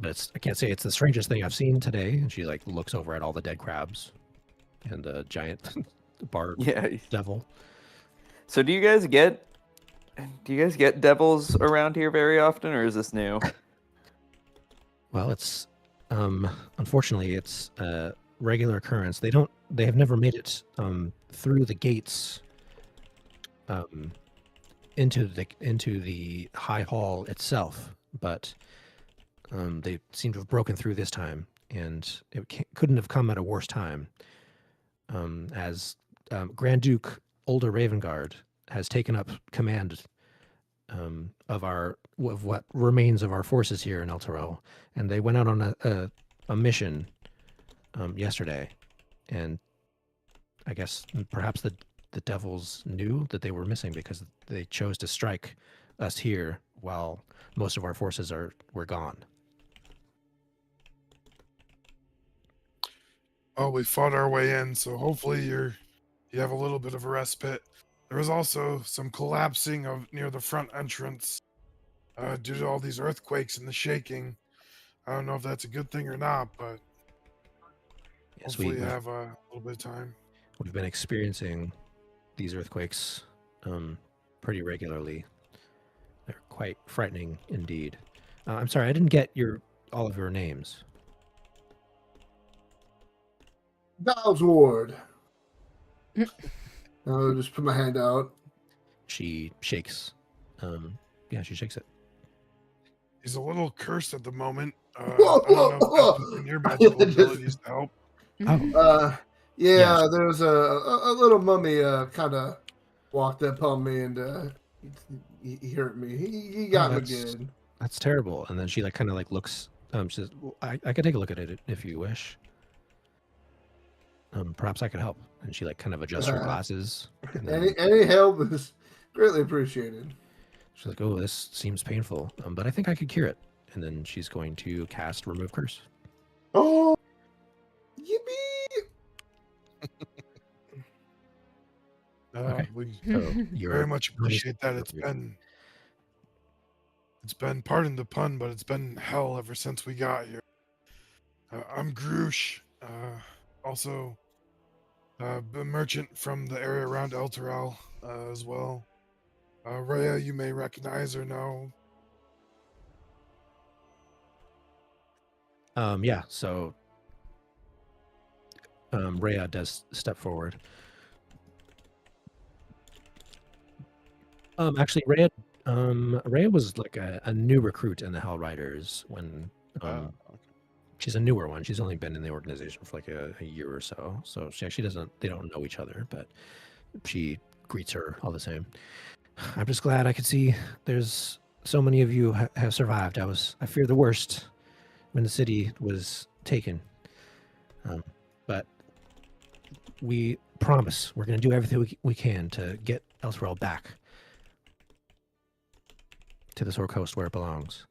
But I can't say it's the strangest thing I've seen today. And she like looks over at all the dead crabs and the giant bar devil. So do you guys get devils around here very often, or is this new? Well, it's Unfortunately, it's a regular occurrence. They have never made it through the gates into the high hall itself, but they seem to have broken through this time, and it couldn't have come at a worse time. As Grand Duke Older Ravengard has taken up command of what remains of our forces here in El Toro, and they went out on a mission yesterday, and I guess perhaps the devils knew that they were missing because they chose to strike us here while most of our forces were gone. Oh, we fought our way in, so hopefully you have a little bit of a respite. There was also some collapsing near the front entrance due to all these earthquakes and the shaking. I don't know if that's a good thing or not, but Yes, hopefully you have a little bit of time. we've been experiencing these earthquakes pretty regularly. They're quite frightening indeed. I'm sorry, I didn't get all of your names. Giles Ward. I'll just put my hand out. She shakes. Yeah, she shakes it. He's a little cursed at the moment. Whoa, I don't know whoa, if that's in your magical Just- abilities to help. Oh, Yeah, Yeah. there was a little mummy kind of walked up on me and he hurt me. He got me that's- good. that's terrible. And then she kind of looks. She says, well, I could take a look at it if you wish. Perhaps I could help. And she kind of adjusts her glasses. And then Any help is greatly appreciated. she's like, "Oh, this seems painful, but I think I could cure it." And then she's going to cast Remove Curse. Oh, yippee! Okay. We So you're very much money- appreciate that. It's been, pardon the pun, but it's been hell ever since we got here. I'm Groosh, also a merchant from the area around El Toral as well. Rhea, you may recognize or know. Yeah. So Rhea does step forward. Actually, Rhea was a new recruit in the Hell Riders when Okay. she's a newer one. She's only been in the organization for a year or so. So she actually they don't know each other, but she greets her all the same. I'm just glad I could see there's so many of you have survived. I feared the worst when the city was taken. But we promise we're going to do everything we can to get Elturel back to the Sword Coast where it belongs.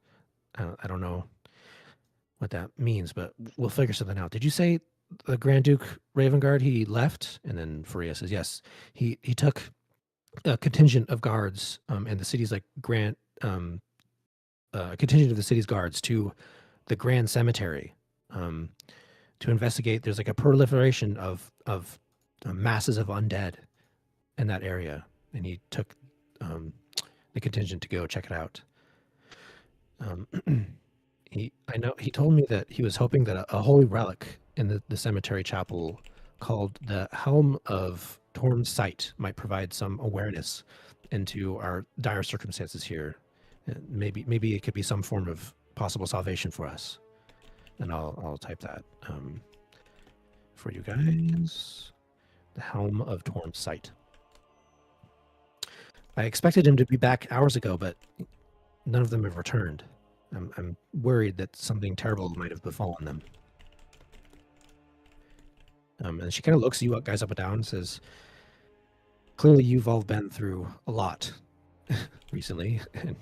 I don't know what that means, but we'll figure something out. Did you say the Grand Duke Ravengard, he left? And then Faria says, yes, he took a contingent of guards and the city's contingent of the city's guards to the Grand Cemetery to investigate. There's a proliferation of masses of undead in that area, and he took the contingent to go check it out. I know he told me that he was hoping that a holy relic in the cemetery chapel called the Helm of Torn Sight might provide some awareness into our dire circumstances here. Maybe it could be some form of possible salvation for us. And I'll type that for you guys. The Helm of Torn Sight. I expected him to be back hours ago, but none of them have returned. I'm worried that something terrible might have befallen them. And she kind of looks you guys up and down and says, clearly you've all been through a lot recently. And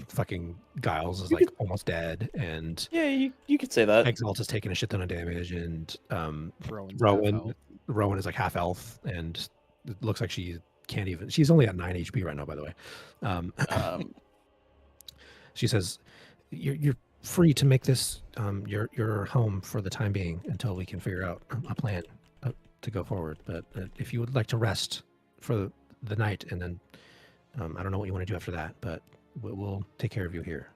fucking Giles is almost dead. And Yeah, you could say that. Exalt is taking a shit ton of damage. And Rowan's Rowan is half elf. And it looks like she can't even, she's only at 9 HP right now, by the way. She says, you're free to make this your home for the time being until we can figure out a plan to go forward. But if you would like to rest for the night, and then I don't know what you want to do after that, but we'll take care of you here.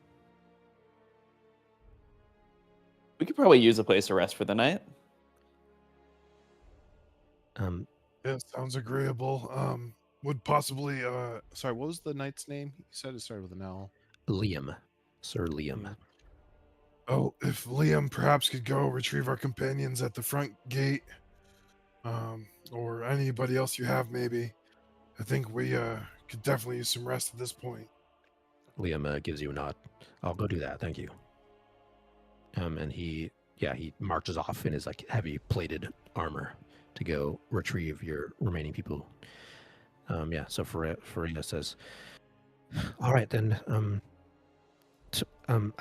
We could probably use a place to rest for the night. Yeah, sounds agreeable. Would possibly Sorry, what was the knight's name? You said it started with an L. Liam, Sir Liam. oh, if Liam perhaps could go retrieve our companions at the front gate, or anybody else you have, maybe. I think we could definitely use some rest at this point. Liam gives you a nod. I'll go do that. Thank you. And he marches off in his like heavy plated armor to go retrieve your remaining people. So Faria says, "All right then.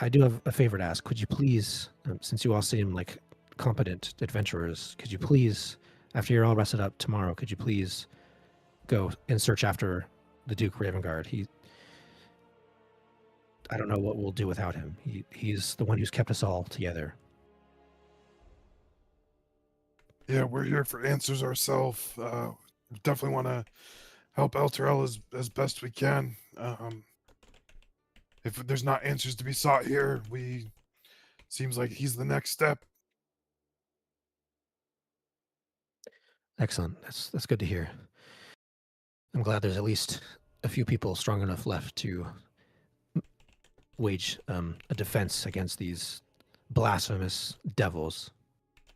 I do have a favor to ask. Could you please, since you all seem like competent adventurers, could you please, after you're all rested up tomorrow, could you please go and search after the Duke Ravengard? I don't know what we'll do without him. He's the one who's kept us all together." Yeah, we're here for answers ourselves. Definitely want to help Elturel as best we can. If there's not answers to be sought here, seems like he's the next step. Excellent. That's good to hear. I'm glad there's at least a few people strong enough left to wage a defense against these blasphemous devils.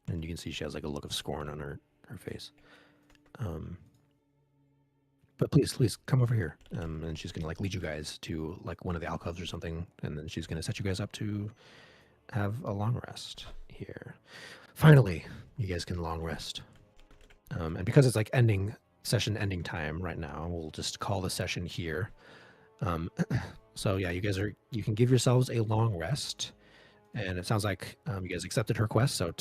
And you can see she has like a look of scorn on her face. But please come over here. And she's gonna like lead you guys to like one of the alcoves or something, and then she's gonna set you guys up to have a long rest here. Finally, you guys can long rest. And because it's like session ending time right now, we'll just call the session here. So yeah, you can give yourselves a long rest. And it sounds like you guys accepted her request. So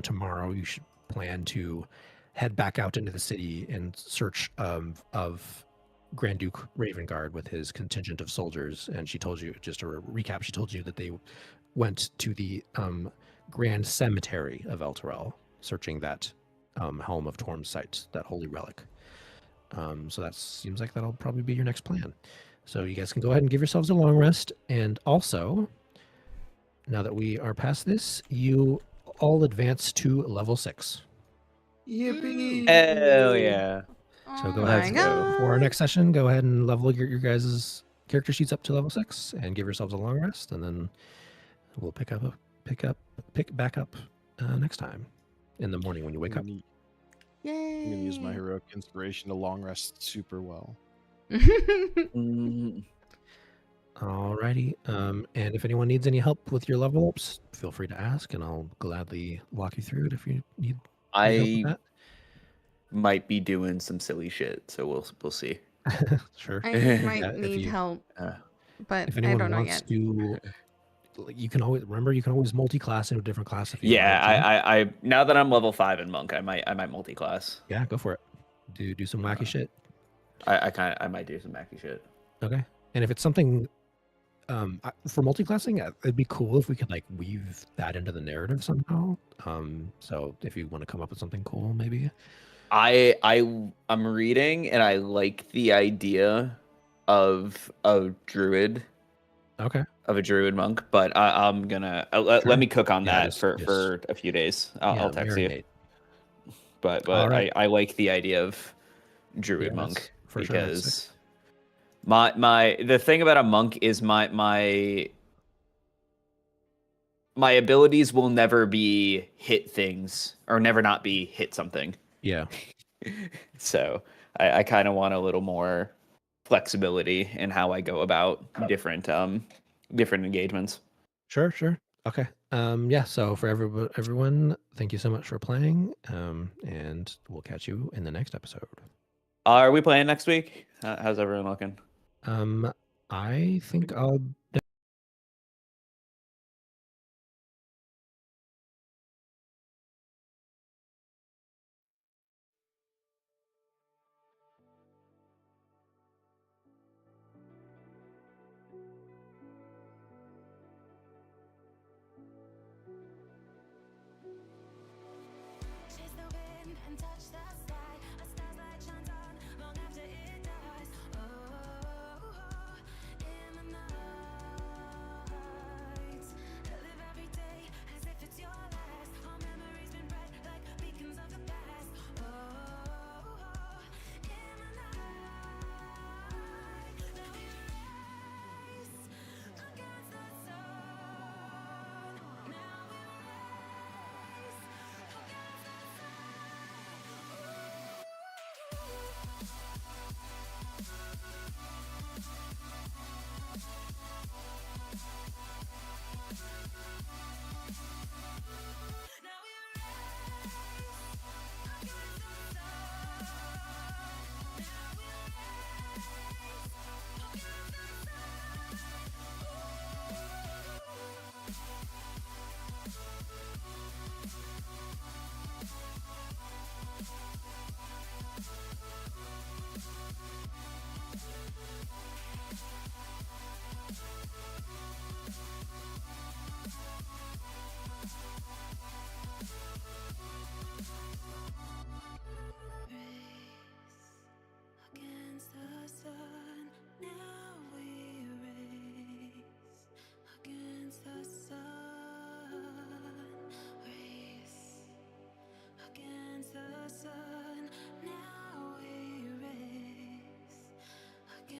tomorrow you should plan to head back out into the city in search of Grand Duke Ravengard with his contingent of soldiers. And she told you, just a recap, she told you that they went to the Grand Cemetery of Elturel, searching that Helm of Torm's site, that holy relic. So that seems like that'll probably be your next plan. So you guys can go ahead and give yourselves a long rest. And also, now that we are past this, you all advance to level 6. Yippee! Hell yeah. So go Oh ahead my for our God. next session. Go ahead and level your guys' character sheets up to level 6 and give yourselves a long rest, and then we'll pick back up next time in the morning when you wake up. I'm Yay. gonna use my heroic inspiration to long rest super well. Mm, Alrighty. And if anyone needs any help with your level ups, feel free to ask, and I'll gladly walk you through it if you need any help with I that. might be doing some silly shit, so we'll see. Sure. I Yeah, might if need you- help, but If I anyone don't know wants yet. to, you can always multi-class into a different class if you Yeah, want to. I now that I'm level 5 in monk, I might multi-class. Yeah, go for it. Do some wacky shit. I might do some wacky shit. Okay. And if it's something for multi-classing, it'd be cool if we could like weave that into the narrative somehow. So if you want to come up with something cool, maybe. I'm reading and I like the idea of a druid, Okay. of a druid monk, but I'm gonna let Sure. me cook on Yeah, that just- for a few days. I'll text you. marinate. But Alright. I like the idea of druid Yeah, monk that's for sure, that's sick. because the thing about a monk is my abilities will never be hit things or never not be hit something. Yeah. So I kind of want a little more flexibility in how I go about different engagements. Sure. Okay. Yeah. So for everyone, thank you so much for playing. And we'll catch you in the next episode. Are we playing next week? How's everyone looking? I think I'll